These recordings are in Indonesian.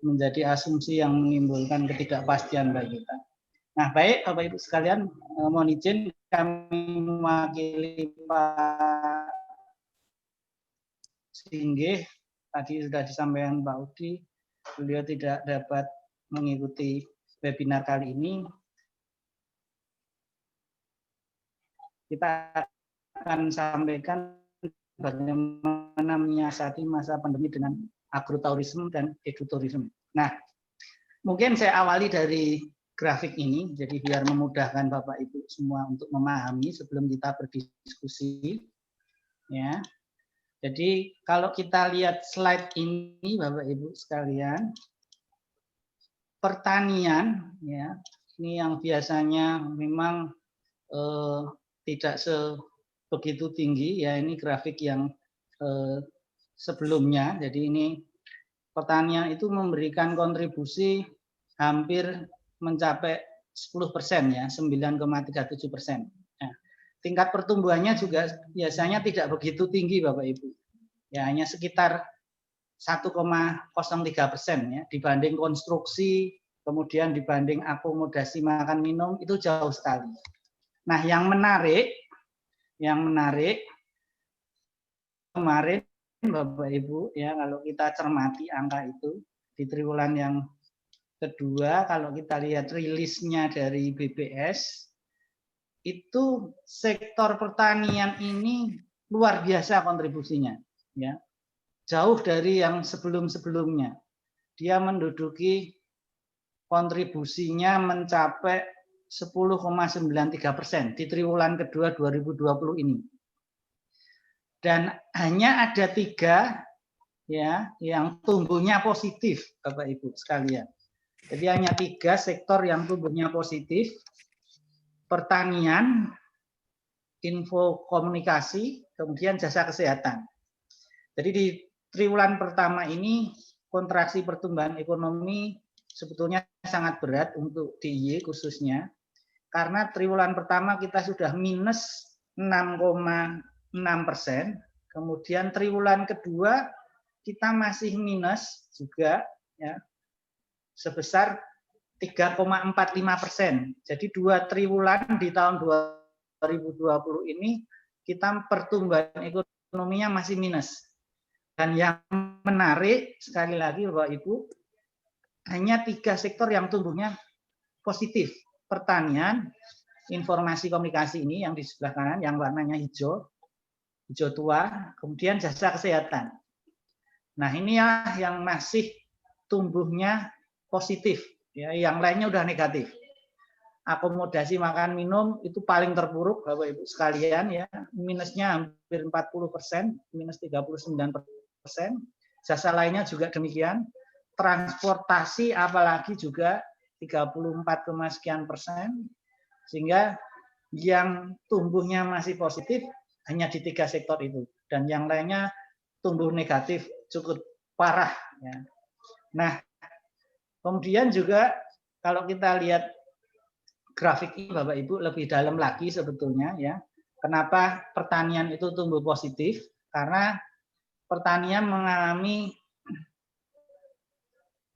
menjadi asumsi yang menimbulkan ketidakpastian bagi kita. Nah, baik Bapak Ibu sekalian, mohon izin kami mewakili Pak Singgih. Tadi sudah disampaikan Pak Udi, beliau tidak dapat mengikuti webinar kali ini. Kita akan sampaikan bagaimana menyiasati masa pandemi dengan agrotourism dan ekoturism. Nah, mungkin saya awali dari grafik ini, jadi biar memudahkan Bapak Ibu semua untuk memahami sebelum kita berdiskusi. Ya, jadi kalau kita lihat slide ini, Bapak Ibu sekalian, pertanian, ya, ini yang biasanya memang tidak begitu tinggi, ya ini grafik yang sebelumnya. Jadi ini pertanian itu memberikan kontribusi hampir mencapai 10% ya, 9,37%. Nah, tingkat pertumbuhannya juga biasanya tidak begitu tinggi Bapak Ibu. Ya hanya sekitar 1,03% ya, dibanding konstruksi, kemudian dibanding akomodasi makan minum itu jauh sekali. Nah, yang menarik kemarin Bapak Ibu ya, kalau kita cermati angka itu di triwulan yang kedua, kalau kita lihat rilisnya dari BPS, itu sektor pertanian ini luar biasa kontribusinya, ya, jauh dari yang sebelum-sebelumnya. Dia menduduki kontribusinya mencapai 10,93% di triwulan kedua 2020 ini. Dan hanya ada 3 ya yang tumbuhnya positif, Bapak Ibu sekalian. Jadi hanya 3 sektor yang tumbuhnya positif: pertanian, info komunikasi, kemudian jasa kesehatan. Jadi di triwulan pertama ini kontraksi pertumbuhan ekonomi sebetulnya sangat berat untuk DIY khususnya, karena triwulan pertama kita sudah minus 6,6%, kemudian triwulan kedua kita masih minus juga ya, sebesar 3,45%. Jadi 2 triwulan di tahun 2020 ini kita pertumbuhan ekonominya masih minus. Dan yang menarik sekali lagi Bapak Ibu, hanya 3 sektor yang tumbuhnya positif: pertanian, informasi komunikasi ini yang di sebelah kanan yang warnanya hijau tua, kemudian jasa kesehatan. Nah, ini ya yang masih tumbuhnya positif, ya, yang lainnya udah negatif. Akomodasi makan minum itu paling terpuruk Bapak Ibu sekalian ya, minusnya hampir 40%, minus 39%. Jasa lainnya juga demikian. Transportasi apalagi juga 34, sekian persen. Sehingga yang tumbuhnya masih positif hanya di 3 sektor itu, dan yang lainnya tumbuh negatif cukup parah ya. Nah, kemudian juga kalau kita lihat grafik ini Bapak Ibu lebih dalam lagi sebetulnya ya. Kenapa pertanian itu tumbuh positif? Karena pertanian mengalami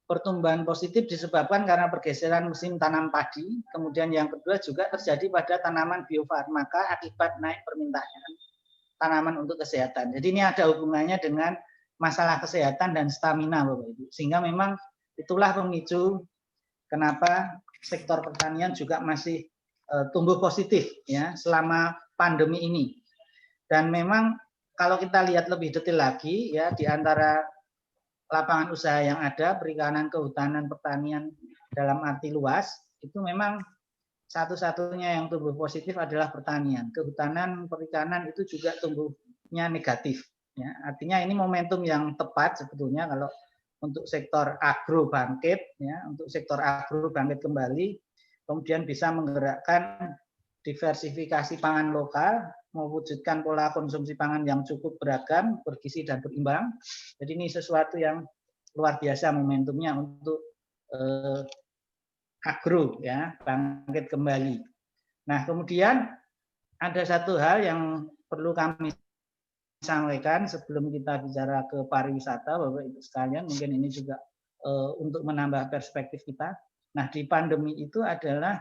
pertumbuhan positif disebabkan karena pergeseran musim tanam padi. Kemudian yang kedua juga terjadi pada tanaman biofarmaka akibat naik permintaan tanaman untuk kesehatan. Jadi ini ada hubungannya dengan masalah kesehatan dan stamina Bapak Ibu. Sehingga memang itulah pemicu kenapa sektor pertanian juga masih tumbuh positif ya selama pandemi ini. Dan memang kalau kita lihat lebih detail lagi ya, di antara lapangan usaha yang ada, perikanan, kehutanan, pertanian dalam arti luas, itu memang satu-satunya yang tumbuh positif adalah pertanian. Kehutanan, perikanan itu juga tumbuhnya negatif. Ya, artinya ini momentum yang tepat sebetulnya kalau untuk sektor agro bangkit, ya, untuk sektor agro bangkit kembali, kemudian bisa menggerakkan diversifikasi pangan lokal, mewujudkan pola konsumsi pangan yang cukup beragam, bergizi dan berimbang. Jadi ini sesuatu yang luar biasa momentumnya untuk agro ya, bangkit kembali. Nah, kemudian ada satu hal yang perlu kami sampaikan sebelum kita bicara ke pariwisata, Bapak Ibu sekalian, mungkin ini juga untuk menambah perspektif kita. Nah, di pandemi itu adalah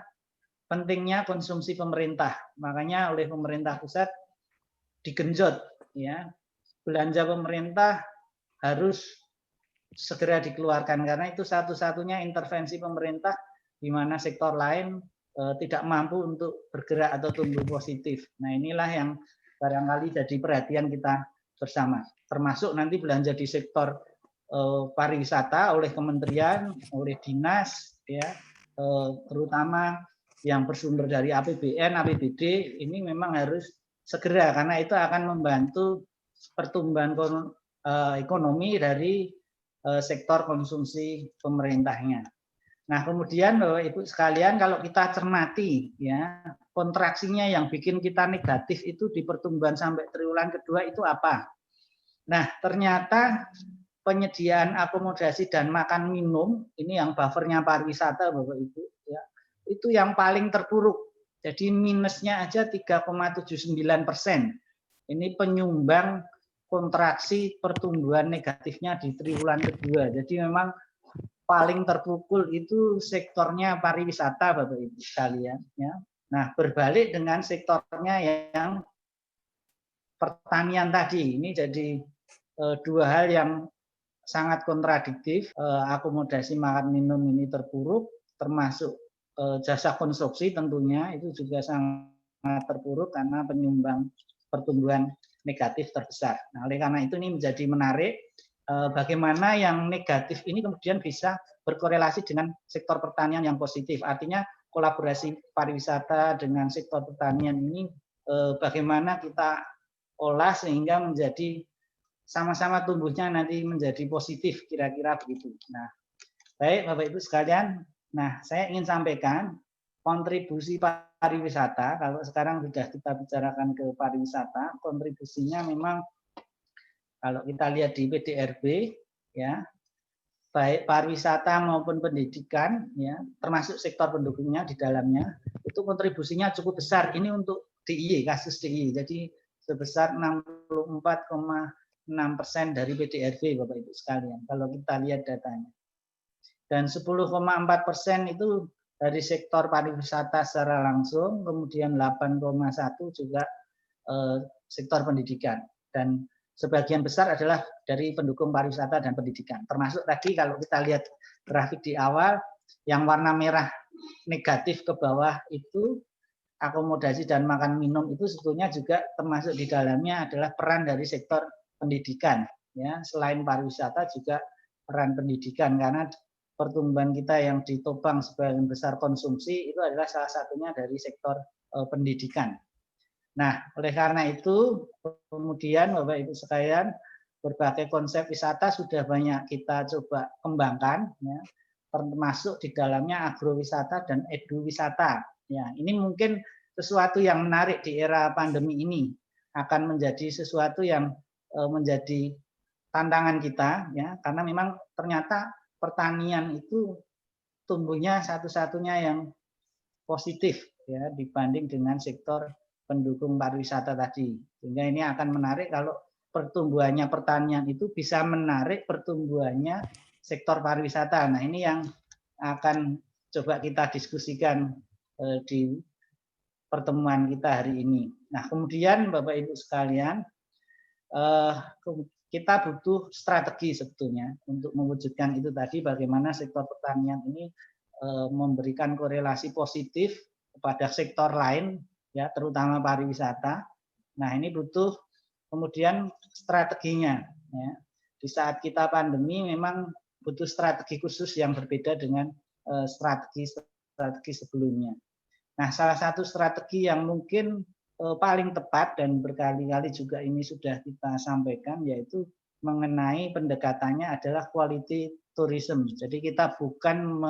pentingnya konsumsi pemerintah. Makanya oleh pemerintah pusat digenjot, ya, belanja pemerintah harus segera dikeluarkan karena itu satu-satunya intervensi pemerintah di mana sektor lain tidak mampu untuk bergerak atau tumbuh positif. Nah, inilah yang barangkali jadi perhatian kita bersama. Termasuk nanti belanja di sektor pariwisata oleh kementerian, oleh dinas, ya, terutama yang bersumber dari APBN, APBD, ini memang harus segera karena itu akan membantu pertumbuhan ekonomi dari sektor konsumsi pemerintahnya. Nah, kemudian Bapak Ibu sekalian, kalau kita cermati ya, kontraksinya yang bikin kita negatif itu di pertumbuhan sampai triwulan kedua itu apa? Nah, ternyata penyediaan akomodasi dan makan minum, ini yang buffernya pariwisata Bapak Ibu, ya, itu yang paling terpuruk. Jadi minusnya aja 3,79%. Ini penyumbang kontraksi pertumbuhan negatifnya di triwulan kedua. Jadi memang paling terpukul itu sektornya pariwisata Bapak Ibu sekalian. Ya. Nah, berbalik dengan sektornya yang pertanian tadi. Ini jadi dua hal yang sangat kontradiktif. Akomodasi makan minum ini terpuruk, termasuk jasa konstruksi tentunya itu juga sangat terpuruk karena penyumbang pertumbuhan negatif terbesar. Nah, oleh karena itu ini menjadi menarik bagaimana yang negatif ini kemudian bisa berkorelasi dengan sektor pertanian yang positif. Artinya kolaborasi pariwisata dengan sektor pertanian ini bagaimana kita olah sehingga menjadi sama-sama tumbuhnya nanti menjadi positif, kira-kira begitu. Nah, baik Bapak Ibu sekalian, nah saya ingin sampaikan kontribusi pariwisata, kalau sekarang sudah kita bicarakan ke pariwisata, kontribusinya memang kalau kita lihat di PDRB, ya, baik pariwisata maupun pendidikan, ya, termasuk sektor pendukungnya di dalamnya, itu kontribusinya cukup besar. Ini untuk DIY, kasus DIY. Jadi sebesar 64,6% dari PDRB, Bapak Ibu sekalian. Kalau kita lihat datanya. Dan 10,4% itu dari sektor pariwisata secara langsung, kemudian 8,1 juga sektor pendidikan. Dan sebagian besar adalah dari pendukung pariwisata dan pendidikan. Termasuk tadi kalau kita lihat grafik di awal, yang warna merah negatif ke bawah itu akomodasi dan makan minum itu sebetulnya juga termasuk di dalamnya adalah peran dari sektor pendidikan. Ya, selain pariwisata juga peran pendidikan karena pertumbuhan kita yang ditopang sebagian besar konsumsi itu adalah salah satunya dari sektor pendidikan. Nah, oleh karena itu, kemudian Bapak Ibu sekalian, berbagai konsep wisata sudah banyak kita coba kembangkan, ya, termasuk di dalamnya agrowisata dan eduwisata. Ya, ini mungkin sesuatu yang menarik di era pandemi ini, akan menjadi sesuatu yang menjadi tantangan kita, ya, karena memang ternyata pertanian itu tumbuhnya satu-satunya yang positif, ya, dibanding dengan sektor pendukung pariwisata tadi. Sehingga ini akan menarik kalau pertumbuhannya pertanian itu bisa menarik pertumbuhannya sektor pariwisata. Nah, ini yang akan coba kita diskusikan di pertemuan kita hari ini. Nah, kemudian Bapak Ibu sekalian, kita butuh strategi sebetulnya untuk mewujudkan itu tadi, bagaimana sektor pertanian ini memberikan korelasi positif kepada sektor lain, ya, terutama pariwisata. Nah, ini butuh kemudian strateginya. Ya. Di saat kita pandemi memang butuh strategi khusus yang berbeda dengan strategi sebelumnya. Nah, salah satu strategi yang mungkin paling tepat dan berkali-kali juga ini sudah kita sampaikan yaitu mengenai pendekatannya adalah quality tourism. Jadi kita bukan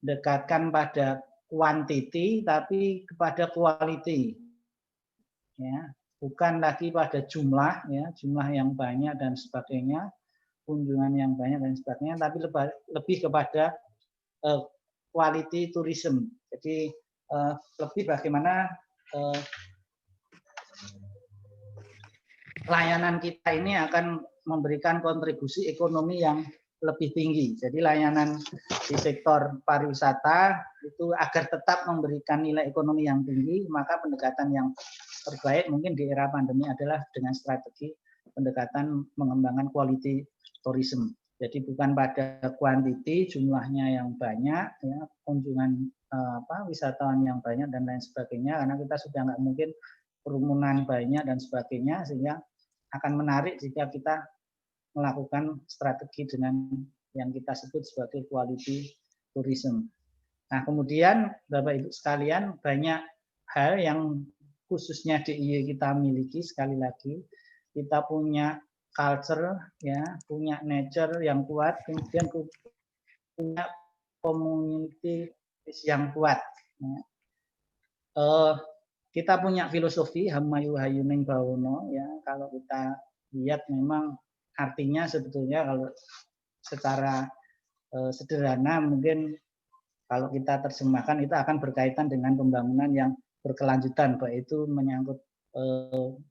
mendekatkan pada quantity tapi kepada quality, ya, bukan lagi pada jumlah, ya, jumlah yang banyak dan sebagainya, kunjungan yang banyak dan sebagainya, tapi lebih kepada quality tourism. Jadi lebih bagaimana layanan kita ini akan memberikan kontribusi ekonomi yang lebih tinggi. Jadi layanan di sektor pariwisata itu agar tetap memberikan nilai ekonomi yang tinggi, maka pendekatan yang terbaik mungkin di era pandemi adalah dengan strategi pendekatan mengembangkan quality tourism. Jadi bukan pada kuantiti jumlahnya yang banyak, ya, kunjungan wisatawan yang banyak dan lain sebagainya, karena kita sudah nggak mungkin kerumunan banyak dan sebagainya, sehingga akan menarik jika kita melakukan strategi dengan yang kita sebut sebagai quality tourism. Nah, kemudian Bapak Ibu sekalian, banyak hal yang khususnya DIY kita miliki. Sekali lagi, kita punya culture, ya, punya nature yang kuat, kemudian punya community yang kuat. Ya. Kita punya filosofi Hamayu Hayuning Bawono, ya. Kalau kita lihat memang artinya sebetulnya kalau secara sederhana mungkin kalau kita terjemahkan itu akan berkaitan dengan pembangunan yang berkelanjutan, baik itu menyangkut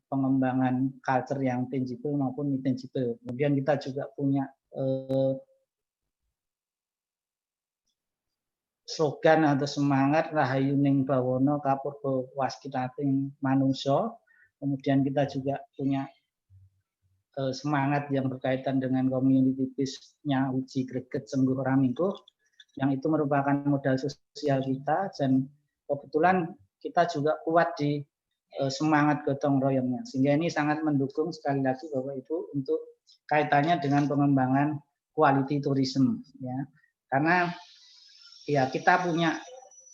pengembangan culture yang tangible maupun intangible. Kemudian kita juga punya slogan atau semangat Rahayuning Bawono Kapurba Waskitating Manungso. Kemudian kita juga punya semangat yang berkaitan dengan community peace-nya Uji Greget Sengguh Ramingkuh, yang itu merupakan modal sosial kita, dan kebetulan kita juga kuat di semangat gotong royongnya, sehingga ini sangat mendukung sekali lagi Bapak Ibu untuk kaitannya dengan pengembangan quality tourism, ya, karena ya kita punya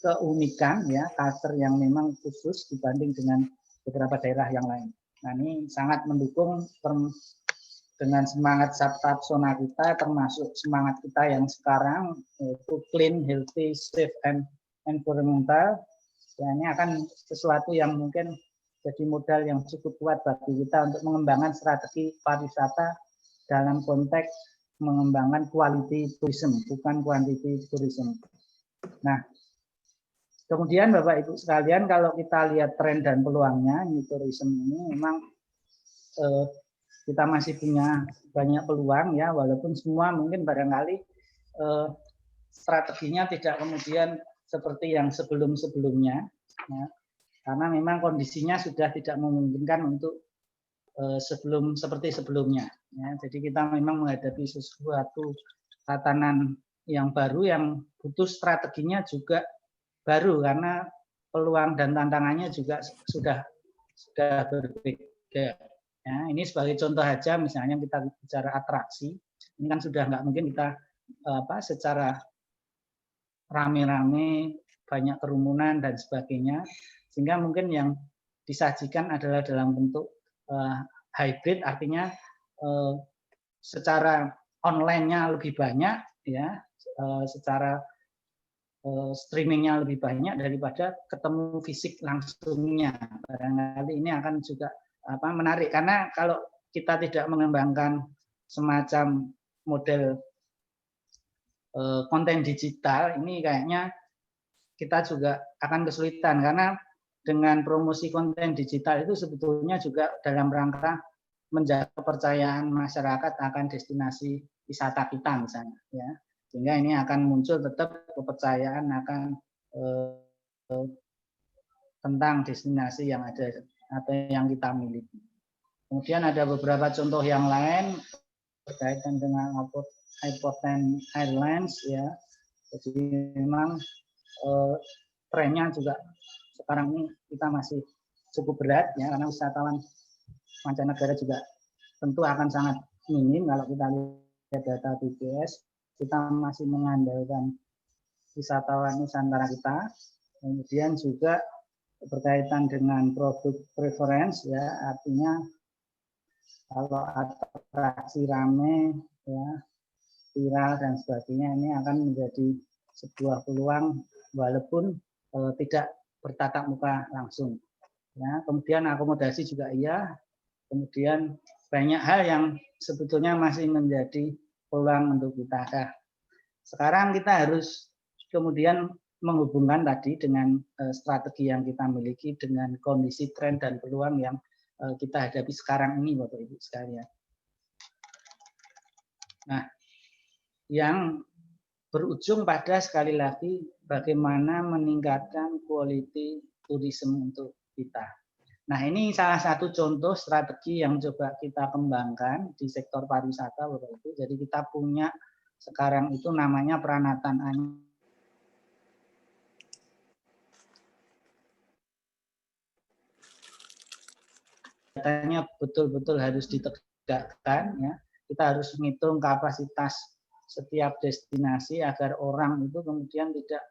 keunikan, ya, culture yang memang khusus dibanding dengan beberapa daerah yang lain. Nah, ini sangat mendukung dengan semangat Sabta Pesona kita, termasuk semangat kita yang sekarang yaitu clean, healthy, safe, and environmental. Ya, ini akan sesuatu yang mungkin jadi modal yang cukup kuat bagi kita untuk mengembangkan strategi pariwisata dalam konteks mengembangkan quality tourism, bukan quantity tourism. Nah, kemudian Bapak Ibu sekalian, kalau kita lihat tren dan peluangnya, new tourism ini memang kita masih punya banyak peluang, ya, walaupun semua mungkin barangkali strateginya tidak kemudian seperti yang sebelum-sebelumnya, ya, karena memang kondisinya sudah tidak memungkinkan untuk seperti sebelumnya. Ya. Jadi kita memang menghadapi sesuatu tatanan yang baru yang butuh strateginya juga baru, karena peluang dan tantangannya juga sudah berbeda. Ya, ini sebagai contoh aja, misalnya kita bicara atraksi, ini kan sudah nggak mungkin kita secara rame-rame, banyak kerumunan dan sebagainya, sehingga mungkin yang disajikan adalah dalam bentuk hybrid, artinya secara online-nya lebih banyak, ya, secara streamingnya lebih banyak daripada ketemu fisik langsungnya. Barangkali ini akan juga menarik, karena kalau kita tidak mengembangkan semacam model konten digital, ini kayaknya kita juga akan kesulitan, karena dengan promosi konten digital itu sebetulnya juga dalam rangka menjaga kepercayaan masyarakat akan destinasi wisata kita misalnya, ya, sehingga ini akan muncul tetap kepercayaan akan tentang destinasi yang ada atau yang kita miliki. Kemudian ada beberapa contoh yang lain berkaitan dengan Ipoten Airlines, ya. Jadi memang trennya juga sekarang ini kita masih cukup berat, ya, karena wisatawan mancanegara juga tentu akan sangat minim. Kalau kita lihat data BPS, kita masih mengandalkan wisatawan Nusantara kita. Kemudian juga berkaitan dengan produk preference, ya, artinya kalau atraksi rame, ya, viral dan sebagainya, ini akan menjadi sebuah peluang walaupun tidak bertatap muka langsung. Ya, kemudian akomodasi juga iya. Kemudian banyak hal yang sebetulnya masih menjadi peluang untuk kita. Nah, sekarang kita harus kemudian menghubungkan tadi dengan strategi yang kita miliki dengan kondisi tren dan peluang yang kita hadapi sekarang ini, Bapak Ibu sekalian. Nah, yang berujung pada sekali lagi bagaimana meningkatkan quality tourism untuk kita. Nah, ini salah satu contoh strategi yang coba kita kembangkan di sektor pariwisata, Bapak Ibu. Jadi kita punya sekarang itu namanya Pranatan Anyar. Katanya betul-betul harus ditegakkan, ya. Kita harus menghitung kapasitas setiap destinasi agar orang itu kemudian tidak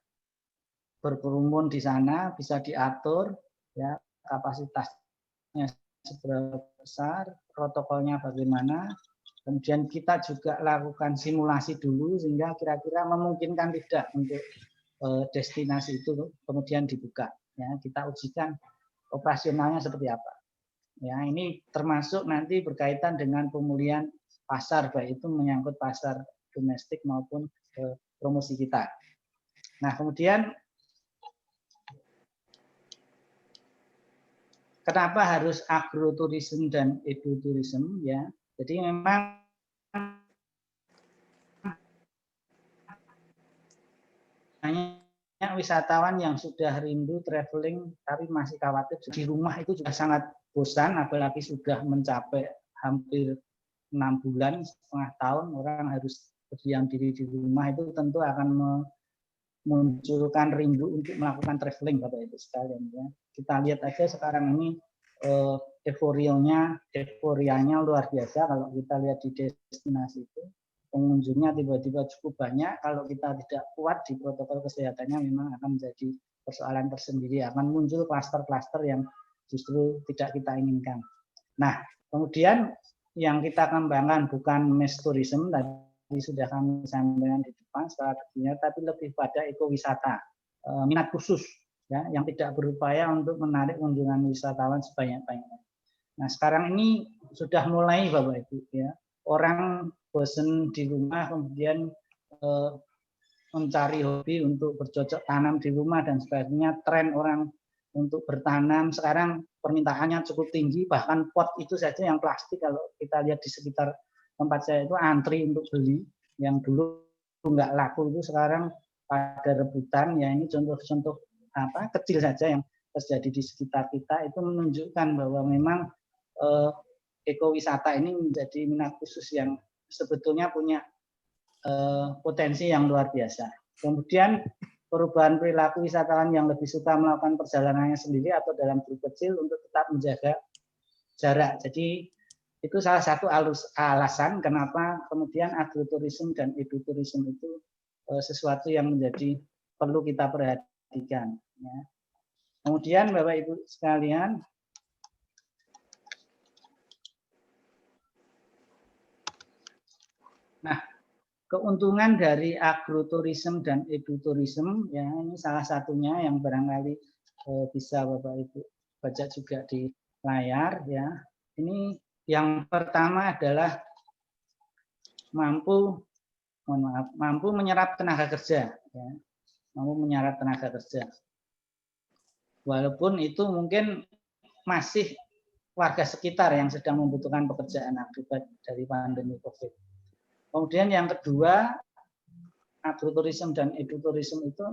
berkerumun di sana, bisa diatur, ya, kapasitasnya seberapa besar, protokolnya bagaimana, kemudian kita juga lakukan simulasi dulu sehingga kira-kira memungkinkan tidak untuk destinasi itu kemudian dibuka. Ya, kita ujikan operasionalnya seperti apa. Ya, ini termasuk nanti berkaitan dengan pemulihan pasar, baik itu menyangkut pasar domestik maupun promosi kita. Nah, kemudian kenapa harus agroturism dan eduturism, ya? Jadi memang banyak wisatawan yang sudah rindu traveling tapi masih khawatir di rumah itu juga sangat bosan, apalagi sudah mencapai hampir 6 bulan, setengah tahun orang harus berdiam diri di rumah, itu tentu akan memunculkan rindu untuk melakukan traveling, Bapak Ibu sekalian, ya. Kita lihat aja sekarang ini euforianya luar biasa kalau kita lihat di destinasi itu. Pengunjungnya tiba-tiba cukup banyak, kalau kita tidak kuat di protokol kesehatannya memang akan menjadi persoalan tersendiri, akan muncul klaster-klaster yang justru tidak kita inginkan. Nah, kemudian yang kita kembangkan bukan mass tourism, tadi sudah kami sampaikan di depan strateginya, tapi lebih pada ekowisata, minat khusus, ya, yang tidak berupaya untuk menarik kunjungan wisatawan sebanyak-banyaknya. Nah, sekarang ini sudah mulai, Bapak Ibu, ya, orang bosan di rumah kemudian mencari hobi untuk bercocok tanam di rumah dan sebagainya. Tren orang untuk bertanam sekarang permintaannya cukup tinggi, bahkan pot itu saja yang plastik kalau kita lihat di sekitar tempat saya itu antri untuk beli, yang dulu nggak laku itu sekarang pada rebutan. Ya, ini contoh-contoh apa kecil saja yang terjadi di sekitar kita itu menunjukkan bahwa memang ekowisata ini menjadi minat khusus yang sebetulnya punya potensi yang luar biasa. Kemudian perubahan perilaku wisatawan yang lebih suka melakukan perjalanannya sendiri atau dalam grup kecil untuk tetap menjaga jarak. Jadi itu salah satu alasan kenapa kemudian agroturism dan eduturism itu sesuatu yang menjadi perlu kita perhatikan. Ya. Kemudian Bapak Ibu sekalian, nah, keuntungan dari agroturism dan eduturism, ya, ini salah satunya yang barangkali bisa Bapak Ibu baca juga di layar, ya. Ini yang pertama adalah mampu menyerap tenaga kerja, ya. Mampu menyerap tenaga kerja. Walaupun itu mungkin masih warga sekitar yang sedang membutuhkan pekerjaan akibat dari pandemi COVID. Kemudian yang kedua, agroturism dan eduturism itu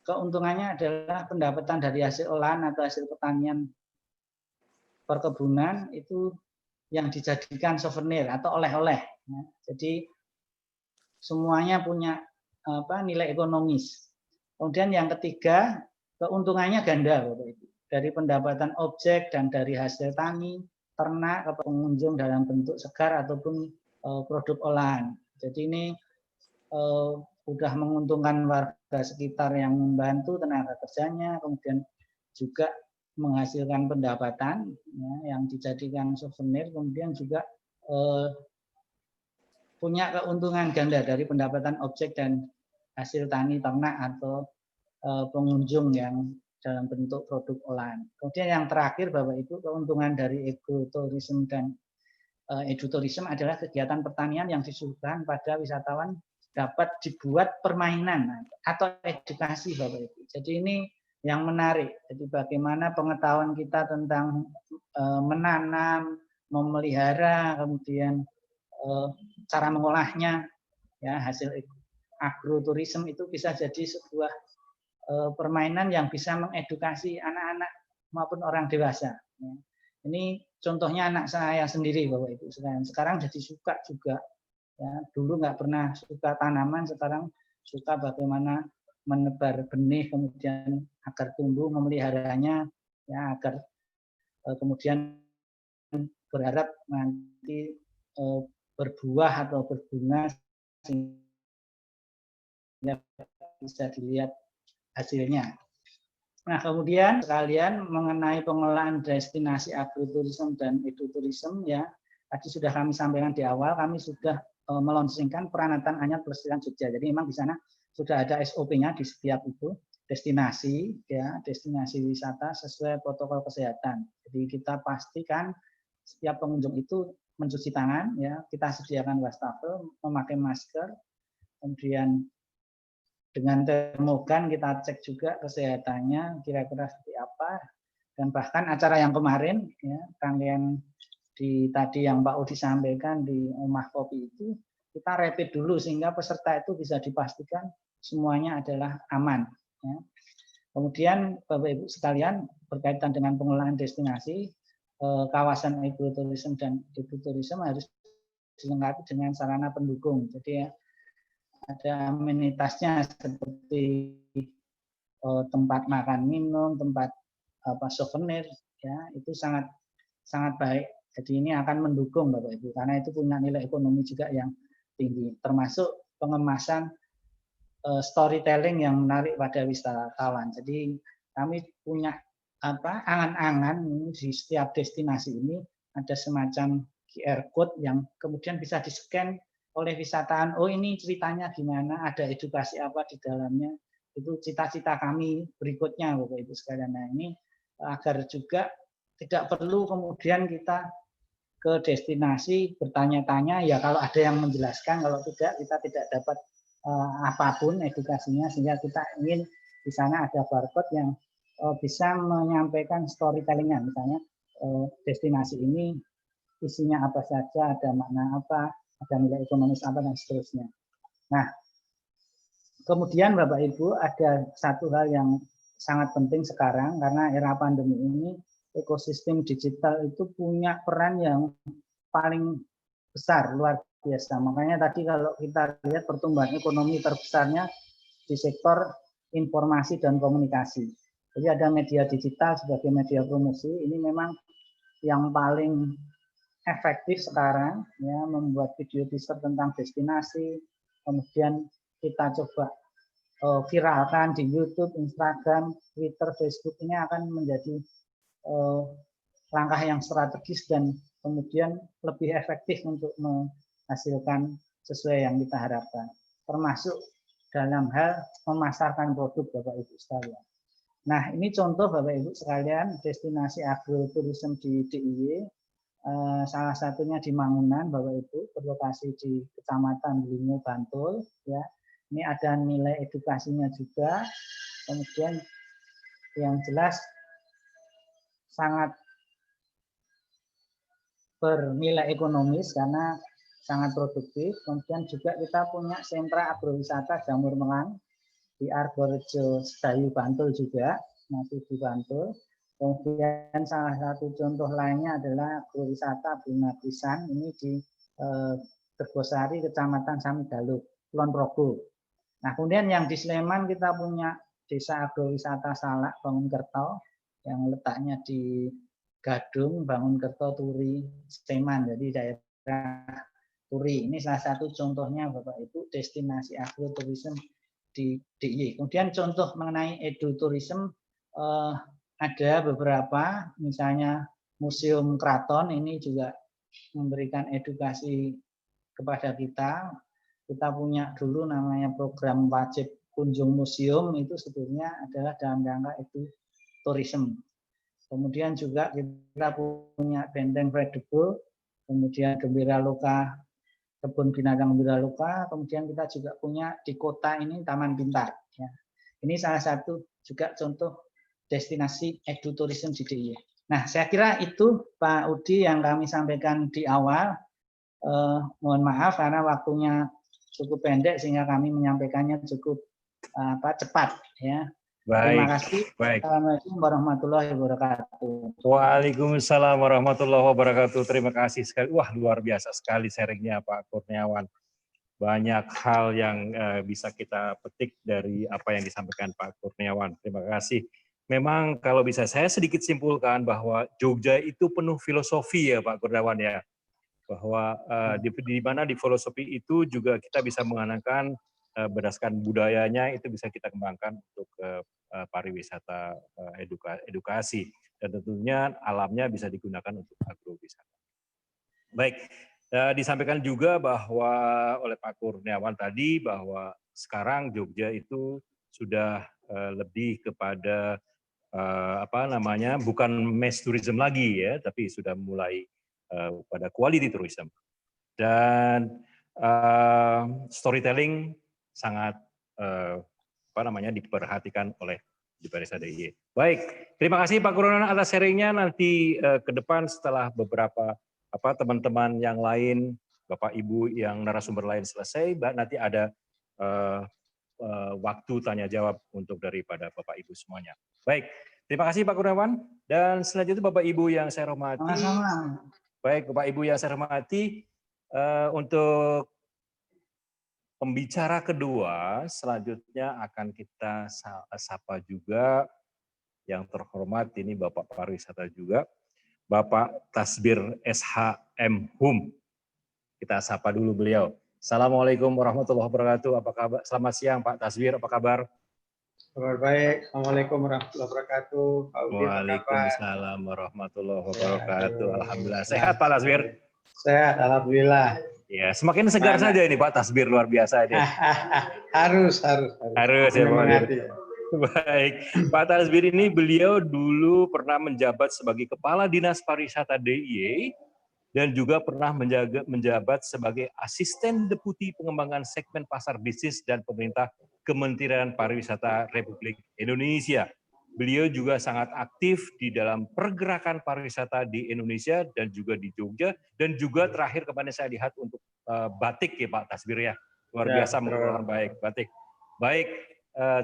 keuntungannya adalah pendapatan dari hasil olahan atau hasil pertanian perkebunan itu yang dijadikan souvenir atau oleh-oleh. Jadi semuanya punya nilai ekonomis. Kemudian yang ketiga, keuntungannya ganda, Bapak Ibu. Dari pendapatan objek dan dari hasil tani, ternak ke pengunjung dalam bentuk segar ataupun produk olahan. Jadi ini sudah menguntungkan warga sekitar yang membantu tenaga kerjanya, kemudian juga menghasilkan pendapatan, ya, yang dijadikan souvenir, kemudian juga punya keuntungan ganda dari pendapatan objek dan hasil tani ternak atau pengunjung yang dalam bentuk produk olahan. Kemudian yang terakhir Bapak Ibu, keuntungan dari ekoturism dan eduturism adalah kegiatan pertanian yang disuguhkan pada wisatawan dapat dibuat permainan atau edukasi, Bapak Ibu. Jadi ini yang menarik. Jadi bagaimana pengetahuan kita tentang menanam, memelihara, kemudian cara mengolahnya Ya, hasil agroturism itu bisa jadi sebuah permainan yang bisa mengedukasi anak-anak maupun orang dewasa. Ini contohnya anak saya sendiri, Bapak Ibu sekalian. Sekarang jadi suka juga. Ya, dulu nggak pernah suka tanaman, sekarang suka bagaimana menebar benih, kemudian agar tumbuh, memeliharanya, ya, agar kemudian berharap nanti berbuah atau berbunga sehingga bisa dilihat hasilnya. Nah, kemudian sekalian mengenai pengelolaan destinasi agroturism dan ekoturism, ya, tadi sudah kami sampaikan di awal, kami sudah melonsingkan peranatan anyar pelestarian Jogja. Jadi memang di sana sudah ada SOP-nya di setiap itu destinasi, ya, destinasi wisata sesuai protokol kesehatan. Jadi kita pastikan setiap pengunjung itu mencuci tangan, ya, kita sediakan wastafel, memakai masker, kemudian dengan termogan kita cek juga kesehatannya kira-kira seperti apa, dan bahkan acara yang kemarin, ya, rangkaian tadi yang Pak Udi sampaikan di Rumah Kopi itu kita rapid dulu sehingga peserta itu bisa dipastikan semuanya adalah aman. Ya. Kemudian Bapak Ibu sekalian berkaitan dengan pengelolaan destinasi, kawasan ekoturism dan ekoturism harus dilengkapi dengan sarana pendukung. Jadi ya, ada amenitasnya seperti tempat makan minum, tempat souvenir, ya, itu sangat baik. Jadi ini akan mendukung Bapak Ibu karena itu punya nilai ekonomi juga yang tinggi, termasuk pengemasan storytelling yang menarik pada wisatawan. Jadi kami punya angan-angan di setiap destinasi ini ada semacam QR code yang kemudian bisa di-scan oleh wisatawan. Oh, ini ceritanya gimana, ada edukasi apa di dalamnya. Itu cita-cita kami berikutnya Bapak Ibu sekalian. Nah, ini agar juga tidak perlu kemudian kita ke destinasi bertanya-tanya, ya kalau ada yang menjelaskan, kalau tidak kita tidak dapat apapun edukasinya, sehingga kita ingin di sana ada barcode yang bisa menyampaikan storytelling-nya, misalnya destinasi ini isinya apa saja, ada makna apa, ada nilai ekonomis apa, dan seterusnya. Nah, kemudian Bapak Ibu ada satu hal yang sangat penting sekarang karena era pandemi ini, ekosistem digital itu punya peran yang paling besar, luar biasa. Makanya tadi kalau kita lihat pertumbuhan ekonomi terbesarnya di sektor informasi dan komunikasi. Jadi ada media digital sebagai media promosi, ini memang yang paling efektif sekarang, ya, membuat video teaser tentang destinasi, kemudian kita coba viralkan di YouTube, Instagram, Twitter, Facebook, ini akan menjadi langkah yang strategis dan kemudian lebih efektif untuk menghasilkan sesuai yang kita harapkan, termasuk dalam hal memasarkan produk Bapak Ibu sekalian. Nah, ini contoh Bapak Ibu sekalian destinasi agroturism di DIY, salah satunya di Mangunan Bapak Ibu, berlokasi di Kecamatan Blingo, Bantul, ya. Ini ada nilai edukasinya juga, kemudian yang jelas sangat bernilai ekonomis karena sangat produktif. Kemudian juga kita punya sentra agrowisata Jamur Melang di Argorejo, Sedayu, Bantul juga, masih di Bantul. Kemudian salah satu contoh lainnya adalah agrowisata Bunga Pisan, ini di Terbosari, Kecamatan Samigaluh, Kulon Progo. Nah, kemudian yang di Sleman kita punya desa agrowisata Salak Bangunkerto yang letaknya di Gadung, Bangunkerto, Turi, Sleman, jadi daerah Turi. Ini salah satu contohnya Bapak Ibu destinasi agroturism di DIY. Kemudian contoh mengenai eduturism ada beberapa, misalnya Museum Keraton ini juga memberikan edukasi kepada kita. Kita punya dulu namanya program wajib kunjung museum, itu sebetulnya adalah dalam rangka eduturism. Kemudian juga kita punya Benteng Fredebul, kemudian Gembira Loka, Kebun Binatang Gembira Loka, kemudian kita juga punya di kota ini Taman Pintar. Ya. Ini salah satu juga contoh destinasi eduturism di DIY. Nah, saya kira itu Pak Udi yang kami sampaikan di awal. Mohon maaf karena waktunya cukup pendek sehingga kami menyampaikannya cukup cepat ya. Terima Baik, kasih. baik. Assalamualaikum warahmatullahi wabarakatuh. Waalaikumsalam warahmatullahi wabarakatuh. Terima kasih sekali. Wah, luar biasa sekali sharingnya Pak Kurniawan. Banyak hal yang bisa kita petik dari apa yang disampaikan Pak Kurniawan. Terima kasih. Memang kalau bisa saya sedikit simpulkan bahwa Jogja itu penuh filosofi ya Pak Kurniawan ya. Bahwa di mana di filosofi itu juga kita bisa menganalkan berdasarkan budayanya itu bisa kita kembangkan untuk pariwisata edukasi dan tentunya alamnya bisa digunakan untuk agrowisata. Baik, disampaikan juga bahwa oleh Pak Kurniawan tadi bahwa sekarang Jogja itu sudah lebih kepada bukan mass tourism lagi ya, tapi sudah mulai pada quality tourism dan storytelling sangat diperhatikan oleh di Parisa DIY. Baik, terima kasih Pak Kurniawan atas sharingnya. Nanti ke depan setelah beberapa teman-teman yang lain, Bapak Ibu yang narasumber lain selesai, nanti ada waktu tanya jawab untuk daripada Bapak Ibu semuanya. Baik, terima kasih Pak Kurniawan. Dan selanjutnya Bapak Ibu yang saya hormati. Sama-sama. Baik, Bapak Ibu yang saya hormati, untuk pembicara kedua, selanjutnya akan kita sapa juga yang terhormat, ini Bapak Pariwisata juga, Bapak Tasbir SHM Hum. Kita sapa dulu beliau. Assalamualaikum warahmatullahi wabarakatuh. Apa kabar? Selamat siang Pak Tasbir, apa kabar? Kabar baik. Assalamualaikum warahmatullahi wabarakatuh. Pak Udi, Waalaikumsalam warahmatullahi wabarakatuh. Alhamdulillah. Sehat Pak Tasbir? Sehat, alhamdulillah. Ya, semakin segar saja ini Pak Tasbir, luar biasa ini. harus ya Pak. Baik, Pak Tasbir ini beliau dulu pernah menjabat sebagai Kepala Dinas Pariwisata DIY dan juga pernah menjabat sebagai Asisten Deputi Pengembangan Segmen Pasar Bisnis dan Pemerintah Kementerian Pariwisata Republik Indonesia. Beliau juga sangat aktif di dalam pergerakan pariwisata di Indonesia dan juga di Jogja, dan juga terakhir kemarin saya lihat untuk batik ya Pak Tasbir ya, luar biasa menggunakan batik. Baik,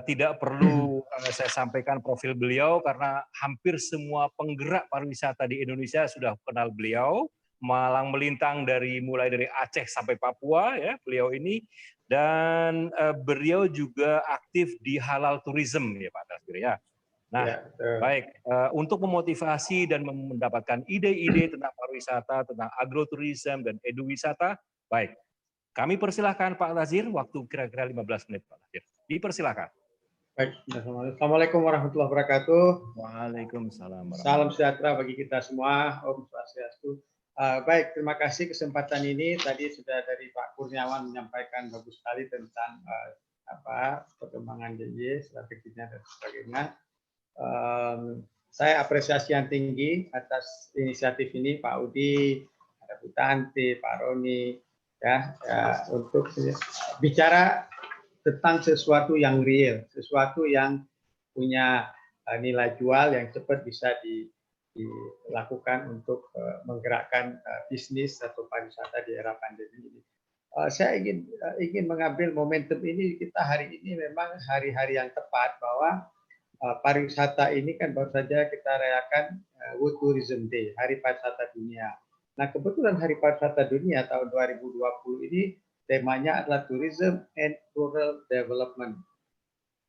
tidak perlu saya sampaikan profil beliau karena hampir semua penggerak pariwisata di Indonesia sudah kenal beliau, malang melintang mulai dari Aceh sampai Papua ya beliau ini, dan beliau juga aktif di halal tourism ya Pak Tasbir ya. Nah, baik, untuk memotivasi dan mendapatkan ide-ide tentang pariwisata, tentang agroturism dan eduwisata, baik, kami persilahkan Pak Tasbir, waktu kira-kira 15 menit Pak Tasbir. Dipersilahkan. Baik, Assalamualaikum warahmatullahi wabarakatuh. Waalaikumsalam. Salam sejahtera bagi kita semua. Om Swastiastu. Baik, terima kasih kesempatan ini. Tadi sudah dari Pak Kurniawan menyampaikan bagus sekali tentang perkembangan DIY, strateginya dan sebagainya. Saya apresiasi yang tinggi atas inisiatif ini Pak Udi, ada Bu Tanti, Pak Roni, ya untuk bicara tentang sesuatu yang real, sesuatu yang punya nilai jual yang cepat bisa dilakukan untuk menggerakkan bisnis atau pariwisata di era pandemi ini. Saya ingin mengambil momentum ini, kita hari ini memang hari-hari yang tepat bahwa pariwisata ini kan baru saja kita rayakan World Tourism Day, Hari Pariwisata Dunia. Nah, kebetulan Hari Pariwisata Dunia tahun 2020 ini temanya adalah Tourism and Rural Development.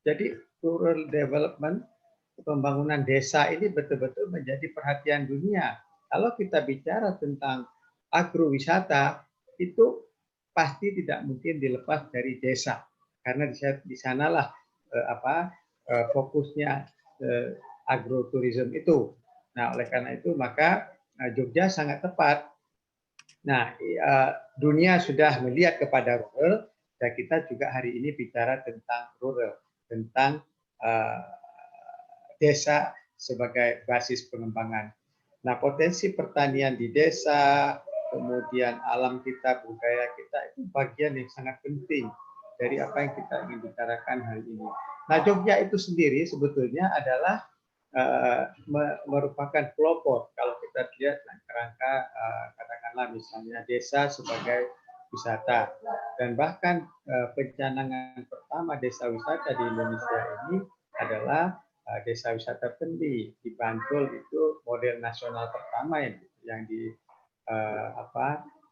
Jadi rural development, pembangunan desa ini betul-betul menjadi perhatian dunia. Kalau kita bicara tentang agrowisata, itu pasti tidak mungkin dilepas dari desa, karena di sanalah fokusnya agroturism itu. Nah, oleh karena itu maka Jogja sangat tepat. Nah, dunia sudah melihat kepada rural, dan kita juga hari ini bicara tentang rural, tentang desa sebagai basis pengembangan. Nah, potensi pertanian di desa, kemudian alam kita, budaya kita, itu bagian yang sangat penting dari apa yang kita ingin bicarakan hari ini. Nah, Jogja itu sendiri sebetulnya adalah merupakan pelopor kalau kita lihat kerangka katakanlah misalnya desa sebagai wisata. Dan bahkan pencanangan pertama desa wisata di Indonesia ini adalah desa wisata Pendi di Bantul. Itu model nasional pertama yang di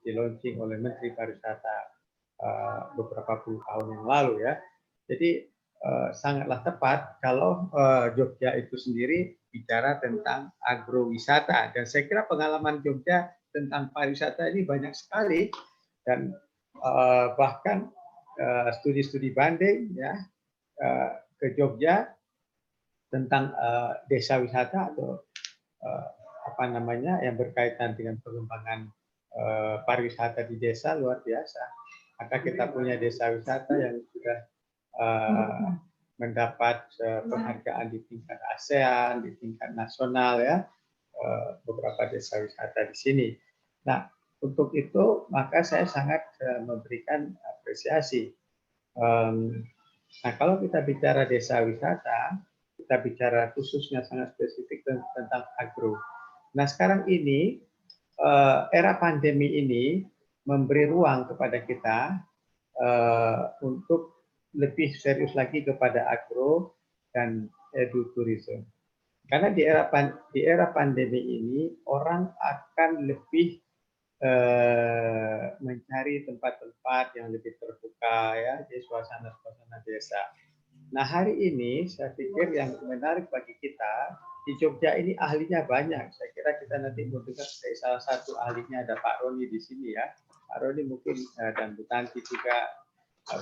launching oleh Menteri Pariwisata beberapa puluh tahun yang lalu ya. Jadi sangatlah tepat kalau Jogja itu sendiri bicara tentang agrowisata, dan saya kira pengalaman Jogja tentang pariwisata ini banyak sekali, dan bahkan studi-studi banding ya ke Jogja tentang desa wisata atau yang berkaitan dengan pengembangan pariwisata di desa luar biasa. Maka kita punya desa wisata yang sudah mendapat penghargaan di tingkat ASEAN, di tingkat nasional ya, beberapa desa wisata di sini. Nah, untuk itu maka saya sangat memberikan apresiasi. Nah, kalau kita bicara desa wisata, kita bicara khususnya sangat spesifik tentang agro. Nah, sekarang ini era pandemi ini memberi ruang kepada kita untuk lebih serius lagi kepada agro dan edutourism. Karena di era pandemi ini orang akan lebih mencari tempat-tempat yang lebih terbuka ya di suasana-suasana desa. Nah, hari ini saya pikir yang menarik bagi kita di Jogja ini ahlinya banyak. Saya kira kita nanti mau dengar salah satu ahlinya ada Pak Roni di sini ya. Pak Roni mungkin dan Bu Tanti juga,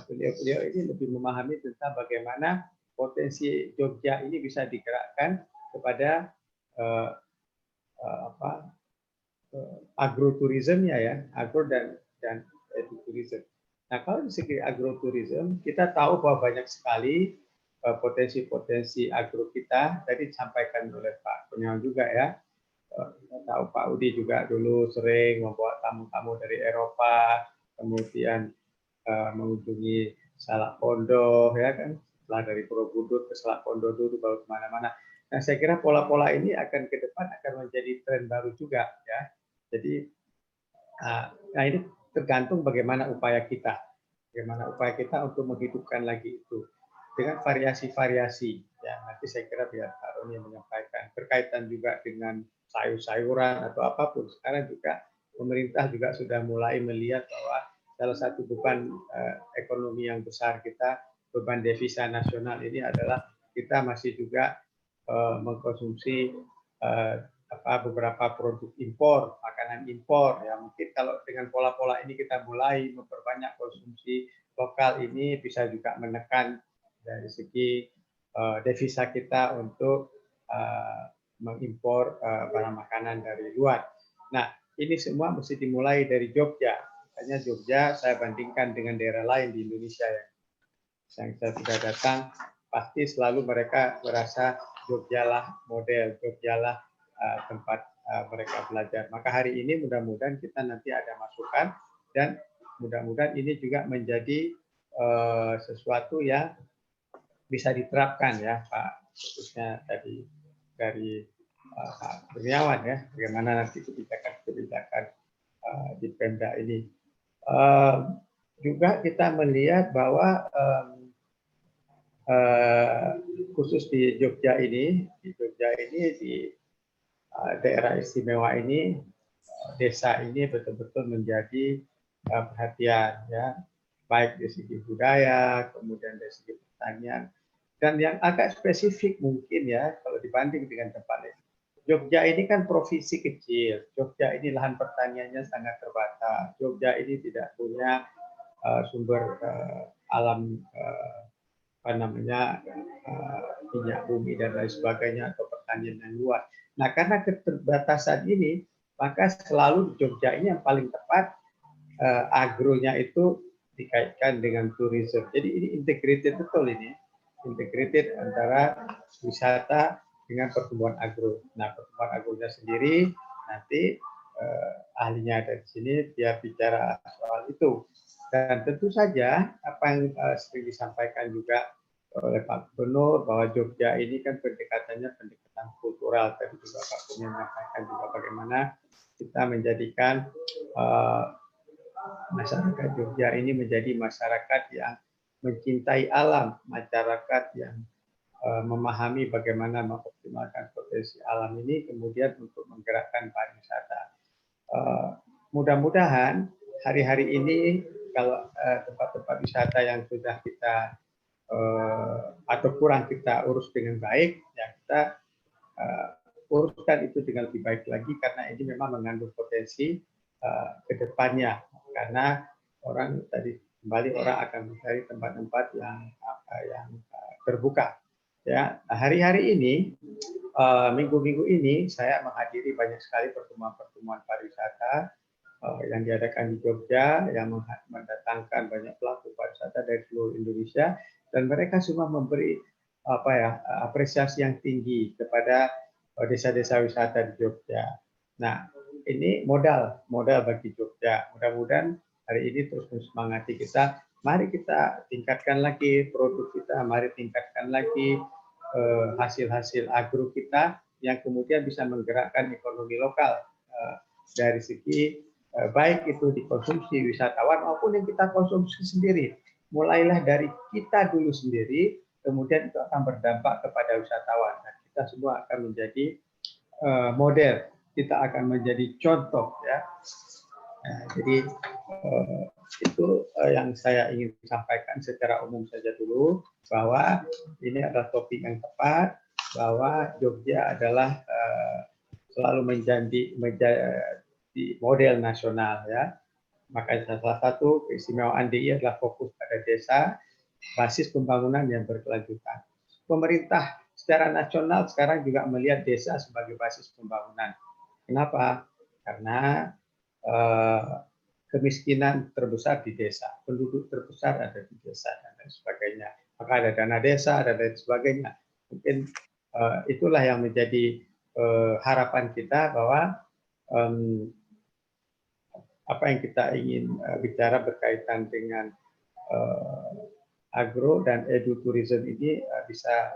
beliau ini lebih memahami tentang bagaimana potensi Jogja ini bisa digerakkan kepada agroturismnya ya, agro dan eduturism. Nah, kalau di segi agroturism, kita tahu bahwa banyak sekali potensi-potensi agro kita. Tadi disampaikan oleh Pak Kurniawan juga ya. Kita tahu Pak Udi juga dulu sering membawa tamu-tamu dari Eropa, kemudian mengunjungi Salak Pondok ya kan, setelah dari Borobudur ke Salak Pondok dulu baru kemana-mana. Nah, saya kira pola-pola ini akan ke depan akan menjadi tren baru juga ya. Jadi, nah ini tergantung bagaimana upaya kita untuk menghidupkan lagi itu dengan variasi-variasi. Ya, nanti saya kira biar Pak Roni menyampaikan berkaitan juga dengan sayur-sayuran atau apapun. Sekarang juga pemerintah juga sudah mulai melihat bahwa salah satu beban ekonomi yang besar kita, beban devisa nasional ini adalah kita masih juga mengkonsumsi beberapa produk impor, makanan impor. Ya, mungkin kalau dengan pola-pola ini kita mulai memperbanyak konsumsi lokal, ini bisa juga menekan dari segi devisa kita untuk mengimpor barang makanan dari luar. Nah, ini semua mesti dimulai dari Jogja. Makanya Jogja saya bandingkan dengan daerah lain di Indonesia yang saya sudah datang, pasti selalu mereka merasa Jogja lah model, Jogja lah tempat mereka belajar. Maka hari ini mudah-mudahan kita nanti ada masukan, dan mudah-mudahan ini juga menjadi sesuatu yang bisa diterapkan ya Pak, khususnya dari Pak Kurniawan ya, bagaimana nanti kebijakan di Pemda ini. Juga kita melihat bahwa khusus di Jogja ini di daerah istimewa ini, desa ini betul-betul menjadi perhatian ya, baik dari segi budaya, kemudian dari segi pertanian, dan yang agak spesifik mungkin ya kalau dibanding dengan tempat lain. Jogja ini kan provinsi kecil, Jogja ini lahan pertaniannya sangat terbatas, Jogja ini tidak punya sumber alam minyak bumi dan lain sebagainya atau pertanian yang luas. Nah, karena keterbatasan ini, maka selalu di Jogja ini yang paling tepat agronya itu dikaitkan dengan tourism. Jadi ini integrated betul ini, integrated antara wisata dengan pertumbuhan agro. Nah, pertumbuhan agronya sendiri nanti ahlinya ada di sini, dia bicara soal itu. Dan tentu saja apa yang sering disampaikan juga oleh Pak Gubernur bahwa Jogja ini kan pendekatannya pendekatan kultural. Tadi juga Pak Gubernur menyampaikan juga bagaimana kita menjadikan masyarakat Jogja ini menjadi masyarakat yang mencintai alam, masyarakat yang memahami bagaimana mengoptimalkan potensi alam ini, kemudian untuk menggerakkan pariwisata. Mudah-mudahan hari-hari ini kalau tempat-tempat wisata yang sudah kita atau kurang kita urus dengan baik, ya kita uruskan itu dengan lebih baik lagi, karena ini memang mengandung potensi ke depannya, karena orang tadi kembali orang akan mencari tempat-tempat yang terbuka. Ya, hari-hari ini, minggu-minggu ini saya menghadiri banyak sekali pertemuan-pertemuan pariwisata yang diadakan di Jogja, yang mendatangkan banyak pelaku pariwisata dari seluruh Indonesia, dan mereka semua memberi apresiasi yang tinggi kepada desa-desa wisata di Jogja. Nah, ini modal bagi Jogja. Mudah-mudahan hari ini terus menyemangati kita. Mari kita tingkatkan lagi produk kita, mari tingkatkan lagi hasil-hasil agro kita yang kemudian bisa menggerakkan ekonomi lokal dari segi baik itu dikonsumsi wisatawan maupun yang kita konsumsi sendiri. Mulailah dari kita dulu sendiri, kemudian itu akan berdampak kepada wisatawan. Dan kita semua akan menjadi model, kita akan menjadi contoh, ya. Nah, jadi itu yang saya ingin sampaikan secara umum saja dulu, bahwa ini adalah topik yang tepat, bahwa Jogja adalah selalu menjadi model nasional, ya. Makanya salah satu keistimewaan DI adalah fokus pada desa, basis pembangunan yang berkelanjutan. Pemerintah secara nasional sekarang juga melihat desa sebagai basis pembangunan. Kenapa? Karena kemiskinan terbesar di desa, penduduk terbesar ada di desa, dan lain sebagainya. Maka ada dana desa, dan lain sebagainya. Mungkin itulah yang menjadi harapan kita, bahwa apa yang kita ingin bicara berkaitan dengan agro dan edutourism ini bisa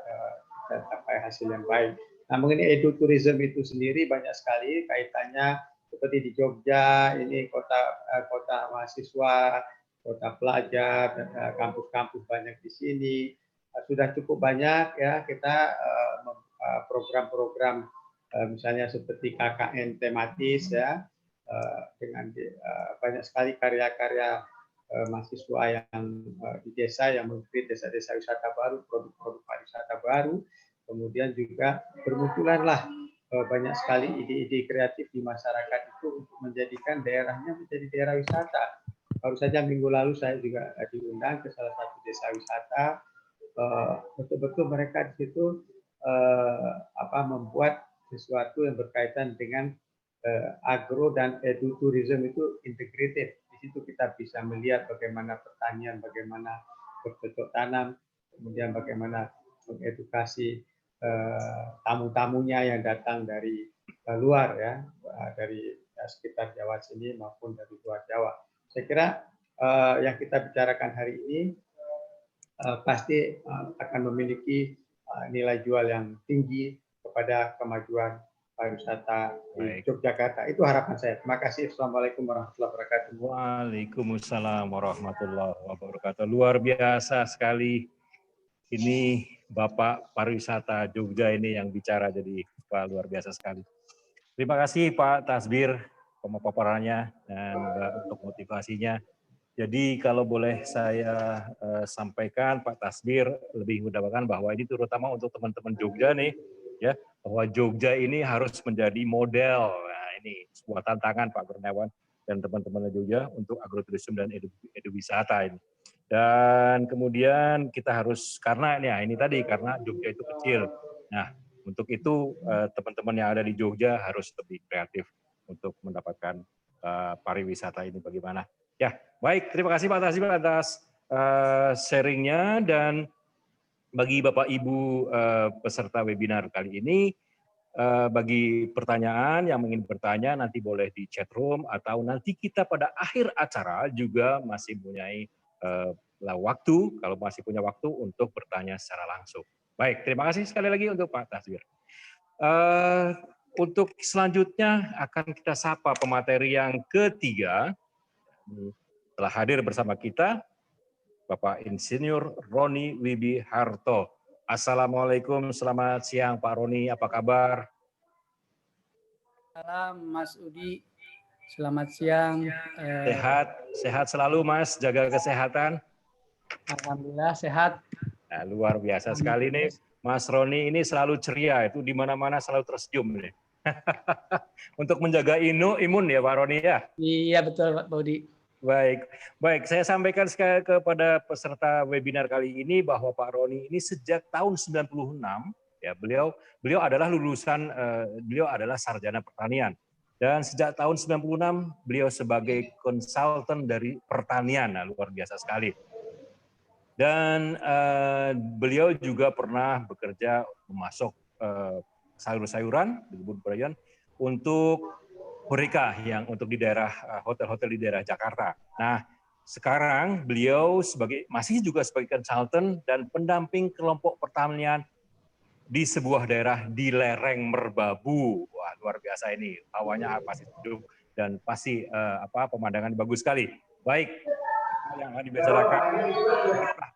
capai hasil yang baik. Nah, mengenai edutourism itu sendiri banyak sekali kaitannya, seperti di Jogja ini kota mahasiswa, kota pelajar, kampus-kampus banyak di sini. Sudah cukup banyak, ya, kita program-program misalnya seperti KKN tematis, ya, dengan banyak sekali karya-karya mahasiswa yang di desa yang mengkreat desa-desa wisata baru, produk-produk pariwisata baru. Kemudian juga bermunculanlah banyak sekali ide-ide kreatif di masyarakat itu untuk menjadikan daerahnya menjadi daerah wisata. Baru saja minggu lalu saya juga diundang ke salah satu desa wisata. Betul-betul mereka di situ membuat sesuatu yang berkaitan dengan agro dan edutourism itu integrated. Di situ kita bisa melihat bagaimana pertanian, bagaimana bercocok tanam, kemudian bagaimana mengedukasi tamu-tamunya yang datang dari luar, ya, dari sekitar Jawa sini maupun dari luar Jawa. Saya kira yang kita bicarakan hari ini pasti akan memiliki nilai jual yang tinggi kepada kemajuan pariwisata di Yogyakarta. Itu harapan saya. Terima kasih. Assalamualaikum warahmatullahi wabarakatuh. Waalaikumsalam warahmatullahi wabarakatuh. Luar biasa sekali. Ini Bapak Pariwisata Jogja ini yang bicara, jadi luar biasa sekali. Terima kasih Pak Tasbir pemaparannya dan untuk motivasinya. Jadi kalau boleh saya sampaikan, Pak Tasbir lebih mendapatkan bahwa ini terutama untuk teman-teman Jogja nih, ya, bahwa Jogja ini harus menjadi model. Nah, ini sebuah tantangan Pak Kurniawan dan teman-teman Jogja untuk agroturism dan eduwisata ini. Dan kemudian kita harus, karena ini tadi, karena Jogja itu kecil. Nah, untuk itu teman-teman yang ada di Jogja harus lebih kreatif untuk mendapatkan pariwisata ini bagaimana. Ya, baik. Terima kasih Pak Tasbir atas sharingnya, dan bagi Bapak Ibu peserta webinar kali ini, bagi pertanyaan yang ingin bertanya nanti boleh di chat room, atau nanti kita pada akhir acara juga masih mempunyai waktu, kalau masih punya waktu untuk bertanya secara langsung. Baik, terima kasih sekali lagi untuk Pak Tasbir. Untuk selanjutnya akan kita sapa pemateri yang ketiga, Telah hadir bersama kita Bapak Insinyur Roni Wibiharto. Assalamualaikum, selamat siang Pak Roni, apa kabar? Salam Mas Udi, selamat siang. Sehat selalu Mas, jaga kesehatan. Alhamdulillah sehat. Nah, luar biasa sekali nih, Mas Roni ini selalu ceria, itu di mana-mana selalu tersenyum nih. Untuk menjaga imun ya Pak Roni ya. Iya betul Pak Udi. Baik. Saya sampaikan kepada peserta webinar kali ini bahwa Pak Roni ini sejak tahun 96 ya beliau adalah lulusan beliau adalah sarjana pertanian dan sejak tahun 96 beliau sebagai konsultan dari pertanian. Nah, luar biasa sekali. Dan beliau juga pernah bekerja memasok sayur-sayuran di kebun perayaan untuk Horeca yang untuk di daerah hotel-hotel di daerah Jakarta. Nah, sekarang beliau masih juga sebagai konsultan dan pendamping kelompok pertanian di sebuah daerah di lereng Merbabu. Wah, luar biasa ini. Hawanya pasti sejuk dan pasti pemandangan bagus sekali. Baik, yang akan dibicarakan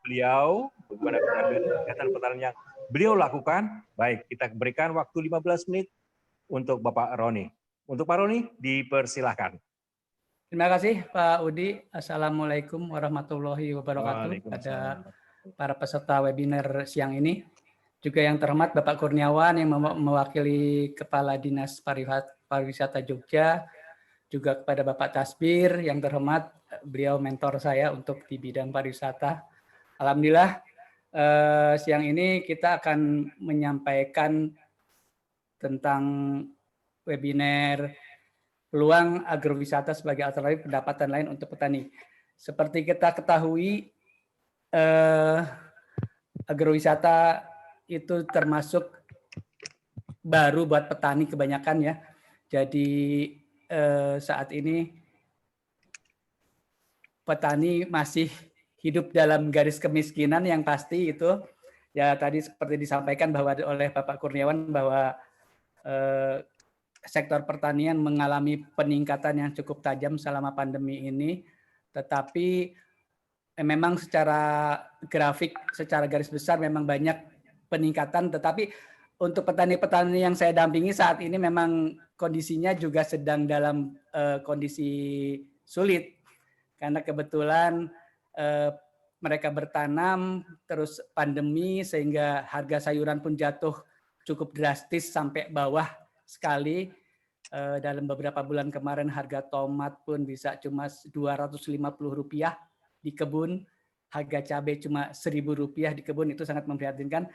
beliau bagaimana kegiatan pertanian yang beliau lakukan. Baik, kita berikan waktu 15 menit untuk Bapak Roni. Untuk Pak Roni, dipersilahkan. Terima kasih Pak Udi. Assalamualaikum warahmatullahi wabarakatuh pada para peserta webinar siang ini. Juga yang terhormat Bapak Kurniawan yang mewakili Kepala Dinas Pariwisata Jogja. Juga kepada Bapak Tasbir yang terhormat, beliau mentor saya untuk di bidang pariwisata. Alhamdulillah siang ini kita akan menyampaikan tentang webinar peluang agrowisata sebagai alternatif pendapatan lain untuk petani. Seperti kita ketahui, agrowisata itu termasuk baru buat petani kebanyakan ya. Jadi saat ini petani masih hidup dalam garis kemiskinan yang pasti itu. Ya tadi seperti disampaikan bahwa oleh Bapak Kurniawan bahwa sektor pertanian mengalami peningkatan yang cukup tajam selama pandemi ini, tetapi memang secara grafik, secara garis besar memang banyak peningkatan, tetapi untuk petani-petani yang saya dampingi saat ini memang kondisinya juga sedang dalam kondisi sulit, karena kebetulan mereka bertanam, terus pandemi sehingga harga sayuran pun jatuh cukup drastis sampai bawah sekali. Dalam beberapa bulan kemarin harga tomat pun bisa cuma Rp250 di kebun, harga cabai cuma Rp1.000 di kebun, itu sangat memprihatinkan.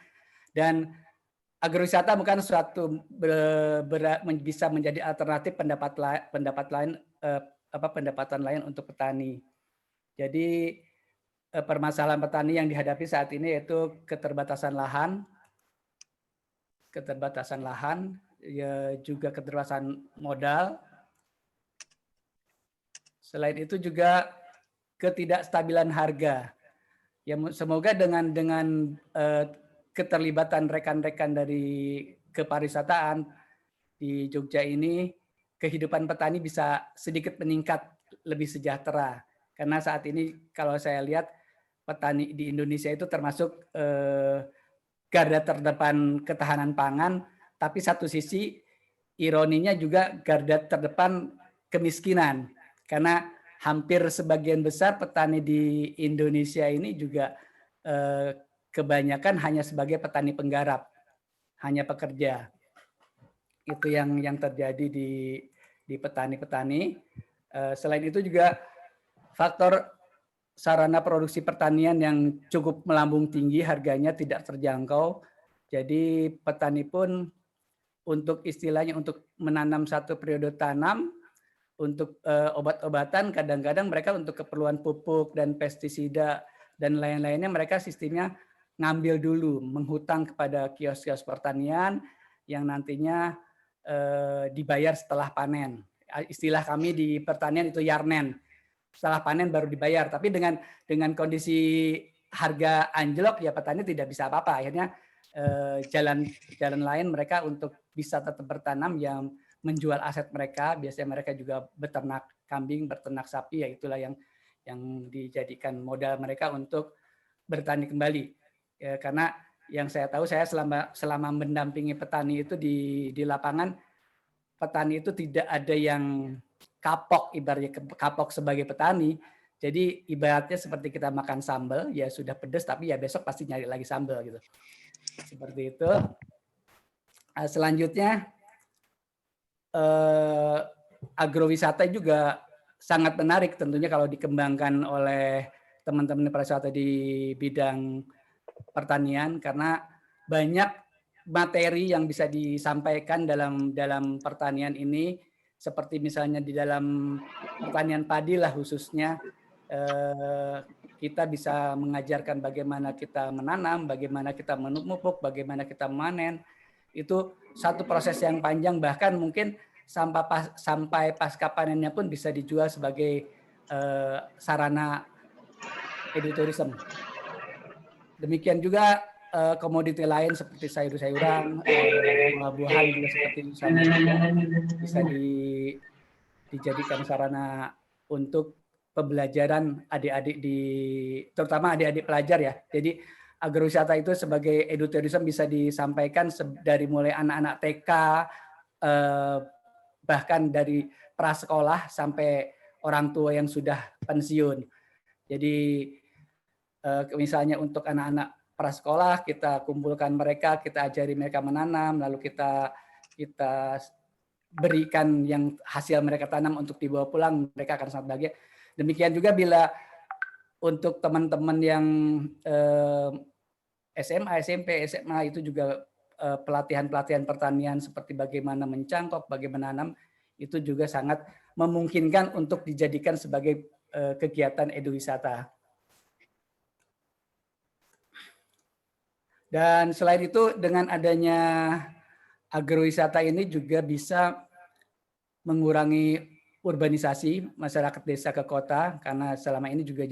Dan agrowisata bukan suatu bisa menjadi alternatif pendapatan lain untuk petani. Jadi permasalahan petani yang dihadapi saat ini yaitu keterbatasan lahan, ya juga keterbatasan modal. Selain itu juga ketidakstabilan harga. Ya semoga dengan keterlibatan rekan-rekan dari kepariwisataan di Jogja ini, kehidupan petani bisa sedikit meningkat, lebih sejahtera. Karena saat ini kalau saya lihat petani di Indonesia itu termasuk garda terdepan ketahanan pangan, tapi satu sisi ironinya juga garda terdepan kemiskinan. Karena hampir sebagian besar petani di Indonesia ini juga kebanyakan hanya sebagai petani penggarap, hanya pekerja. Itu yang terjadi di petani-petani. Selain itu juga faktor sarana produksi pertanian yang cukup melambung tinggi, harganya tidak terjangkau. Jadi petani pun untuk istilahnya untuk menanam satu periode tanam, untuk obat-obatan kadang-kadang mereka untuk keperluan pupuk dan pestisida dan lain-lainnya mereka sistemnya ngambil dulu, menghutang kepada kios-kios pertanian yang nantinya dibayar setelah panen. Istilah kami di pertanian itu yarnen. Setelah panen baru dibayar. Tapi dengan kondisi harga anjlok ya petani tidak bisa apa-apa. Akhirnya jalan lain mereka untuk bisa tetap bertanam yang menjual aset mereka. Biasanya mereka juga beternak kambing, berternak sapi, ya itulah yang dijadikan modal mereka untuk bertani kembali. Ya, karena yang saya tahu, saya selama mendampingi petani itu di lapangan, petani itu tidak ada yang kapok, ibaratnya kapok sebagai petani. Jadi ibaratnya seperti kita makan sambal, ya sudah pedas tapi ya besok pasti nyari lagi sambal gitu. Seperti itu. Selanjutnya agrowisata juga sangat menarik tentunya kalau dikembangkan oleh teman-teman pariwisata di bidang pertanian, karena banyak materi yang bisa disampaikan dalam pertanian ini, seperti misalnya di dalam pertanian padi lah khususnya, kita bisa mengajarkan bagaimana kita menanam, bagaimana kita memupuk, bagaimana kita memanen. Itu satu proses yang panjang, bahkan mungkin sampai pasca panennya pun bisa dijual sebagai sarana edutourism. Demikian juga komoditi lain seperti sayur-sayuran, buah-buahan juga seperti misalnya bisa dijadikan sarana untuk pembelajaran adik-adik terutama adik-adik pelajar ya. Jadi agrowisata itu sebagai edutourism bisa disampaikan dari mulai anak-anak TK, bahkan dari prasekolah sampai orang tua yang sudah pensiun. Jadi misalnya untuk anak-anak prasekolah, kita kumpulkan mereka, kita ajari mereka menanam, lalu kita berikan yang hasil mereka tanam untuk dibawa pulang, mereka akan sangat bahagia. Demikian juga bila untuk teman-teman yang SMA, SMP, SMA itu juga pelatihan-pelatihan pertanian seperti bagaimana mencangkok, bagaimana menanam, itu juga sangat memungkinkan untuk dijadikan sebagai kegiatan eduwisata. Dan selain itu, dengan adanya agrowisata ini juga bisa mengurangi urbanisasi masyarakat desa ke kota, karena selama ini juga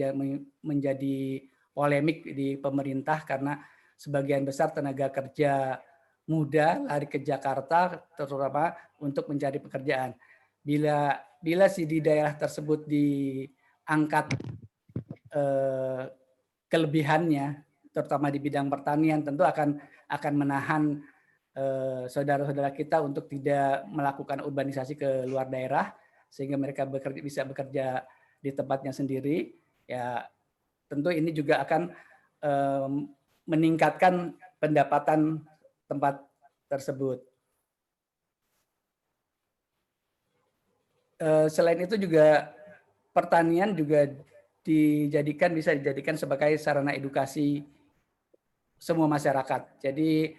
menjadi polemik di pemerintah karena sebagian besar tenaga kerja muda lari ke Jakarta terutama untuk mencari pekerjaan. Bila di daerah tersebut diangkat kelebihannya, terutama di bidang pertanian, tentu akan menahan saudara-saudara kita untuk tidak melakukan urbanisasi ke luar daerah, sehingga mereka bisa bekerja di tempatnya sendiri. Ya, tentu ini juga akan meningkatkan pendapatan tempat tersebut. Selain itu juga pertanian juga bisa dijadikan sebagai sarana edukasi semua masyarakat. Jadi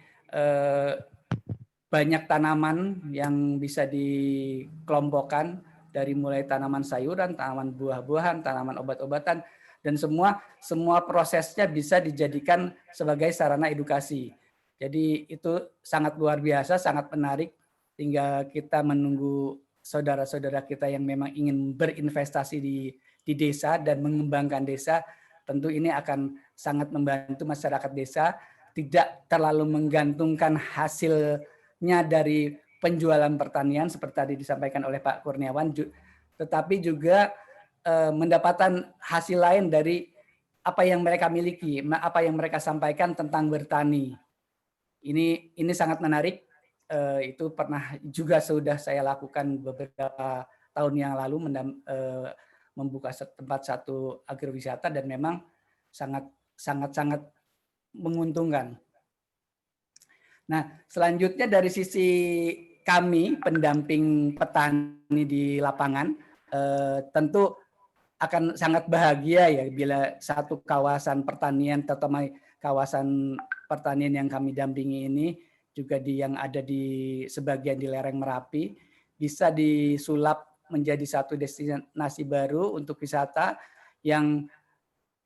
banyak tanaman yang bisa dikelompokkan, dari mulai tanaman sayuran, tanaman buah-buahan, tanaman obat-obatan, dan semua prosesnya bisa dijadikan sebagai sarana edukasi. Jadi itu sangat luar biasa, sangat menarik, hingga kita menunggu saudara-saudara kita yang memang ingin berinvestasi di desa dan mengembangkan desa. Tentu ini akan sangat membantu masyarakat desa tidak terlalu menggantungkan hasilnya dari penjualan pertanian seperti tadi disampaikan oleh Pak Kurniawan, tetapi juga mendapatkan hasil lain dari apa yang mereka miliki, apa yang mereka sampaikan tentang bertani. Ini sangat menarik. Itu pernah juga sudah saya lakukan beberapa tahun yang lalu, membuka tempat satu agrowisata, dan memang sangat menguntungkan. Nah, selanjutnya dari sisi kami pendamping petani di lapangan, tentu akan sangat bahagia ya bila satu kawasan pertanian, terutama kawasan pertanian yang kami dampingi ini, juga yang ada di sebagian di lereng Merapi, bisa disulap menjadi satu destinasi baru untuk wisata yang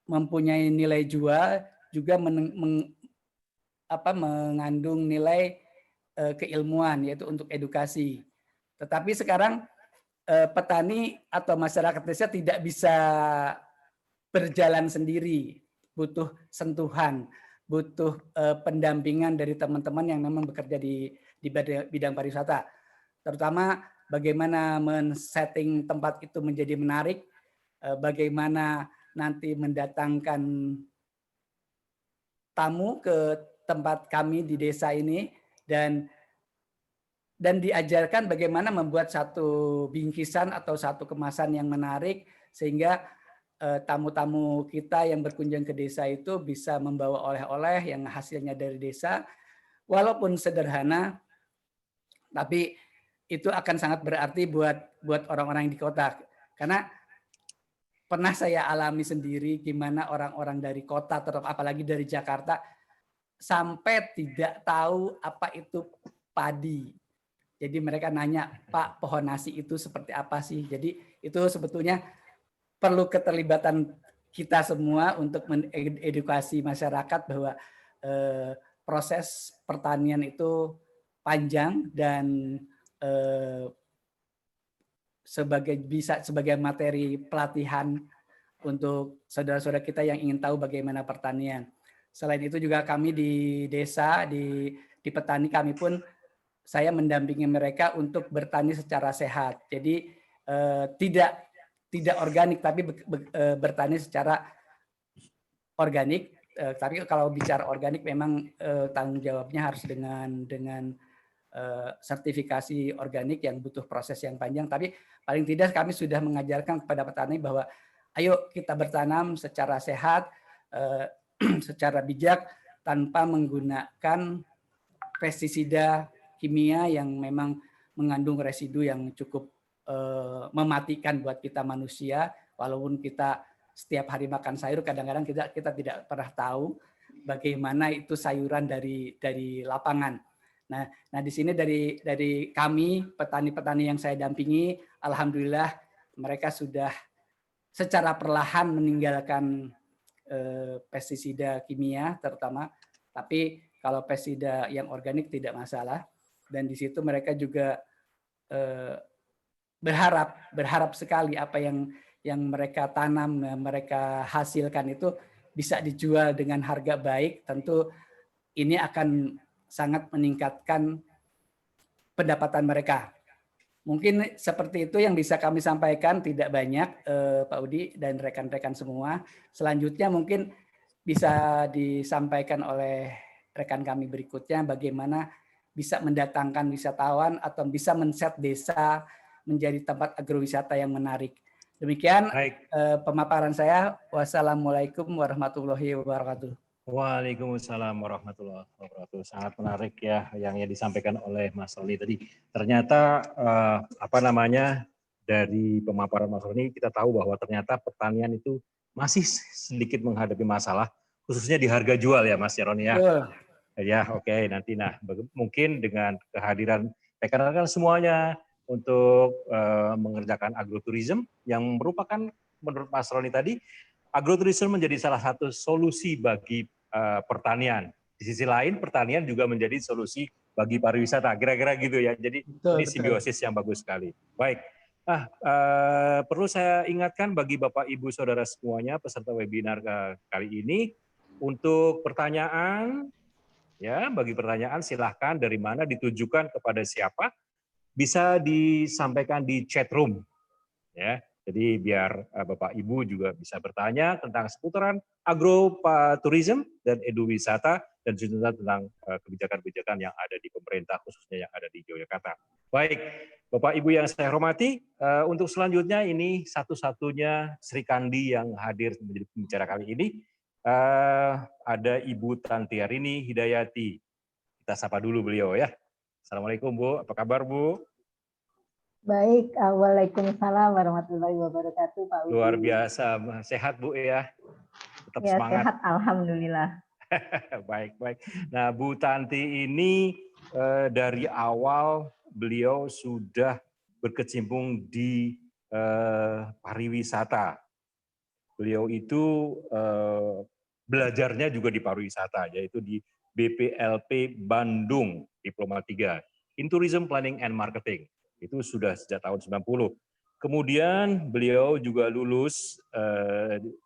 mempunyai nilai jual, juga mengandung nilai keilmuan, yaitu untuk edukasi. Tetapi sekarang petani atau masyarakat desa tidak bisa berjalan sendiri, butuh sentuhan, butuh pendampingan dari teman-teman yang memang bekerja di bidang pariwisata, terutama bagaimana men-setting tempat itu menjadi menarik, bagaimana nanti mendatangkan tamu ke tempat kami di desa ini, dan diajarkan bagaimana membuat satu bingkisan atau satu kemasan yang menarik sehingga tamu-tamu kita yang berkunjung ke desa itu bisa membawa oleh-oleh yang hasilnya dari desa, walaupun sederhana, tapi itu akan sangat berarti buat orang-orang di kota. Karena pernah saya alami sendiri gimana orang-orang dari kota, apalagi dari Jakarta, sampai tidak tahu apa itu padi. Jadi mereka nanya, Pak, pohon nasi itu seperti apa sih? Jadi itu sebetulnya perlu keterlibatan kita semua untuk mengedukasi masyarakat bahwa proses pertanian itu panjang dan sebagai materi pelatihan untuk saudara-saudara kita yang ingin tahu bagaimana pertanian. Selain itu juga kami di desa, di petani kami pun, saya mendampingi mereka untuk bertani secara sehat. Jadi tidak organik, tapi bertani secara organik. Tapi kalau bicara organik memang tanggung jawabnya harus dengan sertifikasi organik yang butuh proses yang panjang. Tapi paling tidak kami sudah mengajarkan kepada petani bahwa ayo kita bertanam secara sehat, secara bijak, tanpa menggunakan pestisida kimia yang memang mengandung residu yang cukup mematikan buat kita manusia. Walaupun kita setiap hari makan sayur, kadang-kadang kita tidak pernah tahu bagaimana itu sayuran dari lapangan. Nah di sini dari kami petani-petani yang saya dampingi, alhamdulillah mereka sudah secara perlahan meninggalkan pestisida kimia terutama, tapi kalau pestisida yang organik tidak masalah. Dan di situ mereka juga berharap sekali apa yang mereka tanam, mereka hasilkan itu bisa dijual dengan harga baik. Tentu ini akan sangat meningkatkan pendapatan mereka. Mungkin seperti itu yang bisa kami sampaikan, tidak banyak Pak Udi dan rekan-rekan semua. Selanjutnya mungkin bisa disampaikan oleh rekan kami berikutnya bagaimana bisa mendatangkan wisatawan atau bisa men-set desa menjadi tempat agrowisata yang menarik. Demikian pemaparan saya. Wassalamualaikum warahmatullahi wabarakatuh. Waalaikumsalam warahmatullahi wabarakatuh. Sangat menarik ya yang disampaikan oleh Mas Roni tadi. Ternyata dari pemaparan Mas Roni kita tahu bahwa ternyata pertanian itu masih sedikit menghadapi masalah, khususnya di harga jual ya Mas Roni ya. Ya, oke. Nanti mungkin dengan kehadiran rekan-rekan semuanya untuk mengerjakan agroturism yang merupakan menurut Mas Roni tadi, agroturism menjadi salah satu solusi bagi pertanian. Di sisi lain, pertanian juga menjadi solusi bagi pariwisata. Kira-kira gitu ya. Jadi ini simbiosis yang bagus sekali. Baik. Perlu saya ingatkan bagi Bapak, Ibu, Saudara semuanya peserta webinar kali ini untuk pertanyaan. Ya, bagi pertanyaan silahkan dari mana ditujukan kepada siapa bisa disampaikan di chat room. Ya, jadi biar Bapak Ibu juga bisa bertanya tentang seputaran agroturism dan eduwisata dan juga tentang kebijakan-kebijakan yang ada di pemerintah khususnya yang ada di Yogyakarta. Baik, Bapak Ibu yang saya hormati, untuk selanjutnya ini satu-satunya Sri Kandi yang hadir menjadi pembicara kali ini. Ada Ibu Tantiarini Hidayati. Kita sapa dulu beliau ya. Assalamualaikum Bu, apa kabar Bu? Baik, waalaikumsalam warahmatullahi wabarakatuh Pak Udi. Luar biasa, sehat Bu ya? Tetap ya, semangat. Sehat, alhamdulillah. Baik. Nah Bu Tanti ini dari awal beliau sudah berkecimpung di pariwisata. Beliau itu belajarnya juga di pariwisata, yaitu di BPLP Bandung, Diploma 3, in Tourism Planning and Marketing. Itu sudah sejak tahun 90. Kemudian beliau juga lulus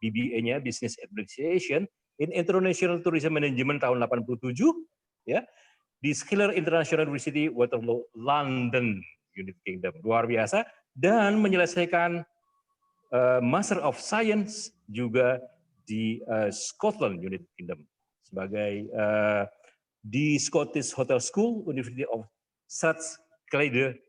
BBA-nya, Business Administration, in International Tourism Management tahun 87, ya, di Schiller International University, Waterloo, London. United Kingdom. Luar biasa. Dan menyelesaikan Master of Science juga di Scotland, United Kingdom. Sebagai di Scottish Hotel School, University of Strathclyde,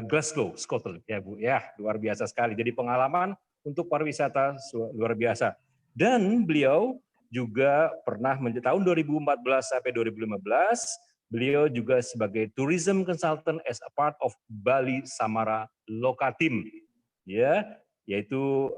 Glasgow, Scotland. Ya Bu, ya luar biasa sekali. Jadi pengalaman untuk pariwisata luar biasa. Dan beliau juga pernah tahun 2014 sampai 2015, beliau juga sebagai tourism consultant as a part of Bali Samara Lokatim, ya, yaitu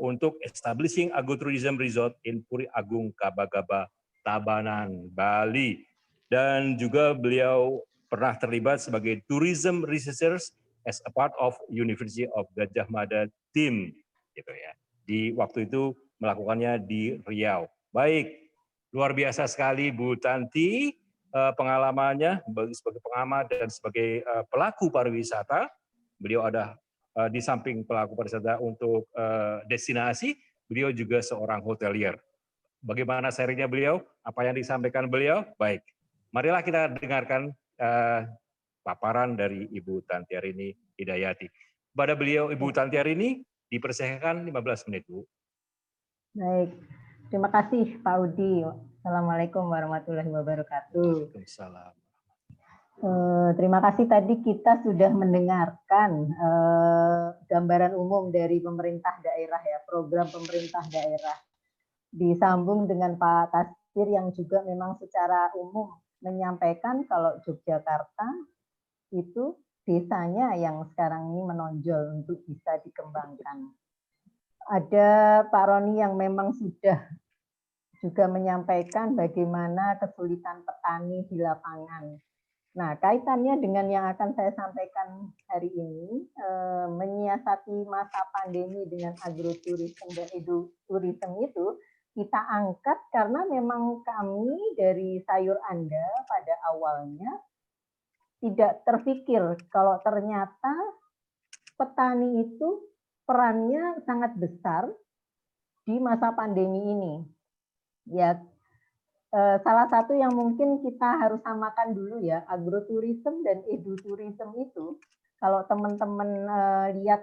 untuk establishing agrotourism resort in Puri Agung Kaba-Kaba, Tabanan, Bali. Dan juga beliau pernah terlibat sebagai tourism researchers as a part of University of Gajah Mada team, gitu ya. Di waktu itu melakukannya di Riau. Baik, luar biasa sekali Bu Tanti pengalamannya sebagai pengamat dan sebagai pelaku pariwisata. Beliau ada di samping pelaku pariwisata untuk destinasi, beliau juga seorang hotelier. Bagaimana sharingnya beliau? Apa yang disampaikan beliau? Baik, marilah kita dengarkan paparan dari Ibu Tantiarini Hidayati. Kepada beliau, Ibu Tantiarini, dipersilakan 15 menit, Bu. Baik, terima kasih Pak Udi. Assalamualaikum warahmatullahi wabarakatuh. Waalaikumsalam. Terima kasih tadi kita sudah mendengarkan gambaran umum dari pemerintah daerah ya, program pemerintah daerah. Disambung dengan Pak Tasir yang juga memang secara umum menyampaikan kalau Yogyakarta itu desanya yang sekarang ini menonjol untuk bisa dikembangkan. Ada Pak Roni yang memang sudah juga menyampaikan bagaimana kesulitan petani di lapangan. Nah, kaitannya dengan yang akan saya sampaikan hari ini, menyiasati masa pandemi dengan agroturism dan eduturism itu kita angkat karena memang kami dari Sayur Anda pada awalnya tidak terpikir kalau ternyata petani itu perannya sangat besar di masa pandemi ini. Ya, salah satu yang mungkin kita harus samakan dulu ya, agroturism dan eduturism itu, kalau teman-teman lihat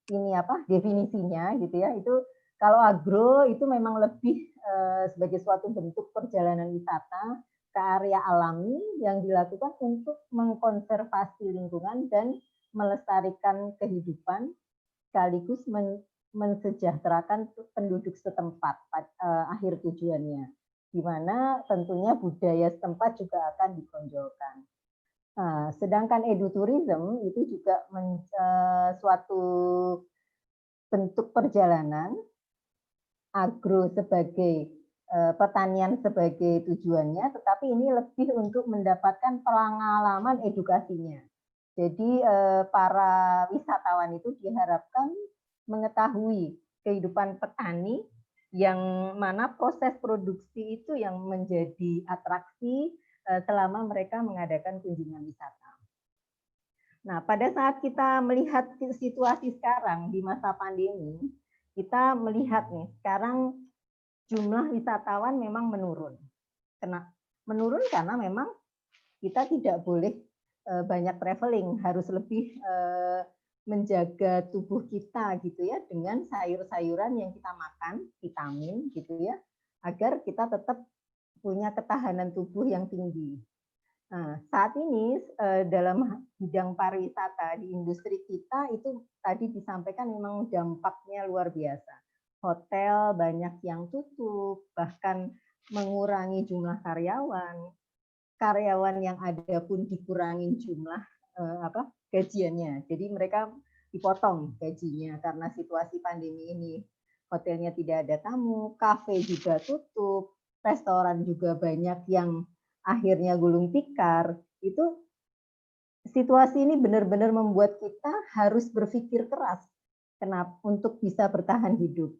ini apa definisinya gitu ya, itu kalau agro itu memang lebih sebagai suatu bentuk perjalanan wisata ke area alami yang dilakukan untuk mengkonservasi lingkungan dan melestarikan kehidupan sekaligus mensejahterakan penduduk setempat akhir tujuannya, di mana tentunya budaya setempat juga akan ditonjolkan. Sedangkan eduturism itu juga suatu bentuk perjalanan, agro sebagai pertanian sebagai tujuannya, tetapi ini lebih untuk mendapatkan pengalaman edukasinya. Jadi para wisatawan itu diharapkan mengetahui kehidupan petani yang mana proses produksi itu yang menjadi atraksi selama mereka mengadakan kunjungan wisata. Nah, pada saat kita melihat situasi sekarang di masa pandemi, kita melihat nih sekarang jumlah wisatawan memang menurun. Menurun karena memang kita tidak boleh banyak traveling, harus lebih menjaga tubuh kita gitu ya dengan sayur-sayuran yang kita makan, vitamin gitu ya, agar kita tetap punya ketahanan tubuh yang tinggi. Nah, saat ini dalam bidang pariwisata di industri kita itu tadi disampaikan memang dampaknya luar biasa. Hotel banyak yang tutup, bahkan mengurangi jumlah karyawan. Karyawan yang ada pun dikurangi jumlah gajiannya. Jadi mereka dipotong gajinya karena situasi pandemi ini. Hotelnya tidak ada tamu, kafe juga tutup, restoran juga banyak yang akhirnya gulung tikar. Itu situasi ini benar-benar membuat kita harus berpikir keras untuk bisa bertahan hidup.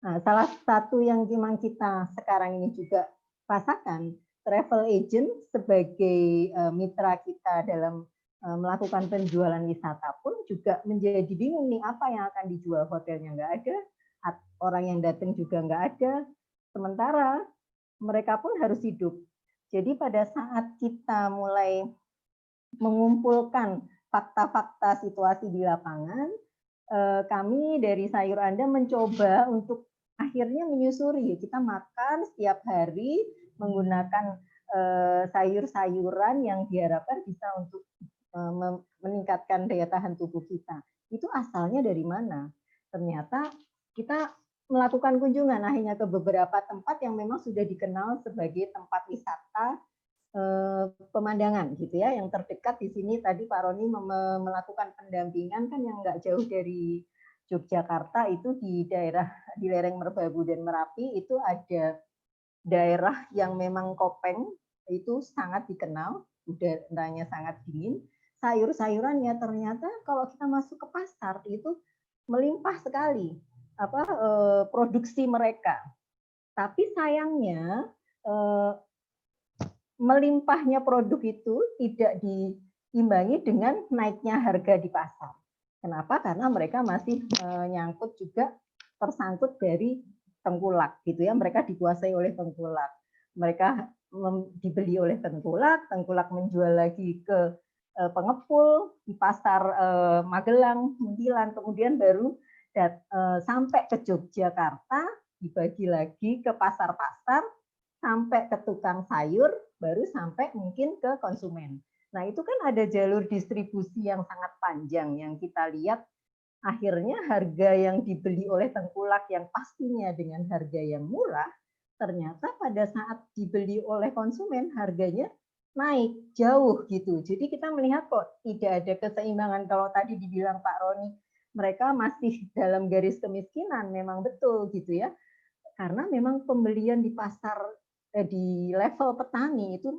Nah, salah satu yang memang kita sekarang ini juga rasakan, travel agent sebagai mitra kita dalam melakukan penjualan wisata pun juga menjadi bingung nih apa yang akan dijual, hotelnya nggak ada, orang yang datang juga nggak ada, sementara mereka pun harus hidup. Jadi pada saat kita mulai mengumpulkan fakta-fakta situasi di lapangan, kami dari Sayur Anda mencoba untuk akhirnya menyusuri. Kita makan setiap hari menggunakan sayur-sayuran yang diharapkan bisa untuk meningkatkan daya tahan tubuh kita. Itu asalnya dari mana? Ternyata kita melakukan kunjungan akhirnya ke beberapa tempat yang memang sudah dikenal sebagai tempat wisata pemandangan gitu ya, yang terdekat di sini tadi Pak Roni melakukan pendampingan kan yang nggak jauh dari Yogyakarta itu di daerah di lereng Merbabu dan Merapi itu ada daerah yang memang kopeng itu sangat dikenal, udaranya sangat dingin, sayur-sayurannya ternyata kalau kita masuk ke pasar itu melimpah sekali produksi mereka. Tapi sayangnya melimpahnya produk itu tidak diimbangi dengan naiknya harga di pasar. Kenapa? Karena mereka masih nyangkut juga tersangkut dari tengkulak gitu ya. Mereka dikuasai oleh tengkulak. Mereka dibeli oleh tengkulak, tengkulak menjual lagi ke pengepul di pasar Magelang, Muntilan, kemudian baru sampai ke Yogyakarta, dibagi lagi ke pasar-pasar, sampai ke tukang sayur, baru sampai mungkin ke konsumen. Nah, itu kan ada jalur distribusi yang sangat panjang yang kita lihat akhirnya harga yang dibeli oleh tengkulak yang pastinya dengan harga yang murah, ternyata pada saat dibeli oleh konsumen harganya naik jauh gitu. Jadi kita melihat kok tidak ada keseimbangan. Kalau tadi dibilang Pak Roni, mereka masih dalam garis kemiskinan, memang betul gitu ya. Karena memang pembelian di pasar di level petani itu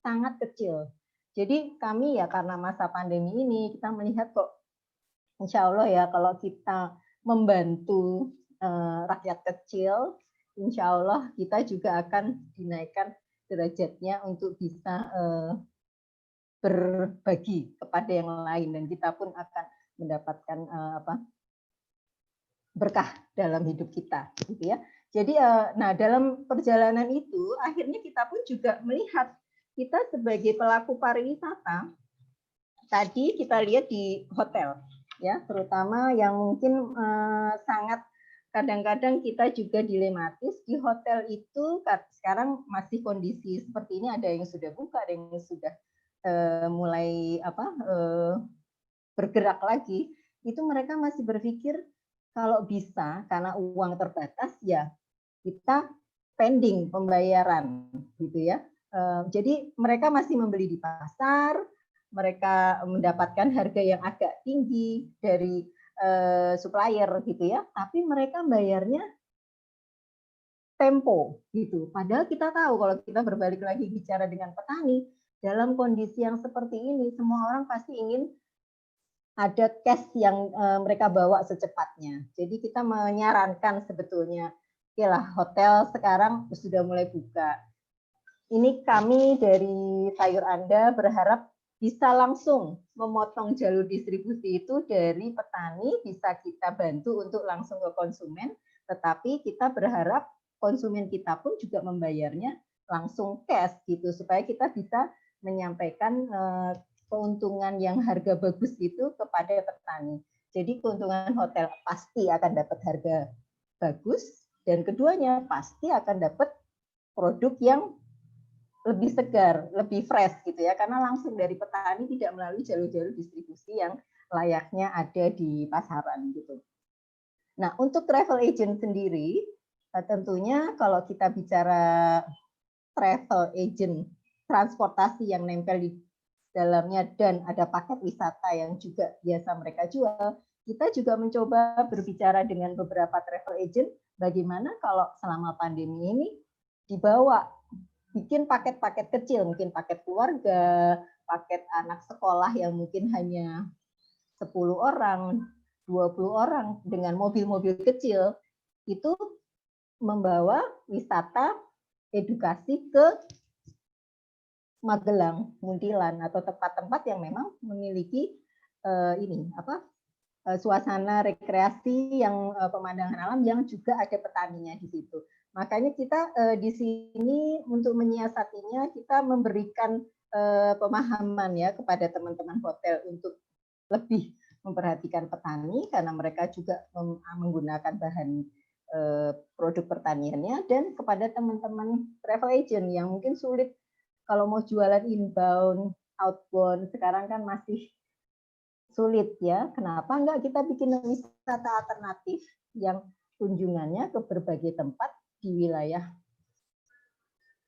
sangat kecil. Jadi kami ya karena masa pandemi ini kita melihat kok insya Allah ya kalau kita membantu rakyat kecil, insya Allah kita juga akan dinaikkan derajatnya untuk bisa berbagi kepada yang lain dan kita pun akan mendapatkan berkah dalam hidup kita, gitu ya. Jadi, nah dalam perjalanan itu akhirnya kita pun juga melihat kita sebagai pelaku pariwisata. Tadi kita lihat di hotel, ya, terutama yang mungkin sangat kadang-kadang kita juga dilematis di hotel itu sekarang masih kondisi seperti ini, ada yang sudah buka, ada yang sudah mulai bergerak lagi. Itu mereka masih berpikir kalau bisa karena uang terbatas ya kita pending pembayaran gitu ya. Jadi mereka masih membeli di pasar, mereka mendapatkan harga yang agak tinggi dari supplier gitu ya, tapi mereka bayarnya tempo gitu. Padahal kita tahu kalau kita berbalik lagi bicara dengan petani, dalam kondisi yang seperti ini semua orang pasti ingin ada cash yang mereka bawa secepatnya. Jadi kita menyarankan sebetulnya, oke lah hotel sekarang sudah mulai buka. Ini kami dari Sayur Anda berharap bisa langsung memotong jalur distribusi itu dari petani, bisa kita bantu untuk langsung ke konsumen, tetapi kita berharap konsumen kita pun juga membayarnya langsung cash gitu, supaya kita bisa menyampaikan keuntungan yang harga bagus itu kepada petani. Jadi keuntungan hotel pasti akan dapat harga bagus, dan keduanya pasti akan dapat produk yang lebih segar, lebih fresh gitu ya, karena langsung dari petani tidak melalui jalur-jalur distribusi yang layaknya ada di pasaran gitu. Nah, untuk travel agent sendiri, tentunya kalau kita bicara travel agent transportasi yang nempel di dalamnya dan ada paket wisata yang juga biasa mereka jual, kita juga mencoba berbicara dengan beberapa travel agent bagaimana kalau selama pandemi ini dibawa bikin paket-paket kecil, mungkin paket keluarga, paket anak sekolah yang mungkin hanya 10 orang, 20 orang dengan mobil-mobil kecil, itu membawa wisata edukasi ke Magelang, Muntilan atau tempat-tempat yang memang memiliki suasana rekreasi yang pemandangan alam yang juga ada petaninya di situ. Makanya kita di sini untuk menyiasatinya kita memberikan pemahaman ya kepada teman-teman hotel untuk lebih memperhatikan petani karena mereka juga menggunakan bahan produk pertaniannya, dan kepada teman-teman travel agent yang mungkin sulit kalau mau jualan inbound, outbound, sekarang kan masih sulit ya. Kenapa enggak kita bikin wisata alternatif yang kunjungannya ke berbagai tempat di wilayah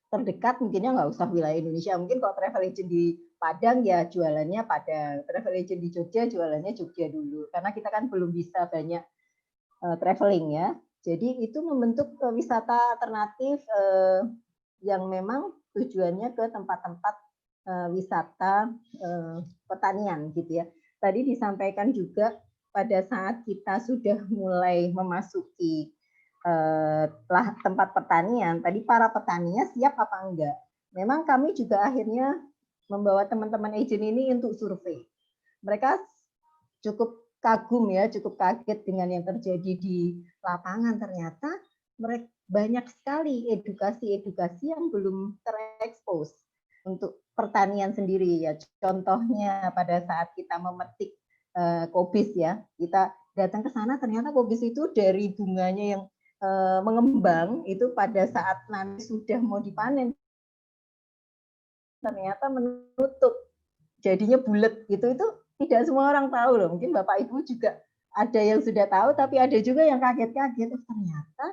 terdekat, mungkinnya nggak usah wilayah Indonesia. Mungkin kalau travel agent di Padang ya jualannya Padang, travel agent di Jogja jualannya Jogja dulu, karena kita kan belum bisa banyak traveling ya. Jadi itu membentuk wisata alternatif yang memang tujuannya ke tempat-tempat wisata pertanian gitu ya. Tadi disampaikan juga pada saat kita sudah mulai memasuki tempat pertanian, tadi para petaninya siap apa enggak? Memang kami juga akhirnya membawa teman-teman agent ini untuk survei. Mereka cukup kagum ya, cukup kaget dengan yang terjadi di lapangan. Ternyata mereka banyak sekali edukasi-edukasi yang belum terekspos untuk pertanian sendiri ya. Contohnya pada saat kita memetik kobis ya, kita datang ke sana ternyata kobis itu dari bunganya yang mengembang itu pada saat nanti sudah mau dipanen ternyata menutup, jadinya bulat gitu. Itu tidak semua orang tahu loh. Mungkin Bapak Ibu juga ada yang sudah tahu, tapi ada juga yang kaget-kaget. Ternyata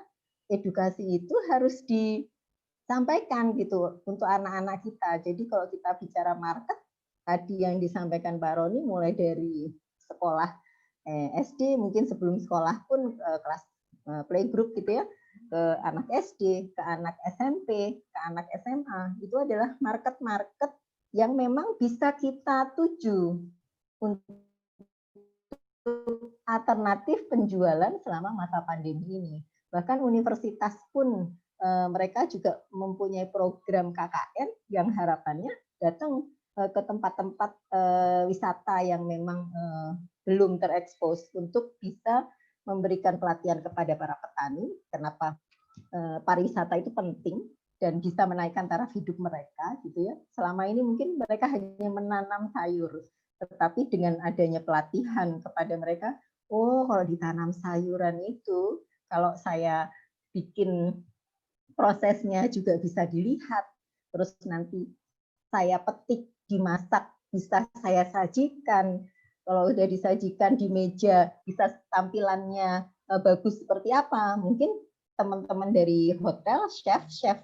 edukasi itu harus disampaikan gitu untuk anak-anak kita. Jadi kalau kita bicara market tadi yang disampaikan Pak Roni, mulai dari sekolah SD, mungkin sebelum sekolah pun kelas playgroup gitu ya, ke anak SD, ke anak SMP, ke anak SMA, itu adalah market-market yang memang bisa kita tuju untuk alternatif penjualan selama masa pandemi ini. Bahkan universitas pun mereka juga mempunyai program KKN yang harapannya datang ke tempat-tempat wisata yang memang belum terekspos untuk bisa memberikan pelatihan kepada para petani. Kenapa pariwisata itu penting dan bisa menaikkan taraf hidup mereka gitu ya. Selama ini mungkin mereka hanya menanam sayur, tetapi dengan adanya pelatihan kepada mereka, oh kalau ditanam sayuran itu kalau saya bikin prosesnya juga bisa dilihat, terus nanti saya petik, dimasak, bisa saya sajikan. Kalau udah disajikan di meja, bisa tampilannya bagus seperti apa. Mungkin teman-teman dari hotel, chef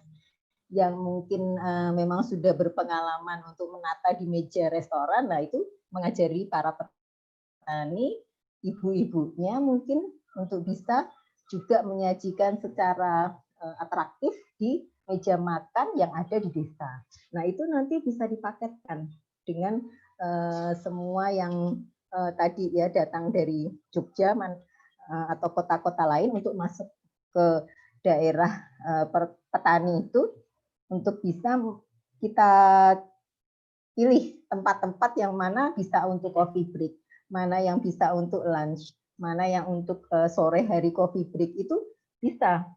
yang mungkin memang sudah berpengalaman untuk menata di meja restoran, nah itu mengajari para petani, ibu-ibunya mungkin untuk bisa juga menyajikan secara atraktif di meja makan yang ada di desa. Nah itu nanti bisa dipaketkan dengan semua yang tadi ya datang dari Jogja atau kota-kota lain untuk masuk ke daerah petani itu, untuk bisa kita pilih tempat-tempat yang mana bisa untuk coffee break, mana yang bisa untuk lunch, mana yang untuk sore hari coffee break, itu bisa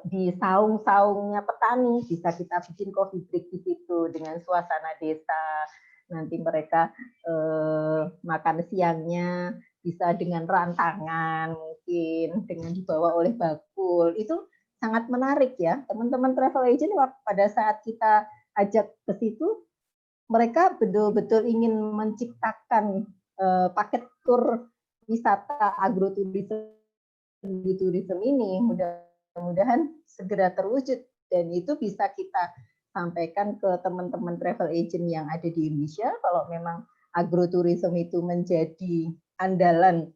di saung-saungnya petani, bisa kita bikin coffee break di situ dengan suasana desa. Nanti mereka makan siangnya bisa dengan rantangan, mungkin dengan dibawa oleh bakul. Itu sangat menarik ya. Teman-teman travel agent pada saat kita ajak ke situ, mereka betul-betul ingin menciptakan paket tur wisata agroturisme ini. Mudah-mudahan segera terwujud dan itu bisa kita sampaikan ke teman-teman travel agent yang ada di Indonesia. Kalau memang agroturisme itu menjadi andalan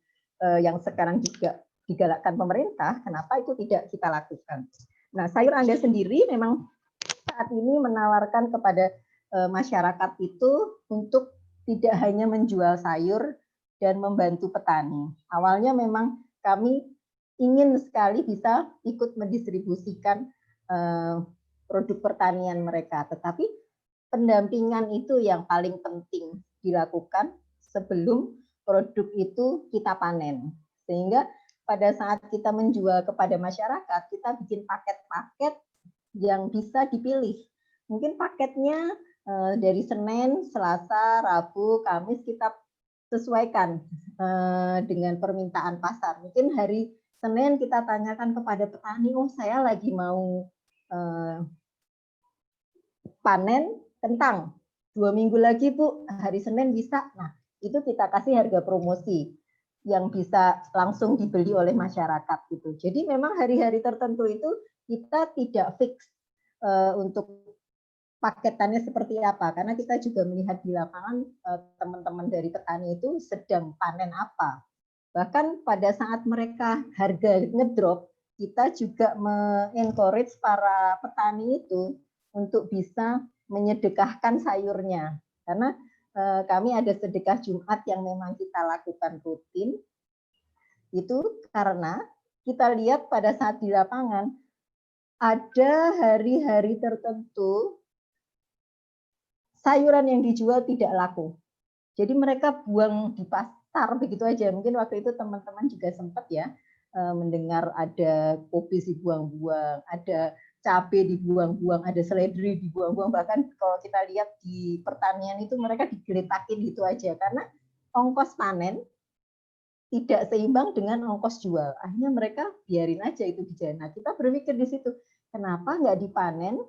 yang sekarang juga digalakkan pemerintah, kenapa itu tidak kita lakukan? Nah, Sayur Anda sendiri memang saat ini menawarkan kepada masyarakat itu untuk tidak hanya menjual sayur dan membantu petani. Awalnya memang kami ingin sekali bisa ikut mendistribusikan produk pertanian mereka, tetapi pendampingan itu yang paling penting dilakukan sebelum produk itu kita panen. Sehingga pada saat kita menjual kepada masyarakat, kita bikin paket-paket yang bisa dipilih. Mungkin paketnya dari Senin, Selasa, Rabu, Kamis kita sesuaikan dengan permintaan pasar. Mungkin hari Senin kita tanyakan kepada petani, oh saya lagi mau panen kentang, 2 minggu lagi Bu, hari Senin bisa. Nah, itu kita kasih harga promosi yang bisa langsung dibeli oleh masyarakat gitu. Jadi memang hari-hari tertentu itu kita tidak fix untuk paketannya seperti apa, karena kita juga melihat di lapangan teman-teman dari petani itu sedang panen apa. Bahkan pada saat mereka harga ngedrop, kita juga me-encourage para petani itu untuk bisa menyedekahkan sayurnya. Karena kami ada sedekah Jumat yang memang kita lakukan rutin, itu karena kita lihat pada saat di lapangan, ada hari-hari tertentu sayuran yang dijual tidak laku. Jadi mereka buang di pasar begitu aja. Mungkin waktu itu teman-teman juga sempat ya mendengar ada kubis dibuang-buang, ada cabai dibuang-buang, ada seledri dibuang-buang. Bahkan kalau kita lihat di pertanian itu mereka digeletakin gitu aja. Karena ongkos panen tidak seimbang dengan ongkos jual. Akhirnya mereka biarin aja itu di jalan. Nah, kita berpikir di situ, kenapa nggak dipanen,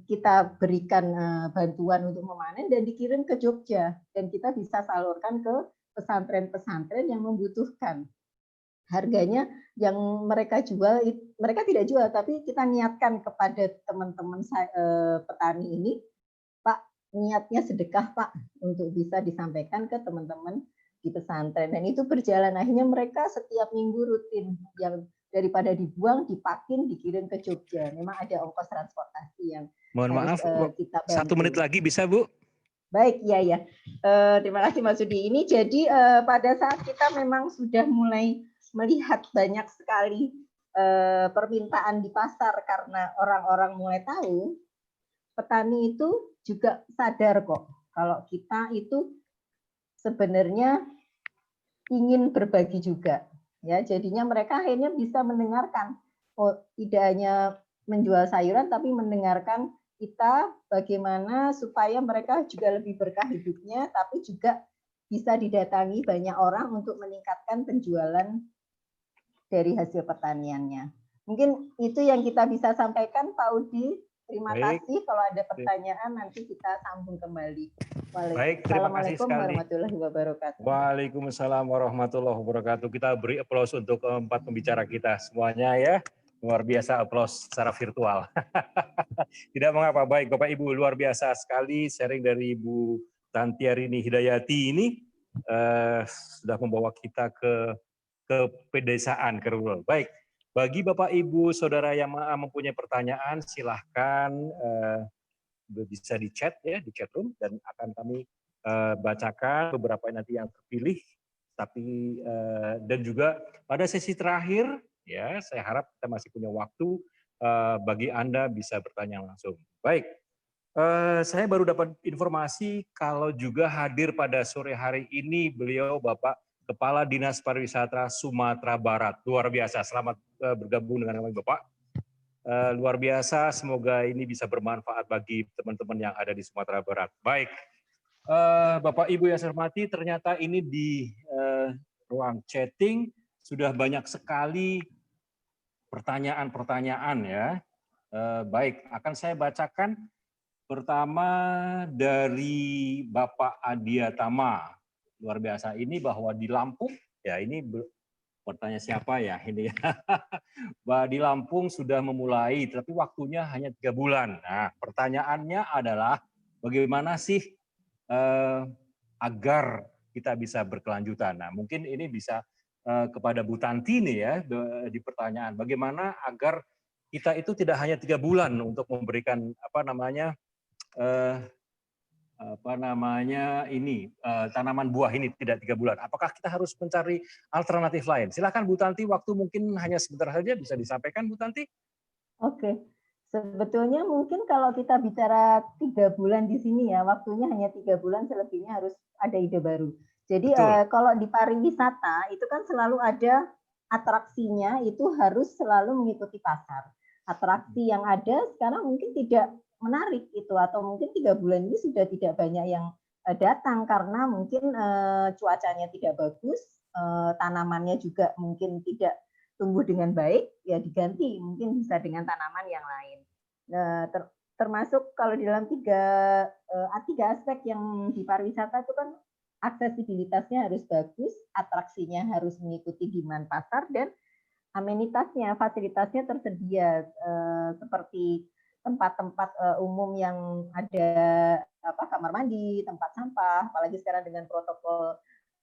kita berikan bantuan untuk memanen dan dikirim ke Jogja, dan kita bisa salurkan ke pesantren-pesantren yang membutuhkan. Harganya yang mereka jual, mereka tidak jual, tapi kita niatkan kepada teman-teman petani ini, Pak, niatnya sedekah Pak, untuk bisa disampaikan ke teman-teman di pesantren, dan itu berjalan. Akhirnya mereka setiap minggu rutin, yang daripada dibuang, dipakin, dikirim ke Jogja. Memang ada ongkos transportasi yang Mohon maaf, kita bantu. 1 menit lagi bisa Bu? Baik, ya. Terima kasih Mas Sudi. Ini jadi pada saat kita memang sudah mulai melihat banyak sekali permintaan di pasar karena orang-orang mulai tahu, petani itu juga sadar kok kalau kita itu sebenarnya ingin berbagi juga. Ya, jadinya mereka akhirnya bisa mendengarkan, oh tidak hanya menjual sayuran tapi mendengarkan kita bagaimana supaya mereka juga lebih berkah hidupnya, tapi juga bisa didatangi banyak orang untuk meningkatkan penjualan dari hasil pertaniannya. Mungkin itu yang kita bisa sampaikan, Pak Udi. Terima kasih. Kalau ada pertanyaan nanti kita sambung kembali. Baik, terima kasih Assalamualaikum sekali. warahmatullahi wabarakatuh. Waalaikumsalam warahmatullahi wabarakatuh. Kita beri aplaus untuk keempat pembicara kita semuanya ya. Luar biasa aplaus secara virtual. Tidak mengapa, baik Bapak Ibu, luar biasa sekali sharing dari Ibu Tantiarini Hidayati ini sudah membawa kita ke pedesaan, ke rural. Baik, bagi Bapak Ibu Saudara yang mempunyai pertanyaan, silahkan bisa di chat ya, di chat room, dan akan kami bacakan beberapa nanti yang terpilih. Tapi dan juga pada sesi terakhir ya, saya harap kita masih punya waktu bagi Anda bisa bertanya langsung. Baik, saya baru dapat informasi kalau juga hadir pada sore hari ini beliau Bapak Kepala Dinas Pariwisata Sumatera Barat. Luar biasa, selamat bergabung dengan kami Bapak. Luar biasa, semoga ini bisa bermanfaat bagi teman-teman yang ada di Sumatera Barat. Baik, Bapak Ibu yang saya hormati, ternyata ini di ruang chatting sudah banyak sekali pertanyaan-pertanyaan ya. Baik, akan saya bacakan pertama dari Bapak Adiatama. Luar biasa, ini bahwa di Lampung, ya ini pertanyaan siapa ya ini ya. Bahwa di Lampung sudah memulai, tapi waktunya hanya 3 bulan. Nah, pertanyaannya adalah bagaimana sih agar kita bisa berkelanjutan. Nah, mungkin ini bisa kepada Bu Tanti nih ya di pertanyaan. Bagaimana agar kita itu tidak hanya 3 bulan untuk memberikan tanaman buah ini tidak 3 bulan. Apakah kita harus mencari alternatif lain? Silakan Bu Tanti, waktu mungkin hanya sebentar saja, bisa disampaikan Bu Tanti. Oke. Sebetulnya mungkin kalau kita bicara 3 bulan di sini ya, waktunya hanya 3 bulan, selebihnya harus ada ide baru. Jadi kalau di pariwisata itu kan selalu ada atraksinya, itu harus selalu mengikuti pasar. Atraksi yang ada sekarang mungkin tidak menarik itu, atau mungkin 3 bulan ini sudah tidak banyak yang datang karena mungkin cuacanya tidak bagus, tanamannya juga mungkin tidak tumbuh dengan baik, ya diganti mungkin bisa dengan tanaman yang lain. Nah, termasuk kalau di dalam tiga aspek yang di pariwisata itu kan aksesibilitasnya harus bagus, atraksinya harus mengikuti demand pasar, dan amenitasnya, fasilitasnya tersedia seperti tempat-tempat umum yang ada kamar mandi, tempat sampah, apalagi sekarang dengan protokol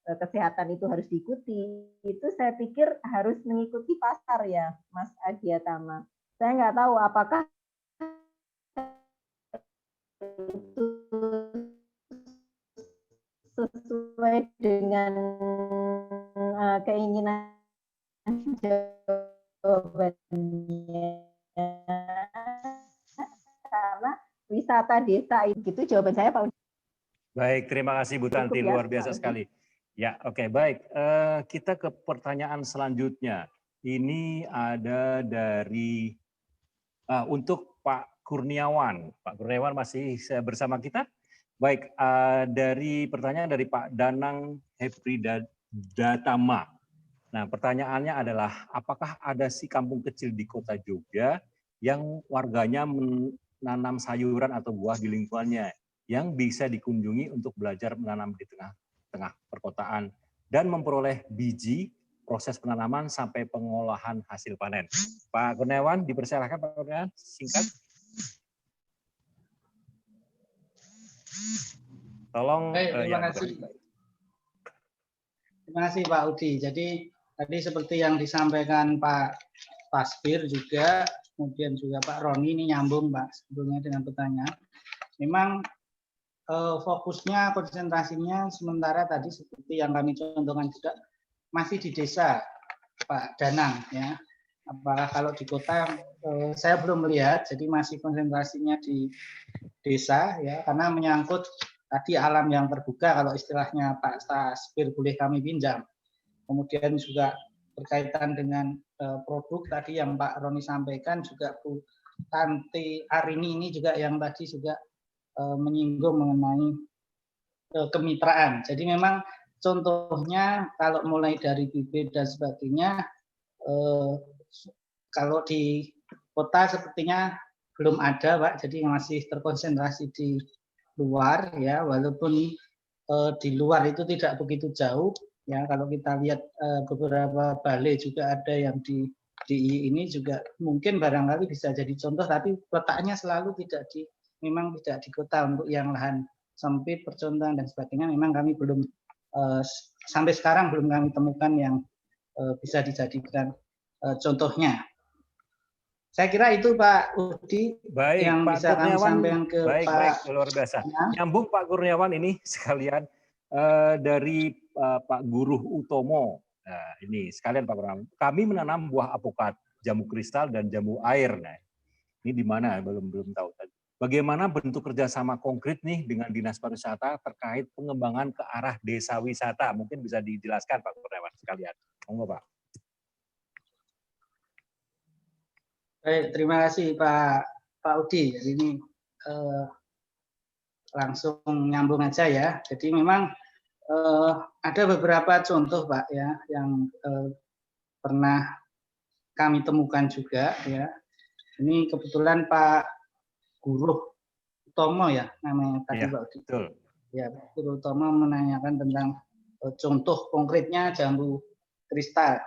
kesehatan itu harus diikuti. Itu saya pikir harus mengikuti pasar ya, Mas Adiatama. Saya nggak tahu apakah itu sesuai dengan keinginan jawabannya, karena wisata desa itu jawaban saya Pak. Baik, terima kasih Bu Tanti, luar biasa sekali. Ya, oke, baik. Kita ke pertanyaan selanjutnya. Ini ada dari untuk Pak Kurniawan. Pak Kurniawan masih bersama kita? Baik, dari pertanyaan dari Pak Danang Hepridatama. Nah, pertanyaannya adalah, apakah ada si kampung kecil di kota Jogja yang warganya menanam sayuran atau buah di lingkungannya yang bisa dikunjungi untuk belajar menanam di tengah perkotaan dan memperoleh biji, proses penanaman sampai pengolahan hasil panen? Pak Kurniawan, dipersilakan Pak Kurniawan, singkat. Tolong. Terima kasih. Terima kasih Pak Udi. Jadi tadi seperti yang disampaikan Pak Tasbir juga, kemudian juga Pak Roni, ini nyambung Pak sebetulnya dengan pertanyaan. Memang fokusnya, konsentrasinya sementara tadi seperti yang kami contohkan juga masih di desa Pak Danang ya. Apakah kalau di kota saya belum melihat, jadi masih konsentrasinya di desa ya, karena menyangkut tadi alam yang terbuka kalau istilahnya Pak Tasbir boleh kami pinjam. Kemudian juga berkaitan dengan produk tadi yang Pak Roni sampaikan, juga Bu Tanti Arini ini juga yang tadi juga menyinggung mengenai kemitraan. Jadi memang contohnya kalau mulai dari bibit dan sebagainya, kalau di kota sepertinya belum ada Pak, jadi masih terkonsentrasi di luar ya, walaupun di luar itu tidak begitu jauh ya. Kalau kita lihat beberapa balai juga ada yang di ini juga mungkin barangkali bisa jadi contoh, tapi letaknya selalu memang tidak di kota. Untuk yang lahan sempit, percontohan dan sebagainya memang kami belum sampai sekarang belum kami temukan yang bisa dijadikan contohnya. Saya kira itu Pak Udi yang Pak bisa kami sampaikan ke baik, Pak. Baik, luar biasa. Ya. Nyambung Pak Kurniawan ini sekalian dari Pak Guruh Utomo. Nah, ini sekalian Pak Kurniawan. Kami menanam buah apokat, jamu kristal dan jamu air. Nah, ini di mana? Belum tahu tadi. Bagaimana bentuk kerjasama konkret nih dengan Dinas Pariwisata terkait pengembangan ke arah desa wisata? Mungkin bisa dijelaskan Pak Kurniawan sekalian. Monggo Pak. Baik, terima kasih Pak Udi. Jadi ini langsung nyambung aja ya. Jadi memang ada beberapa contoh Pak ya yang pernah kami temukan juga ya. Ini kebetulan Pak Guruh Utomo ya namanya tadi Pak Udi. Betul. Ya, Pak Guruh Utomo menanyakan tentang contoh konkretnya jambu kristal.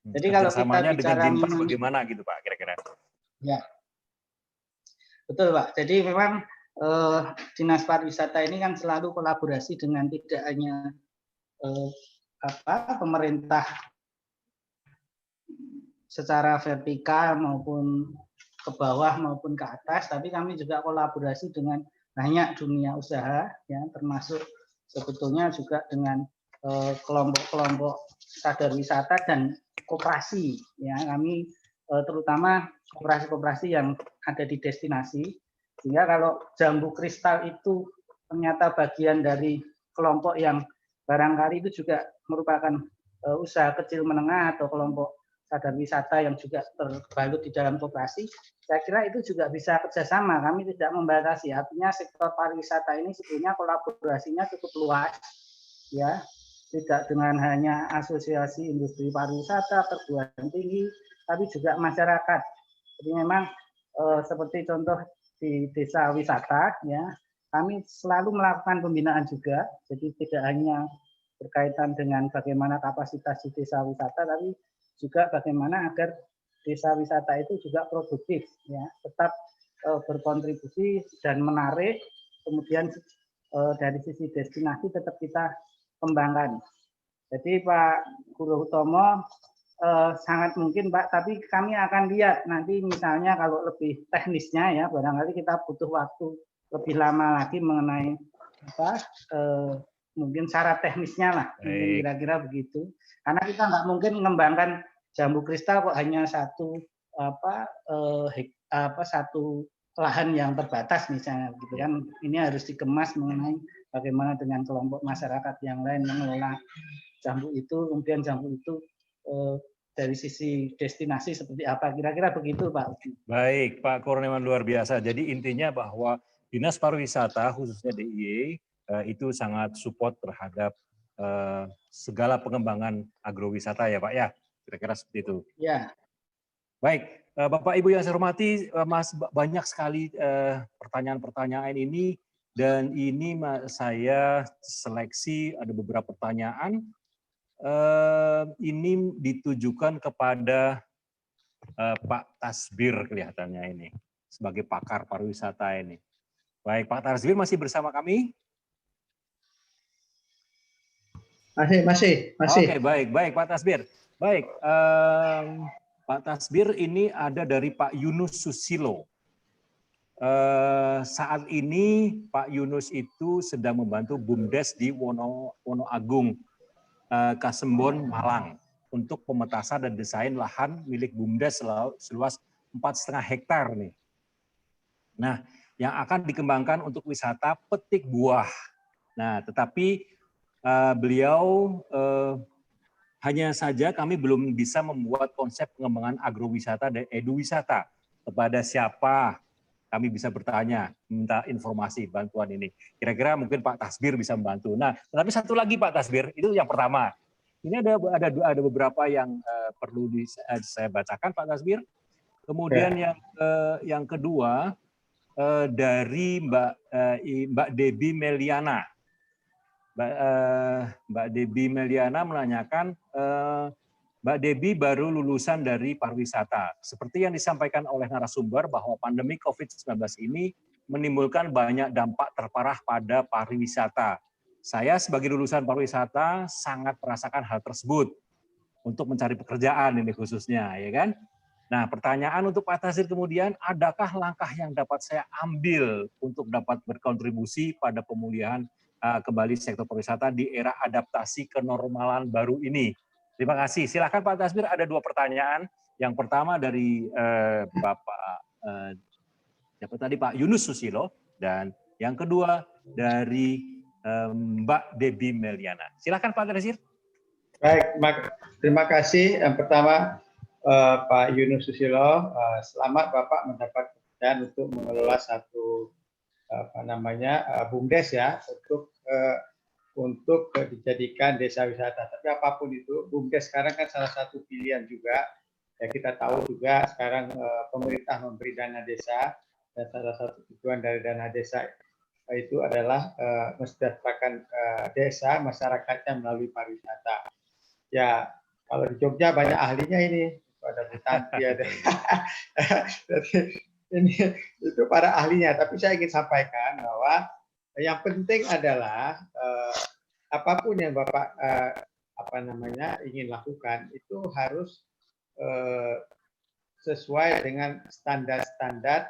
Jadi kalau kita bicara dengan Dinpas bagaimana gitu Pak kira-kira? Ya, betul Pak. Jadi memang Dinas Pariwisata ini kan selalu kolaborasi dengan tidak hanya pemerintah secara vertikal maupun ke bawah maupun ke atas, tapi kami juga kolaborasi dengan banyak dunia usaha, ya termasuk sebetulnya juga dengan kelompok-kelompok sadar wisata dan koperasi. Ya, kami terutama koperasi-koperasi yang ada di destinasi, sehingga kalau jambu kristal itu ternyata bagian dari kelompok yang barangkali itu juga merupakan usaha kecil menengah atau kelompok sadar wisata yang juga terbalut di dalam koperasi, saya kira itu juga bisa kerjasama. Kami tidak membatasi. Artinya sektor pariwisata ini sebetulnya kolaborasinya cukup luas, ya. Tidak dengan hanya asosiasi industri pariwisata, perguruan tinggi, tapi juga masyarakat. Jadi memang seperti contoh di desa wisata, ya, kami selalu melakukan pembinaan juga. Jadi tidak hanya berkaitan dengan bagaimana kapasitas di desa wisata, tapi juga bagaimana agar desa wisata itu juga produktif, ya, tetap berkontribusi dan menarik. Kemudian dari sisi destinasi tetap kita kembangkan. Jadi Pak Guru Utomo sangat mungkin Pak, tapi kami akan lihat nanti misalnya kalau lebih teknisnya ya, barangkali kita butuh waktu lebih lama lagi mengenai apa mungkin syarat teknisnya lah, mungkin kira-kira begitu. Karena kita nggak mungkin mengembangkan jambu kristal kok hanya satu satu lahan yang terbatas misalnya, gitu kan. Ini harus dikemas mengenai bagaimana dengan kelompok masyarakat yang lain mengelola jambu itu, kemudian jambu itu dari sisi destinasi seperti apa, kira-kira begitu Pak. Baik, Pak Kurniawan luar biasa. Jadi intinya bahwa Dinas Pariwisata khususnya DIY itu sangat support terhadap segala pengembangan agrowisata ya Pak ya, kira-kira seperti itu. Ya. Baik, Bapak Ibu yang saya hormati, Mas, banyak sekali pertanyaan-pertanyaan ini, dan ini saya seleksi ada beberapa pertanyaan. Ini ditujukan kepada Pak Tasbir kelihatannya ini, sebagai pakar pariwisata ini. Baik, Pak Tasbir masih bersama kami? Masih. Oke, baik Pak Tasbir. Baik, Pak Tasbir ini ada dari Pak Yunus Susilo. Saat ini Pak Yunus itu sedang membantu BUMDes di Wonoagung, Kasembon, Malang, untuk pemetasan dan desain lahan milik BUMDes seluas 4,5 hektar nih. Nah, yang akan dikembangkan untuk wisata petik buah. Nah, tetapi beliau hanya saja kami belum bisa membuat konsep pengembangan agrowisata dan eduwisata. Kepada siapa kami bisa bertanya, minta informasi, bantuan ini. Kira-kira mungkin Pak Tasbir bisa membantu. Nah, tapi satu lagi Pak Tasbir, itu yang pertama. Ini ada beberapa yang perlu saya bacakan Pak Tasbir. Kemudian yang kedua dari Mbak Debbie Meliana. Mbak Debbie Meliana menanyakan, Mbak Debbie baru lulusan dari pariwisata. Seperti yang disampaikan oleh narasumber bahwa pandemi COVID-19 ini menimbulkan banyak dampak terparah pada pariwisata. Saya sebagai lulusan pariwisata sangat merasakan hal tersebut untuk mencari pekerjaan ini khususnya, ya kan? Nah, pertanyaan untuk Pak Tasbir kemudian, adakah langkah yang dapat saya ambil untuk dapat berkontribusi pada pemulihan kembali sektor pariwisata di era adaptasi kenormalan baru ini? Terima kasih. Silakan Pak Tasbir, ada 2 pertanyaan. Yang pertama dari Pak Yunus Susilo, dan yang kedua dari Mbak Debbie Meliana. Silakan Pak Tasbir. Baik, terima kasih. Yang pertama Pak Yunus Susilo, selamat Bapak mendapat pekerjaan untuk mengelola satu BUMDes ya, untuk dijadikan desa wisata. Tapi apapun itu, BUMDes sekarang kan salah satu pilihan juga. Ya, kita tahu juga sekarang pemerintah memberi dana desa, dan salah satu tujuan dari dana desa itu adalah mensejahterakan desa masyarakatnya melalui pariwisata. Ya, kalau di Jogja banyak ahlinya ini, ada Butanti, ada ini itu para ahlinya. Tapi saya ingin sampaikan bahwa yang penting adalah apapun yang Bapak ingin lakukan itu harus sesuai dengan standar-standar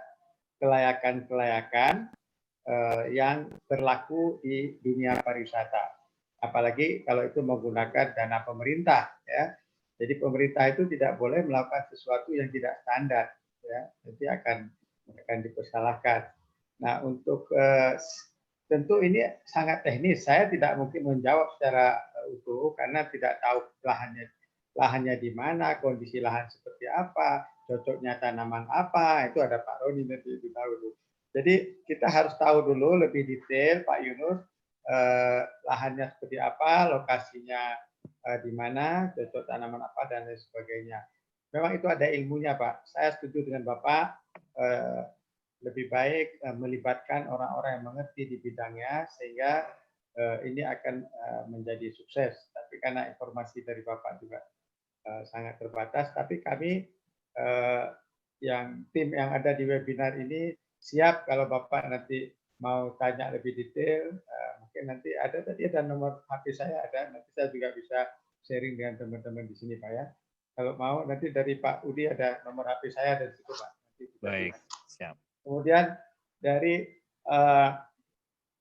kelayakan yang berlaku di dunia pariwisata. Apalagi kalau itu menggunakan dana pemerintah, ya. Jadi pemerintah itu tidak boleh melakukan sesuatu yang tidak standar, ya. Nanti akan dipersalahkan. Nah, untuk tentu ini sangat teknis. Saya tidak mungkin menjawab secara utuh karena tidak tahu lahannya lahannya di mana, kondisi lahan seperti apa, cocoknya tanaman apa, itu ada Pak Roni nanti itu tahu dulu. Jadi kita harus tahu dulu lebih detail Pak Yunus, lahannya seperti apa, lokasinya di mana, cocok tanaman apa dan lain sebagainya. Memang itu ada ilmunya Pak. Saya setuju dengan Bapak, lebih baik melibatkan orang-orang yang mengerti di bidangnya sehingga ini akan menjadi sukses. Tapi karena informasi dari Bapak juga sangat terbatas, tapi kami yang tim yang ada di webinar ini siap kalau Bapak nanti mau tanya lebih detail, mungkin nanti ada nomor HP saya ada, nanti saya juga bisa sharing dengan teman-teman di sini Pak ya. Kalau mau nanti dari Pak Udi ada nomor HP saya dari situ Pak. Baik, siap. Kemudian dari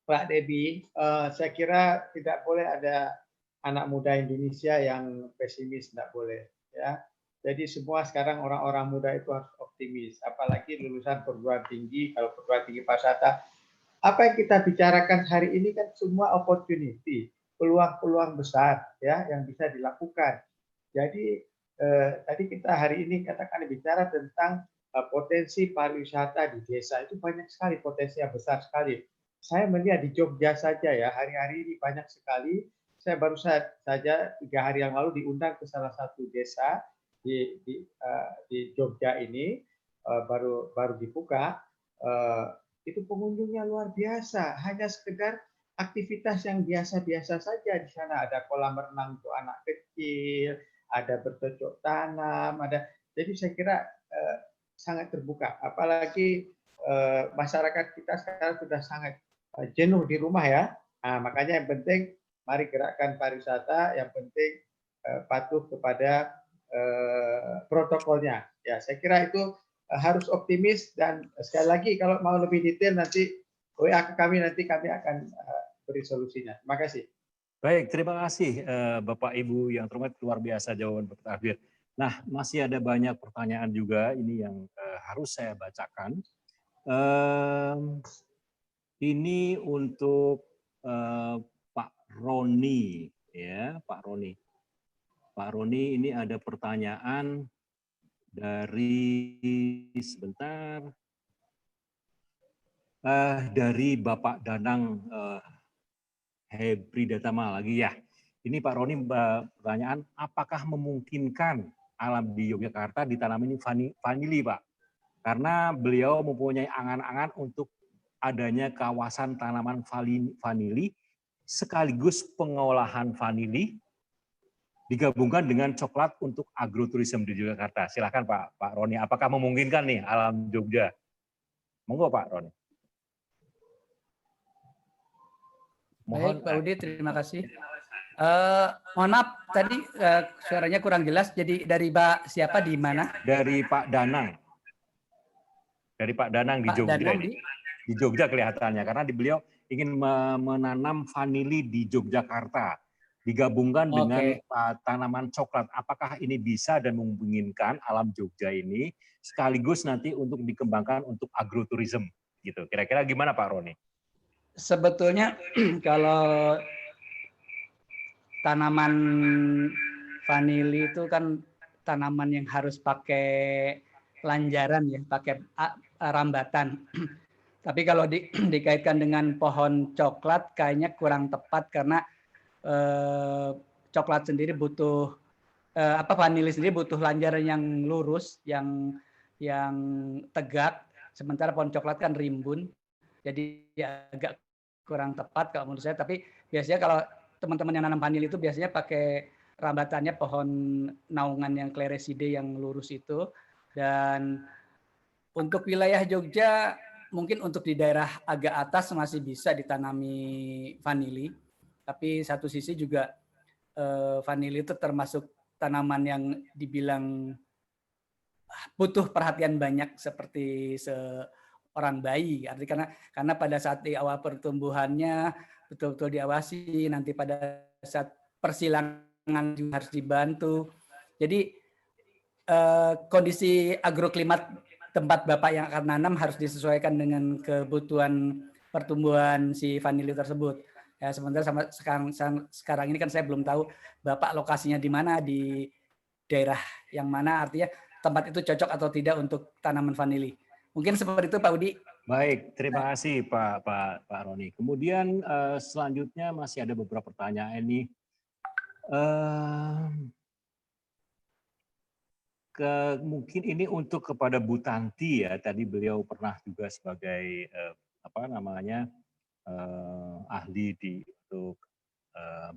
Pak Debi, saya kira tidak boleh ada anak muda Indonesia yang pesimis, tidak boleh. Ya, jadi semua sekarang orang-orang muda itu harus optimis, apalagi lulusan perguruan tinggi. Kalau perguruan tinggi pariwisata, apa yang kita bicarakan hari ini kan semua opportunity, peluang-peluang besar ya yang bisa dilakukan. Jadi tadi kita hari ini katakan bicara tentang potensi pariwisata di desa, itu banyak sekali potensi yang besar sekali. Saya melihat di Jogja saja ya, hari-hari ini banyak sekali. Saya baru saja 3 hari yang lalu diundang ke salah satu desa di Jogja ini, baru dibuka. Itu pengunjungnya luar biasa, hanya sekedar aktivitas yang biasa-biasa saja di sana. Ada kolam renang untuk anak kecil, ada bercocok tanam, ada. Jadi saya kira sangat terbuka. Apalagi masyarakat kita sekarang sudah sangat jenuh di rumah ya. Nah, makanya yang penting mari gerakkan pariwisata. Yang penting patuh kepada protokolnya. Ya, saya kira itu harus optimis dan sekali lagi kalau mau lebih detail nanti WA ke kami, nanti kami akan beri solusinya. Terima kasih. Baik, terima kasih Bapak Ibu yang terhormat, luar biasa jawaban Bapak Tahbir. Nah, masih ada banyak pertanyaan juga ini yang harus saya bacakan. Ini untuk Pak Roni, ya Pak Roni. Pak Roni, ini ada pertanyaan dari sebentar dari Bapak Danang Hebridhatama lagi ya. Ini Pak Roni pertanyaan, apakah memungkinkan alam di Yogyakarta ditanami vanili Pak? Karena beliau mempunyai angan-angan untuk adanya kawasan tanaman vanili sekaligus pengolahan vanili digabungkan dengan coklat untuk agroturism di Yogyakarta. Silakan Pak Roni, apakah memungkinkan nih alam Jogja? Monggo Pak Roni. Baik, Pak Udi, terima kasih. Mohon maaf, tadi suaranya kurang jelas. Jadi dari Pak siapa di mana? Dari Pak Danang. Dari Pak Danang di Jogja. Danang di Jogja kelihatannya, karena beliau ingin menanam vanili di Yogyakarta. Digabungkan dengan tanaman coklat. Apakah ini bisa dan memungkinkan alam Jogja ini sekaligus nanti untuk dikembangkan untuk agroturism gitu. Kira-kira gimana Pak Roni? Sebetulnya kalau tanaman vanili itu kan tanaman yang harus pakai lanjaran ya, pakai rambatan. Tapi kalau dikaitkan dengan pohon coklat kayaknya kurang tepat karena coklat sendiri butuh vanili sendiri butuh lanjaran yang lurus, yang tegak. Sementara pohon coklat kan rimbun, jadi agak kurang tepat kalau menurut saya. Tapi biasanya kalau teman-teman yang nanam vanili itu biasanya pakai rambatannya pohon naungan yang Cleresidea yang lurus itu. Dan untuk wilayah Jogja mungkin untuk di daerah agak atas masih bisa ditanami vanili. Tapi satu sisi juga vanili itu termasuk tanaman yang dibilang butuh perhatian banyak seperti seorang bayi. Artinya karena pada saat di awal pertumbuhannya betul-betul diawasi, nanti pada saat persilangan juga harus dibantu. Jadi kondisi agroklimat tempat Bapak yang akan nanam harus disesuaikan dengan kebutuhan pertumbuhan si vanili tersebut. Ya, sementara sekarang ini kan saya belum tahu Bapak lokasinya di mana, di daerah yang mana, artinya tempat itu cocok atau tidak untuk tanaman vanili. Mungkin seperti itu Pak Udi. Baik, terima kasih Pak Roni. Kemudian selanjutnya masih ada beberapa pertanyaan nih. Mungkin ini untuk kepada Bu Tanti ya. Tadi beliau pernah juga sebagai ahli untuk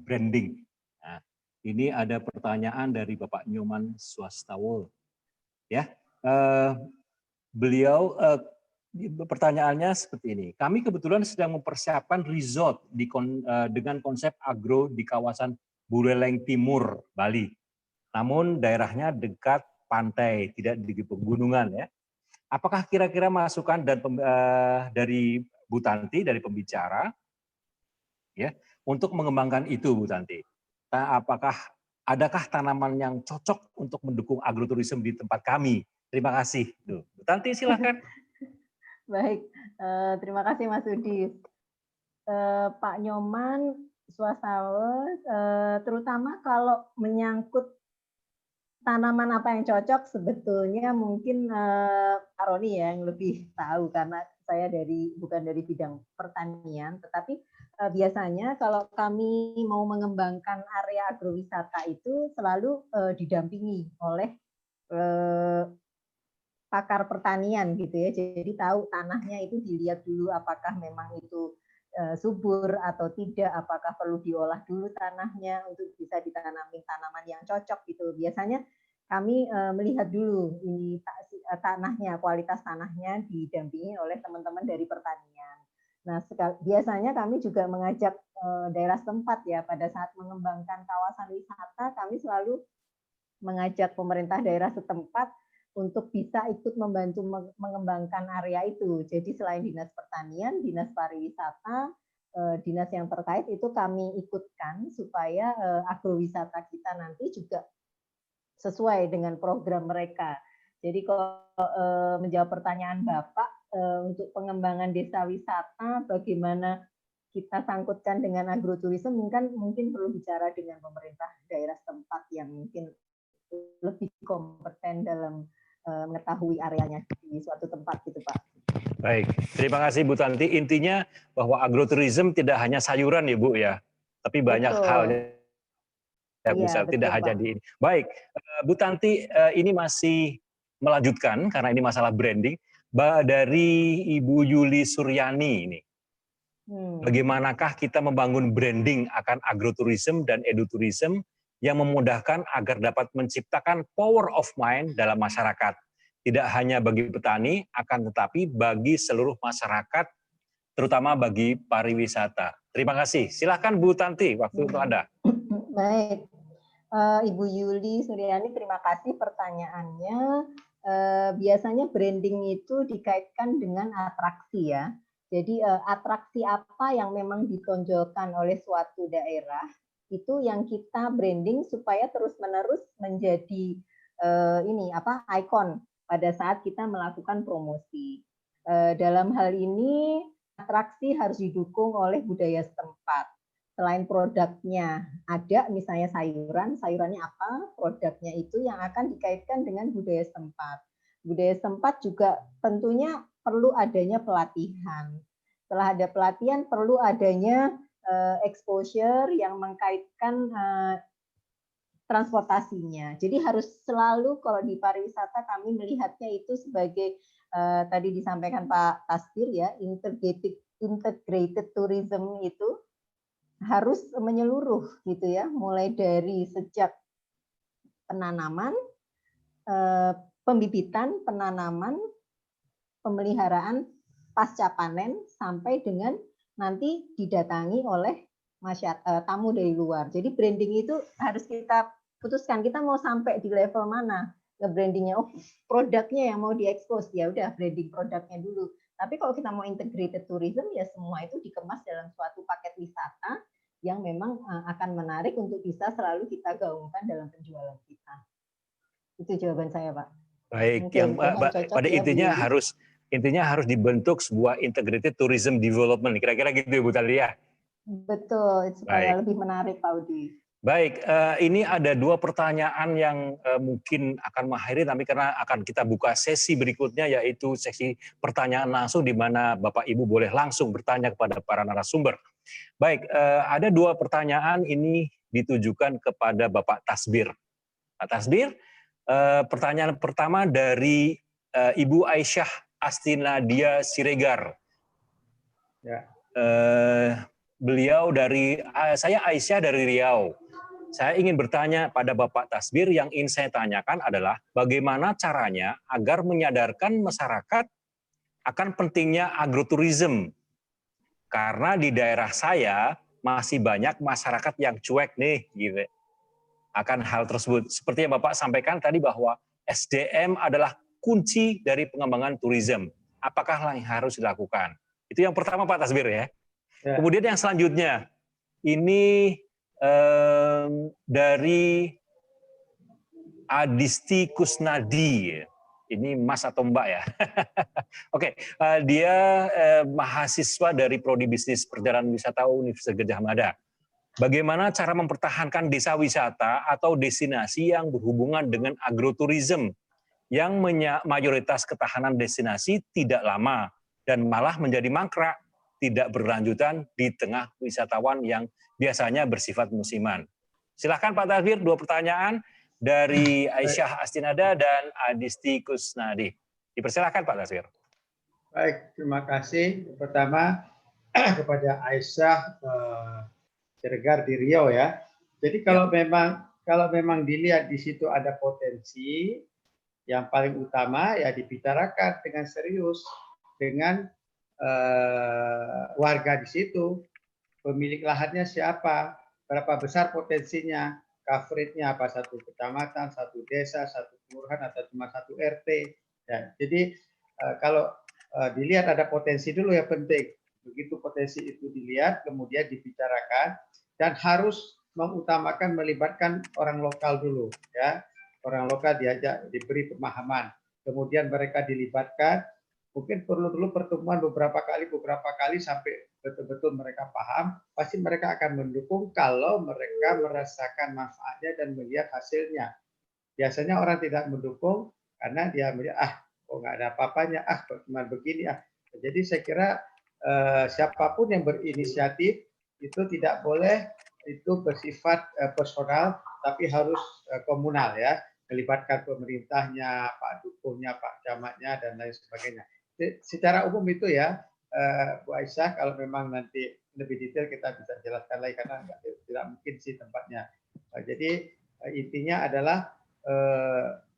branding. Nah, ini ada pertanyaan dari Bapak Nyoman Swastawol. Ya, beliau pertanyaannya seperti ini. Kami kebetulan sedang mempersiapkan resort dengan konsep agro di kawasan Buleleng Timur, Bali. Namun daerahnya dekat pantai, tidak di pegunungan ya. Apakah kira-kira masukan dari Bu Tanti, dari pembicara, ya, untuk mengembangkan itu, Bu Tanti? Adakah tanaman yang cocok untuk mendukung agroturism di tempat kami? Terima kasih. Tuh, Bu Tanti silahkan. Baik, terima kasih Mas Udi. Pak Nyoman Swastawol, terutama kalau menyangkut tanaman apa yang cocok, sebetulnya mungkin Pak Roni ya yang lebih tahu, karena saya bukan dari bidang pertanian, tetapi biasanya kalau kami mau mengembangkan area agrowisata itu selalu didampingi oleh pakar pertanian gitu ya. Jadi tahu tanahnya itu dilihat dulu apakah memang itu subur atau tidak, apakah perlu diolah dulu tanahnya untuk bisa ditanami tanaman yang cocok gitu. Biasanya kami melihat dulu ini tanahnya, kualitas tanahnya didampingi oleh teman-teman dari pertanian. Nah, biasanya kami juga mengajak daerah setempat ya, pada saat mengembangkan kawasan wisata, kami selalu mengajak pemerintah daerah setempat untuk bisa ikut membantu mengembangkan area itu. Jadi selain dinas pertanian, dinas pariwisata, dinas yang terkait itu kami ikutkan supaya agrowisata kita nanti juga sesuai dengan program mereka. Jadi kalau menjawab pertanyaan Bapak untuk pengembangan desa wisata, bagaimana kita sangkutkan dengan agroturism, mungkin perlu bicara dengan pemerintah daerah setempat yang mungkin lebih kompeten dalam mengetahui areanya di suatu tempat gitu Pak. Baik, terima kasih Bu Tanti. Intinya bahwa agroturism tidak hanya sayuran ya Bu ya, tapi banyak hal ya Bu, tidak hanya di ini. Baik, Bu Tanti, ini masih melanjutkan karena ini masalah branding dari Ibu Yuli Suryani ini. Bagaimanakah kita membangun branding akan agroturism dan eduturism yang memudahkan agar dapat menciptakan power of mind dalam masyarakat. Tidak hanya bagi petani, akan tetapi bagi seluruh masyarakat, terutama bagi pariwisata. Terima kasih. Silakan Bu Tanti, waktu untuk Anda. Baik, Ibu Yuli Suryani, terima kasih pertanyaannya. Biasanya branding itu dikaitkan dengan atraksi ya. Jadi atraksi apa yang memang ditonjolkan oleh suatu daerah, itu yang kita branding supaya terus-menerus menjadi ikon pada saat kita melakukan promosi. Dalam hal ini, atraksi harus didukung oleh budaya setempat. Selain produknya ada, misalnya sayurannya apa, produknya itu yang akan dikaitkan dengan budaya setempat. Budaya setempat juga tentunya perlu adanya pelatihan. Setelah ada pelatihan, perlu adanya exposure yang mengkaitkan transportasinya. Jadi harus selalu, kalau di pariwisata kami melihatnya itu sebagai tadi disampaikan Pak Tasbir ya, integrated tourism itu harus menyeluruh gitu ya, mulai dari sejak penanaman, pembibitan, penanaman, pemeliharaan, pasca panen, sampai dengan nanti didatangi oleh masyarakat, tamu dari luar. Jadi branding itu harus kita putuskan, kita mau sampai di level mana nge-brandingnya. Oh, produknya yang mau diekspos, ya udah branding produknya dulu. Tapi kalau kita mau integrated tourism, ya semua itu dikemas dalam suatu paket wisata yang memang akan menarik untuk bisa selalu kita gaungkan dalam penjualan kita. Itu jawaban saya, Pak. Baik, yang pada intinya harus dibentuk sebuah integrated tourism development. Kira-kira gitu ya Bu Tanti ya? Betul, supaya lebih menarik Pak Udi. Baik, ini ada dua pertanyaan yang mungkin akan mengakhiri, tapi karena akan kita buka sesi berikutnya, yaitu sesi pertanyaan langsung, di mana Bapak Ibu boleh langsung bertanya kepada para narasumber. Baik, ada dua pertanyaan ini ditujukan kepada Bapak Tasbir. Pak Tasbir, pertanyaan pertama dari Ibu Aisyah Astinadia Siregar. Ya. Beliau dari, saya Aisyah dari Riau. Saya ingin bertanya pada Bapak Tasbir, yang ingin saya tanyakan adalah bagaimana caranya agar menyadarkan masyarakat akan pentingnya agroturism. Karena di daerah saya masih banyak masyarakat yang cuek nih gitu akan hal tersebut. Seperti yang Bapak sampaikan tadi bahwa SDM adalah kunci dari pengembangan turisme. Apakah yang harus dilakukan? Itu yang pertama Pak Tasbir ya. Kemudian yang selanjutnya, ini dari Adisti Kusnadi, ini Mas atau Mbak ya? Oke, dia mahasiswa dari Prodi Bisnis Perjalanan Wisata Universitas Gadjah Mada. Bagaimana cara mempertahankan desa wisata atau destinasi yang berhubungan dengan agroturism, yang mayoritas ketahanan destinasi tidak lama dan malah menjadi mangkrak, tidak berlanjutan di tengah wisatawan yang biasanya bersifat musiman. Silakan Pak Tasbir, dua pertanyaan dari Aisyah Astinada dan Adisti Kusnadi. Dipersilakan Pak Tasbir. Baik, terima kasih. Pertama kepada Aisyah Siregar di Riau ya. Jadi kalau memang dilihat di situ ada potensi, yang paling utama ya dibicarakan dengan serius dengan warga di situ. Pemilik lahannya siapa, berapa besar potensinya, coverage-nya apa, satu kecamatan, satu desa, satu kelurahan, atau cuma satu RT. Ya, jadi kalau dilihat ada potensi dulu yang penting. Begitu potensi itu dilihat, kemudian dibicarakan, dan harus mengutamakan melibatkan orang lokal dulu. Ya, orang lokal diajak, diberi pemahaman. Kemudian mereka dilibatkan, mungkin perlu dulu pertemuan beberapa kali sampai betul-betul mereka paham, pasti mereka akan mendukung kalau mereka merasakan manfaatnya dan melihat hasilnya. Biasanya orang tidak mendukung karena dia melihat, kok nggak ada apa-apanya, kok cuma begini, Jadi saya kira siapapun yang berinisiatif itu tidak boleh itu bersifat personal, tapi harus komunal ya, melibatkan pemerintahnya, Pak Dukungnya, Pak Camatnya, dan lain sebagainya. Secara umum itu ya, Bu Aisyah, kalau memang nanti lebih detail kita bisa jelaskan lagi karena tidak mungkin sih tempatnya. Jadi intinya adalah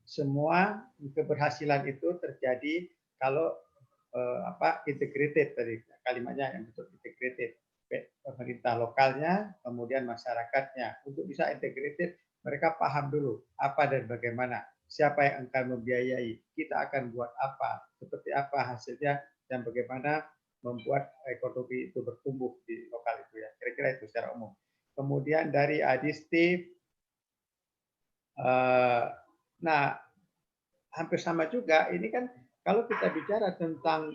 semua keberhasilan itu terjadi kalau integrated, tadi kalimatnya yang betul integrated, pemerintah lokalnya, kemudian masyarakatnya. Untuk bisa integrated, mereka paham dulu apa dan bagaimana, siapa yang akan membiayai, kita akan buat apa, seperti apa hasilnya, dan bagaimana membuat ekonomi itu bertumbuh di lokal itu ya. Kira-kira itu secara umum. Kemudian dari Adisti, nah hampir sama juga. Ini kan kalau kita bicara tentang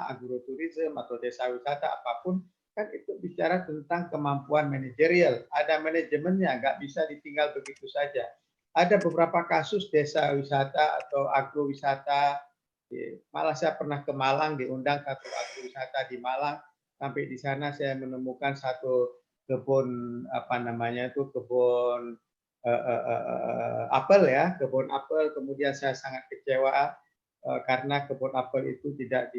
agroturism atau desa wisata apapun, kan itu bicara tentang kemampuan manajerial. Ada manajemennya, nggak bisa ditinggal begitu saja. Ada beberapa kasus desa wisata atau agrowisata. Malah saya pernah ke Malang, diundang satu agrowisata di Malang. Sampai di sana saya menemukan satu kebun kebun apel ya, kebun apel. Kemudian saya sangat kecewa karena kebun apel itu tidak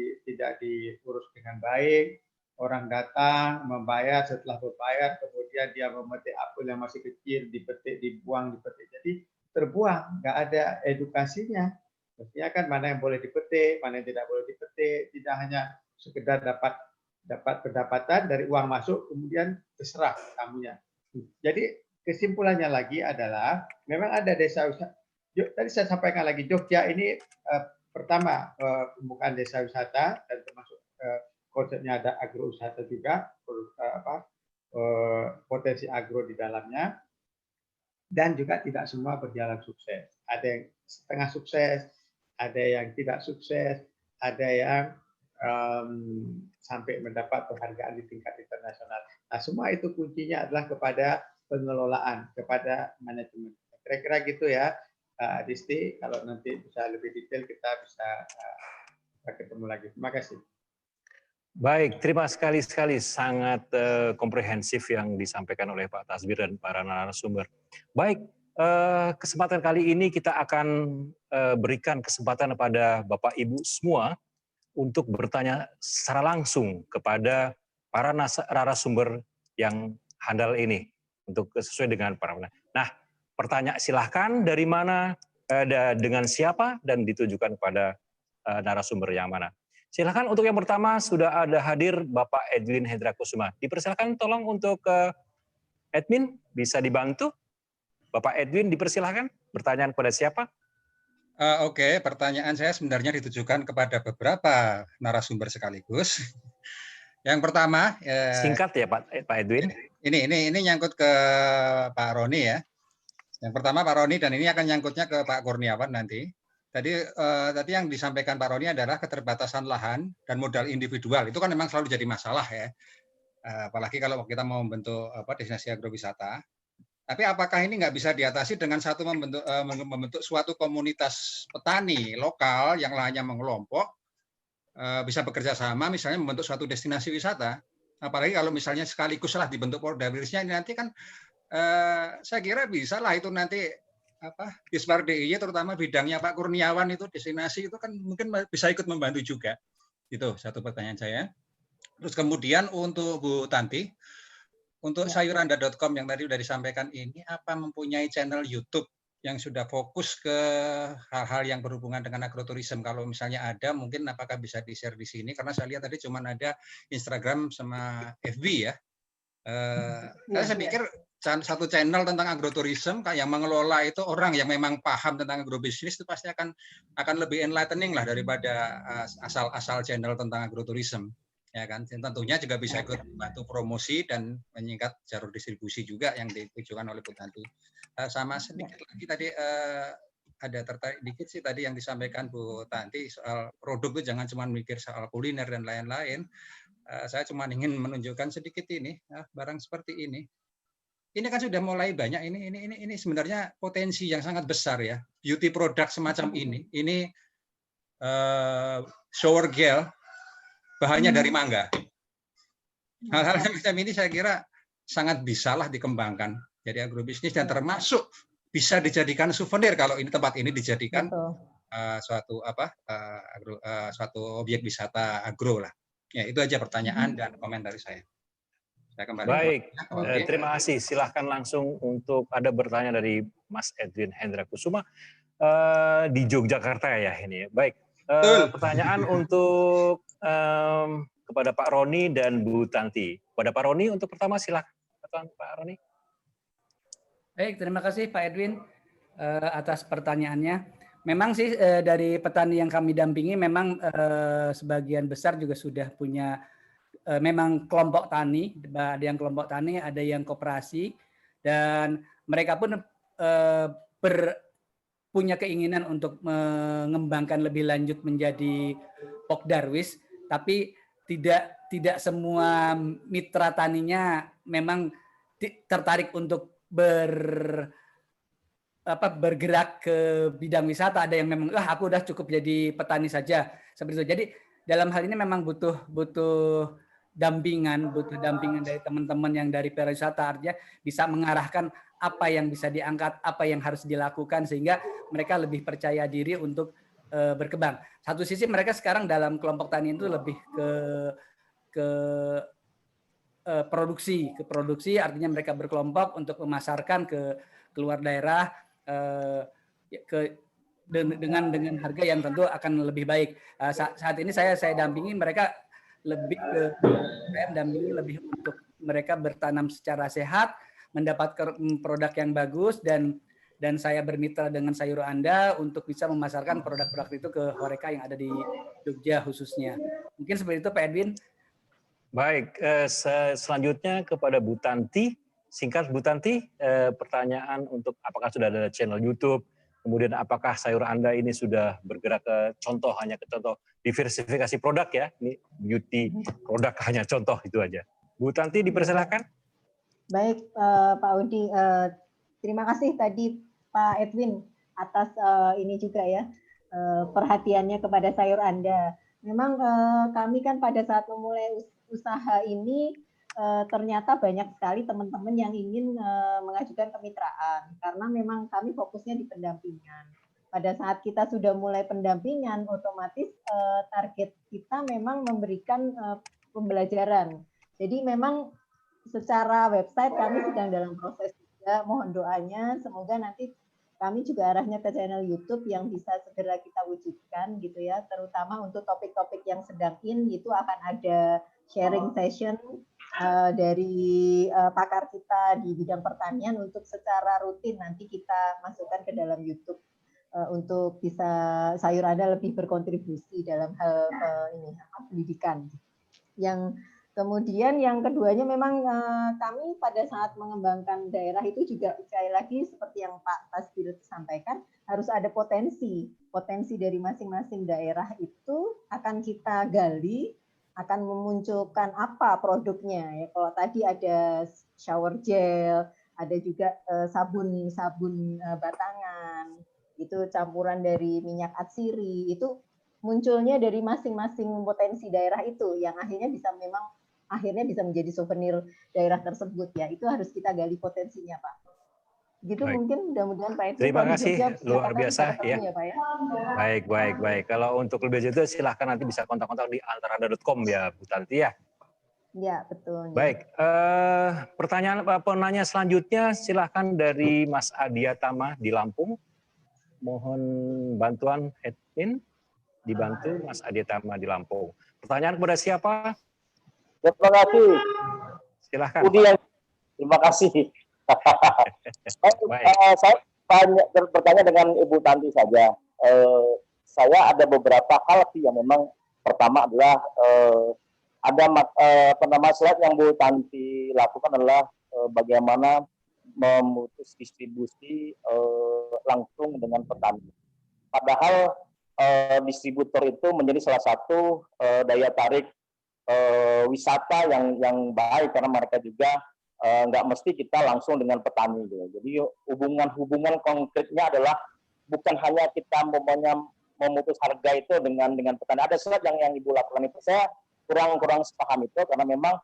diurus dengan baik. Orang datang membayar, setelah membayar kemudian dia memetik apel yang masih kecil, dipetik, dibuang, dipetik. Jadi terbuang, nggak ada edukasinya. Mestinya kan mana yang boleh dipetik, mana yang tidak boleh dipetik. Tidak hanya sekedar dapat pendapatan dari uang masuk, kemudian terserah tamunya. Jadi kesimpulannya lagi adalah memang ada desa wisata. Tadi saya sampaikan lagi, Jogja ini pertama pembukaan desa wisata dan termasuk konsepnya ada agrowisata juga, potensi agro di dalamnya, dan juga tidak semua berjalan sukses. Ada yang setengah sukses, ada yang tidak sukses, ada yang sampai mendapat penghargaan di tingkat internasional. Nah, semua itu kuncinya adalah kepada pengelolaan kepada manajemen. Kira-kira gitu ya, Disti. Kalau nanti bisa lebih detail kita bisa ketemu lagi. Terima kasih. Baik, terima sekali sangat komprehensif yang disampaikan oleh Pak Tasbir dan para narasumber. Baik, kesempatan kali ini kita akan berikan kesempatan kepada Bapak Ibu semua untuk bertanya secara langsung kepada para narasumber yang handal ini untuk sesuai dengan para. Nah, pertanyaan silahkan dari mana, dengan siapa, dan ditujukan kepada narasumber yang mana. Silahkan untuk yang pertama sudah ada hadir Bapak Edwin Hendra Kusuma. Dipersilakan tolong untuk admin bisa dibantu. Bapak Edwin dipersilakan bertanyaan kepada siapa? Oke, pertanyaan saya sebenarnya ditujukan kepada beberapa narasumber sekaligus. Yang pertama, singkat ya Pak Edwin. Ini nyangkut ke Pak Roni ya. Yang pertama Pak Roni, dan ini akan nyangkutnya ke Pak Kurniawan nanti. Tadi yang disampaikan Pak Roni adalah keterbatasan lahan dan modal individual. Itu kan memang selalu jadi masalah ya. Apalagi kalau kita mau membentuk destinasi agrowisata. Tapi apakah ini nggak bisa diatasi dengan membentuk suatu komunitas petani lokal yang lahannya mengelompok, bisa bekerja sama, misalnya membentuk suatu destinasi wisata. Apalagi kalau misalnya sekaligus lah dibentuk Pordawirsnya, ini nanti kan saya kira bisa lah itu nanti Dispar DIY terutama bidangnya Pak Kurniawan itu destinasi itu kan mungkin bisa ikut membantu juga. Itu satu pertanyaan saya. Terus kemudian untuk Bu Tanti, untuk sayuranda.com yang tadi sudah disampaikan ini, apa mempunyai channel YouTube yang sudah fokus ke hal-hal yang berhubungan dengan agroturism? Kalau misalnya ada, mungkin apakah bisa di-share di sini? Karena saya lihat tadi cuma ada Instagram sama FB ya. Saya pikir satu channel tentang agroturism yang mengelola itu orang yang memang paham tentang agrobisnis itu pasti akan lebih enlightening lah daripada asal-asal channel tentang agroturism. Ya kan, dan tentunya juga bisa ikut membantu promosi dan menyingkat jalur distribusi juga yang ditujukan oleh Bu Tanti. Sama sedikit lagi tadi ada tertarik dikit sih tadi yang disampaikan Bu Tanti soal produk itu jangan cuma mikir soal kuliner dan lain-lain. Saya cuma ingin menunjukkan sedikit ini barang seperti ini. Ini kan sudah mulai banyak ini sebenarnya potensi yang sangat besar ya, beauty product semacam ini. Ini shower gel. Bahannya dari mangga. Hal-hal semacam ini saya kira sangat bisalah dikembangkan jadi agrobisnis dan termasuk bisa dijadikan souvenir kalau ini tempat ini dijadikan suatu objek wisata agro lah. Ya itu aja pertanyaan dan komentar saya. Saya kembali. Baik, terima kasih. Silahkan langsung untuk ada bertanya dari Mas Edwin Hendra Kusuma di Yogyakarta ya ini. Baik. Pertanyaan untuk kepada Pak Roni dan Bu Tanti. Pada Pak Roni untuk pertama silakan Pak Roni. Baik, terima kasih Pak Edwin atas pertanyaannya. Memang sih dari petani yang kami dampingi memang sebagian besar juga sudah punya memang kelompok tani, ada yang kelompok tani, ada yang koperasi, dan mereka pun punya keinginan untuk mengembangkan lebih lanjut menjadi Pokdarwis, tapi tidak semua mitra taninya memang tertarik untuk bergerak ke bidang wisata. Ada yang memang aku udah cukup jadi petani saja seperti itu. Jadi dalam hal ini memang butuh dampingan dari teman-teman yang dari pariwisata, artinya bisa mengarahkan apa yang bisa diangkat, apa yang harus dilakukan sehingga mereka lebih percaya diri untuk berkembang. Satu sisi mereka sekarang dalam kelompok tani itu lebih ke produksi, artinya mereka berkelompok untuk memasarkan ke keluar daerah dengan harga yang tentu akan lebih baik. Saat ini saya dampingi mereka lebih untuk mereka bertanam secara sehat, mendapatkan produk yang bagus, dan saya bermitra dengan Sayuranda untuk bisa memasarkan produk-produk itu ke HoReCa yang ada di Jogja khususnya. Mungkin seperti itu Pak Edwin. Baik, selanjutnya kepada Bu Tanti. Singkat Bu Tanti, pertanyaan untuk apakah sudah ada channel YouTube, kemudian apakah Sayuranda ini sudah bergerak ke contoh diversifikasi produk ya, ini beauty produk hanya contoh itu aja. Bu Tanti dipersilakan. Baik, Pak Udi, terima kasih tadi Pak Edwin atas ini juga ya, perhatiannya kepada sayur Anda. Memang kami kan pada saat memulai usaha ini ternyata banyak sekali teman-teman yang ingin mengajukan kemitraan karena memang kami fokusnya di pendampingan. Pada saat kita sudah mulai pendampingan, otomatis target kita memang memberikan pembelajaran. Jadi memang secara website kami sedang dalam proses juga, mohon doanya, semoga nanti kami juga arahnya ke channel YouTube yang bisa segera kita wujudkan gitu ya, terutama untuk topik-topik yang sedang itu akan ada sharing session dari pakar kita di bidang pertanian untuk secara rutin nanti kita masukkan ke dalam YouTube untuk bisa sayur Anda lebih berkontribusi dalam hal ini pendidikan. Yang kemudian yang keduanya memang kami pada saat mengembangkan daerah itu juga sekali lagi seperti yang Pak Tasbir sampaikan, harus ada potensi dari masing-masing daerah itu akan kita gali, akan memunculkan apa produknya ya. Kalau tadi ada shower gel, ada juga sabun batangan, itu campuran dari minyak atsiri, itu munculnya dari masing-masing potensi daerah itu yang akhirnya bisa menjadi souvenir daerah tersebut ya. Itu harus kita gali potensinya, Pak. Gitu. Baik. Mungkin mudah-mudahan Pak Edwin. Terima kasih, luar biasa ya. Ya, Pak, ya. Baik. Kalau untuk lebih lanjut silahkan nanti bisa kontak-kontak di antarada.com ya, Bu Tanti ya. Ya, betul. Baik, pertanyaan penanya selanjutnya silahkan dari Mas Adia Tama di Lampung. Mohon bantuan admin dibantu Mas Adia Tama di Lampung. Pertanyaan kepada siapa? Terima kasih. Silahkan. Terima kasih. Saya bertanya dengan Ibu Tanti saja. Saya ada beberapa hal yang memang pertama adalah ada slide yang Bu Tanti lakukan adalah bagaimana memutus distribusi langsung dengan petani. Padahal distributor itu menjadi salah satu daya tarik wisata yang baik karena mereka juga nggak mesti kita langsung dengan petani gitu. Jadi hubungan konkretnya adalah bukan hanya kita memutus harga itu dengan petani. Ada slide yang Ibu lakukan itu saya kurang sepaham itu karena memang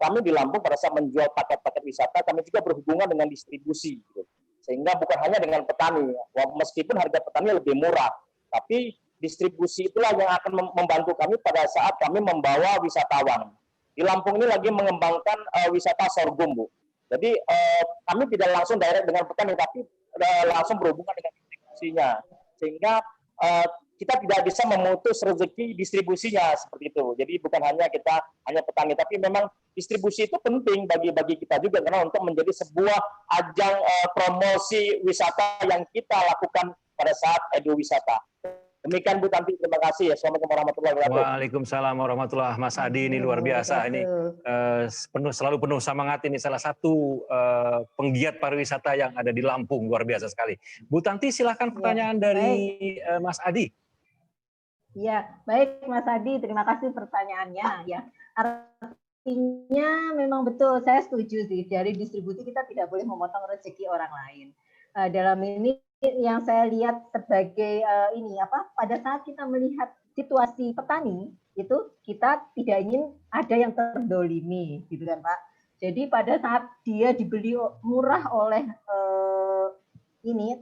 kami di Lampung pada saat menjual paket-paket wisata kami juga berhubungan dengan distribusi gitu. Sehingga bukan hanya dengan petani, meskipun harga petani lebih murah, tapi distribusi itulah yang akan membantu kami pada saat kami membawa wisatawan. Di Lampung ini lagi mengembangkan wisata sorghum, Bu. Jadi kami tidak langsung direct dengan petani, tapi langsung berhubungan dengan distribusinya. Sehingga kita tidak bisa memutus rezeki distribusinya seperti itu. Jadi bukan hanya petani, tapi memang distribusi itu penting bagi kita juga karena untuk menjadi sebuah ajang promosi wisata yang kita lakukan pada saat eduwisata. Demikian Bu Tanti, terima kasih ya. Assalamualaikum warahmatullahi wabarakatuh. Waalaikumsalam warahmatullahi wabarakatuh. Mas Adi ini luar biasa ini selalu penuh semangat, ini salah satu penggiat pariwisata yang ada di Lampung, luar biasa sekali. Bu Tanti silahkan pertanyaan dari Mas Adi. Ya, baik Mas Adi, terima kasih pertanyaannya ya. Artinya memang betul, saya setuju sih, dari distribusi kita tidak boleh memotong rezeki orang lain. Dalam ini yang saya lihat sebagai pada saat kita melihat situasi petani itu kita tidak ingin ada yang terdolimi gitu kan Pak. Jadi pada saat dia dibeli murah oleh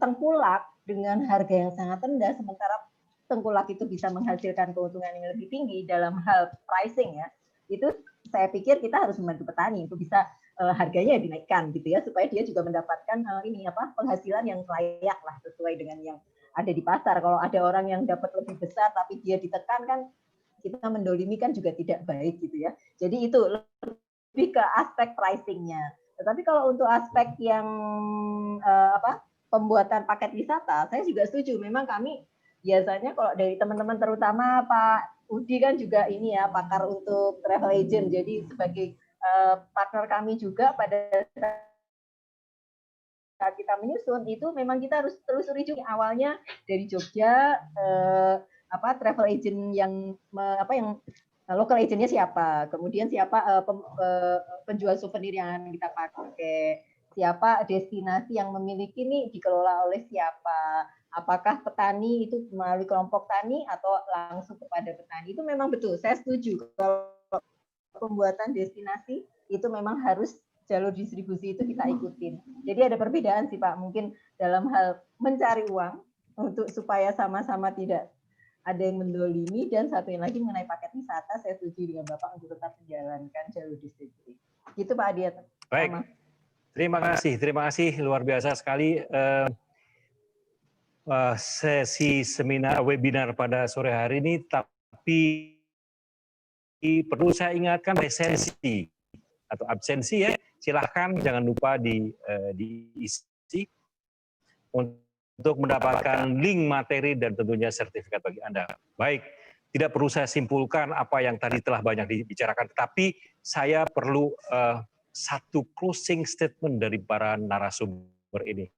tengkulak dengan harga yang sangat rendah, sementara tengkulak itu bisa menghasilkan keuntungan yang lebih tinggi dalam hal pricing ya, itu saya pikir kita harus membantu petani untuk bisa harganya dinaikkan gitu ya, supaya dia juga mendapatkan penghasilan yang layak lah sesuai dengan yang ada di pasar. Kalau ada orang yang dapat lebih besar tapi dia ditekan kan kita mendolimi kan juga tidak baik gitu ya. Jadi itu lebih ke aspek pricingnya. Tetapi kalau untuk aspek yang pembuatan paket wisata, saya juga setuju. Memang kami biasanya kalau dari teman-teman terutama Pak Udi kan juga pakar untuk travel agent. Jadi sebagai partner kami juga pada saat kita menyusun itu memang kita harus telusuri juga awalnya dari Jogja travel agent yang local agent-nya siapa, kemudian siapa penjual souvenir yang akan kita pakai, siapa destinasi yang memiliki ini dikelola oleh siapa, apakah petani itu melalui kelompok tani atau langsung kepada petani. Itu memang betul, saya setuju. Kalau pembuatan destinasi itu memang harus jalur distribusi itu kita ikutin. Jadi ada perbedaan sih Pak, mungkin dalam hal mencari uang untuk supaya sama-sama tidak ada yang mendolimi, dan satu yang lagi mengenai paket wisata, saya setuju dengan Bapak untuk tetap menjalankan jalur distribusi. Gitu Pak Adiat. Baik, terima kasih luar biasa sekali sesi seminar webinar pada sore hari ini. Tapi perlu saya ingatkan presensi atau absensi ya, silahkan jangan lupa diisi untuk mendapatkan link materi dan tentunya sertifikat bagi Anda. Baik, tidak perlu saya simpulkan apa yang tadi telah banyak dibicarakan, tetapi saya perlu satu closing statement dari para narasumber ini.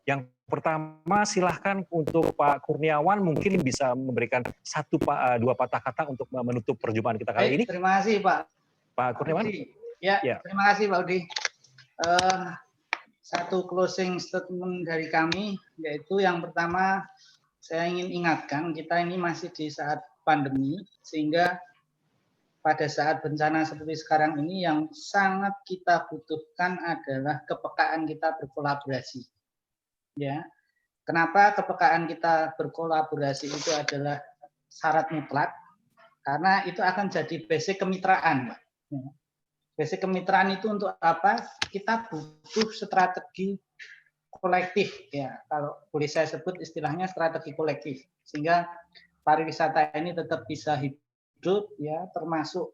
Yang pertama, silahkan untuk Pak Kurniawan mungkin bisa memberikan dua patah kata untuk menutup perjumpaan kita kali ini. Terima kasih Pak. Pak Kurniawan. Ya, terima kasih Pak Udi. Satu closing statement dari kami, yaitu yang pertama, saya ingin ingatkan, kita ini masih di saat pandemi, sehingga pada saat bencana seperti sekarang ini yang sangat kita butuhkan adalah kepekaan kita berkolaborasi. Ya, kenapa kepekaan kita berkolaborasi itu adalah syarat mutlak? Karena itu akan jadi basic kemitraan, Pak. Basic kemitraan itu untuk apa? Kita butuh strategi kolektif, ya. Kalau boleh saya sebut istilahnya strategi kolektif, sehingga pariwisata ini tetap bisa hidup, ya, termasuk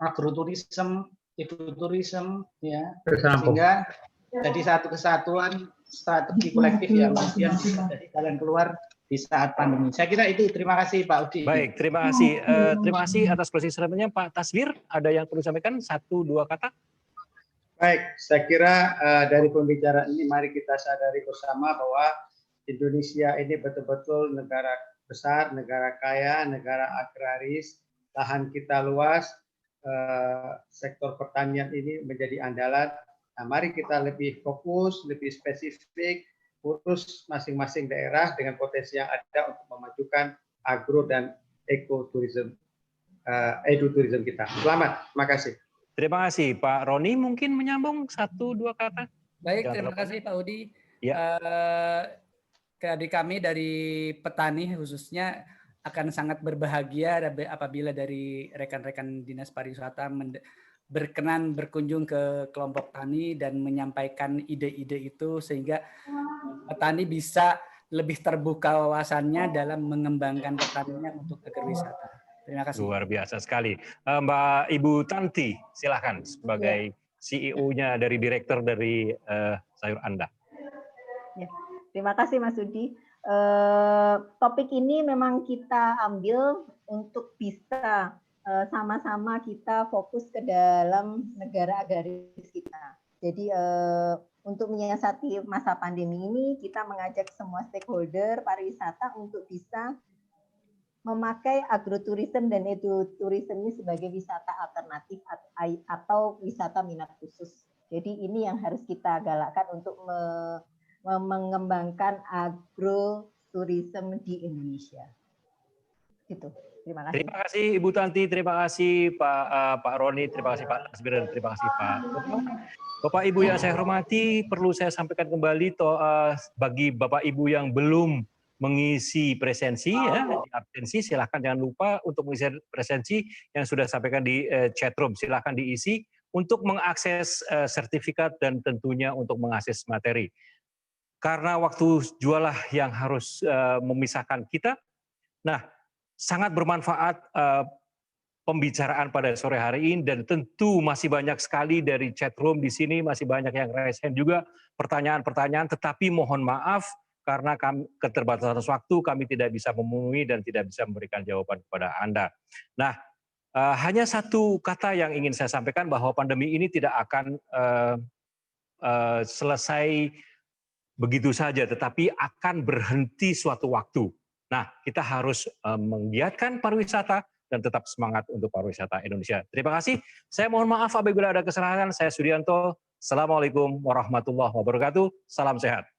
agroturism, ekoturism, ya, sehingga jadi satu kesatuan strategi kolektif yang kemudian bisa jadi jalan keluar di saat pandemi. Saya kira itu. Terima kasih Pak Udi. Baik, terima kasih. Terima kasih atas closing statement-nya Pak Tasbir. Ada yang perlu disampaikan? 1-2 kata? Baik, saya kira dari pembicaraan ini mari kita sadari bersama bahwa Indonesia ini betul-betul negara besar, negara kaya, negara agraris, lahan kita luas, sektor pertanian ini menjadi andalan. Nah, mari kita lebih fokus, lebih spesifik, urus masing-masing daerah dengan potensi yang ada untuk memajukan agro dan ekoturism, eduturism kita. Selamat, terima kasih. Terima kasih. Pak Roni mungkin menyambung 1-2 kata. Baik, terima kasih Pak Udi. Ya. Adik kami dari petani khususnya akan sangat berbahagia apabila dari rekan-rekan Dinas Pariwisata berkenan berkunjung ke kelompok tani dan menyampaikan ide-ide itu sehingga petani bisa lebih terbuka wawasannya dalam mengembangkan pertaniannya untuk agrowisata. Terima kasih. Luar biasa sekali. Mbak Ibu Tanti, silahkan sebagai CEO-nya dari direktur dari Sayur Anda. Ya, terima kasih Mas Udi. Topik ini memang kita ambil untuk bisa sama-sama kita fokus ke dalam negara agraris kita. Jadi untuk menyiasati masa pandemi ini kita mengajak semua stakeholder pariwisata untuk bisa memakai agroturism dan ekoturism ini sebagai wisata alternatif atau wisata minat khusus. Jadi ini yang harus kita galakkan untuk mengembangkan agroturism di Indonesia. Gitu. Terima kasih. Terima kasih Ibu Tanti, terima kasih Pak Roni, terima kasih Pak Tasbir, dan terima kasih Pak Kurniawan. Bapak Ibu yang saya hormati, perlu saya sampaikan kembali bagi Bapak Ibu yang belum mengisi presensi, absensi, silahkan jangan lupa untuk mengisi presensi yang sudah sampaikan di chat room, silahkan diisi untuk mengakses sertifikat dan tentunya untuk mengakses materi. Karena waktu jualah yang harus memisahkan kita. Nah, sangat bermanfaat pembicaraan pada sore hari ini, dan tentu masih banyak sekali dari chat room di sini, masih banyak yang raise hand juga, pertanyaan-pertanyaan, tetapi mohon maaf karena keterbatasan waktu kami tidak bisa memenuhi dan tidak bisa memberikan jawaban kepada Anda. Nah, hanya satu kata yang ingin saya sampaikan, bahwa pandemi ini tidak akan selesai begitu saja, tetapi akan berhenti suatu waktu. Nah, kita harus menggiatkan pariwisata, dan tetap semangat untuk pariwisata Indonesia. Terima kasih. Saya mohon maaf apabila ada kesalahan. Saya Suryanto. Assalamualaikum warahmatullahi wabarakatuh. Salam sehat.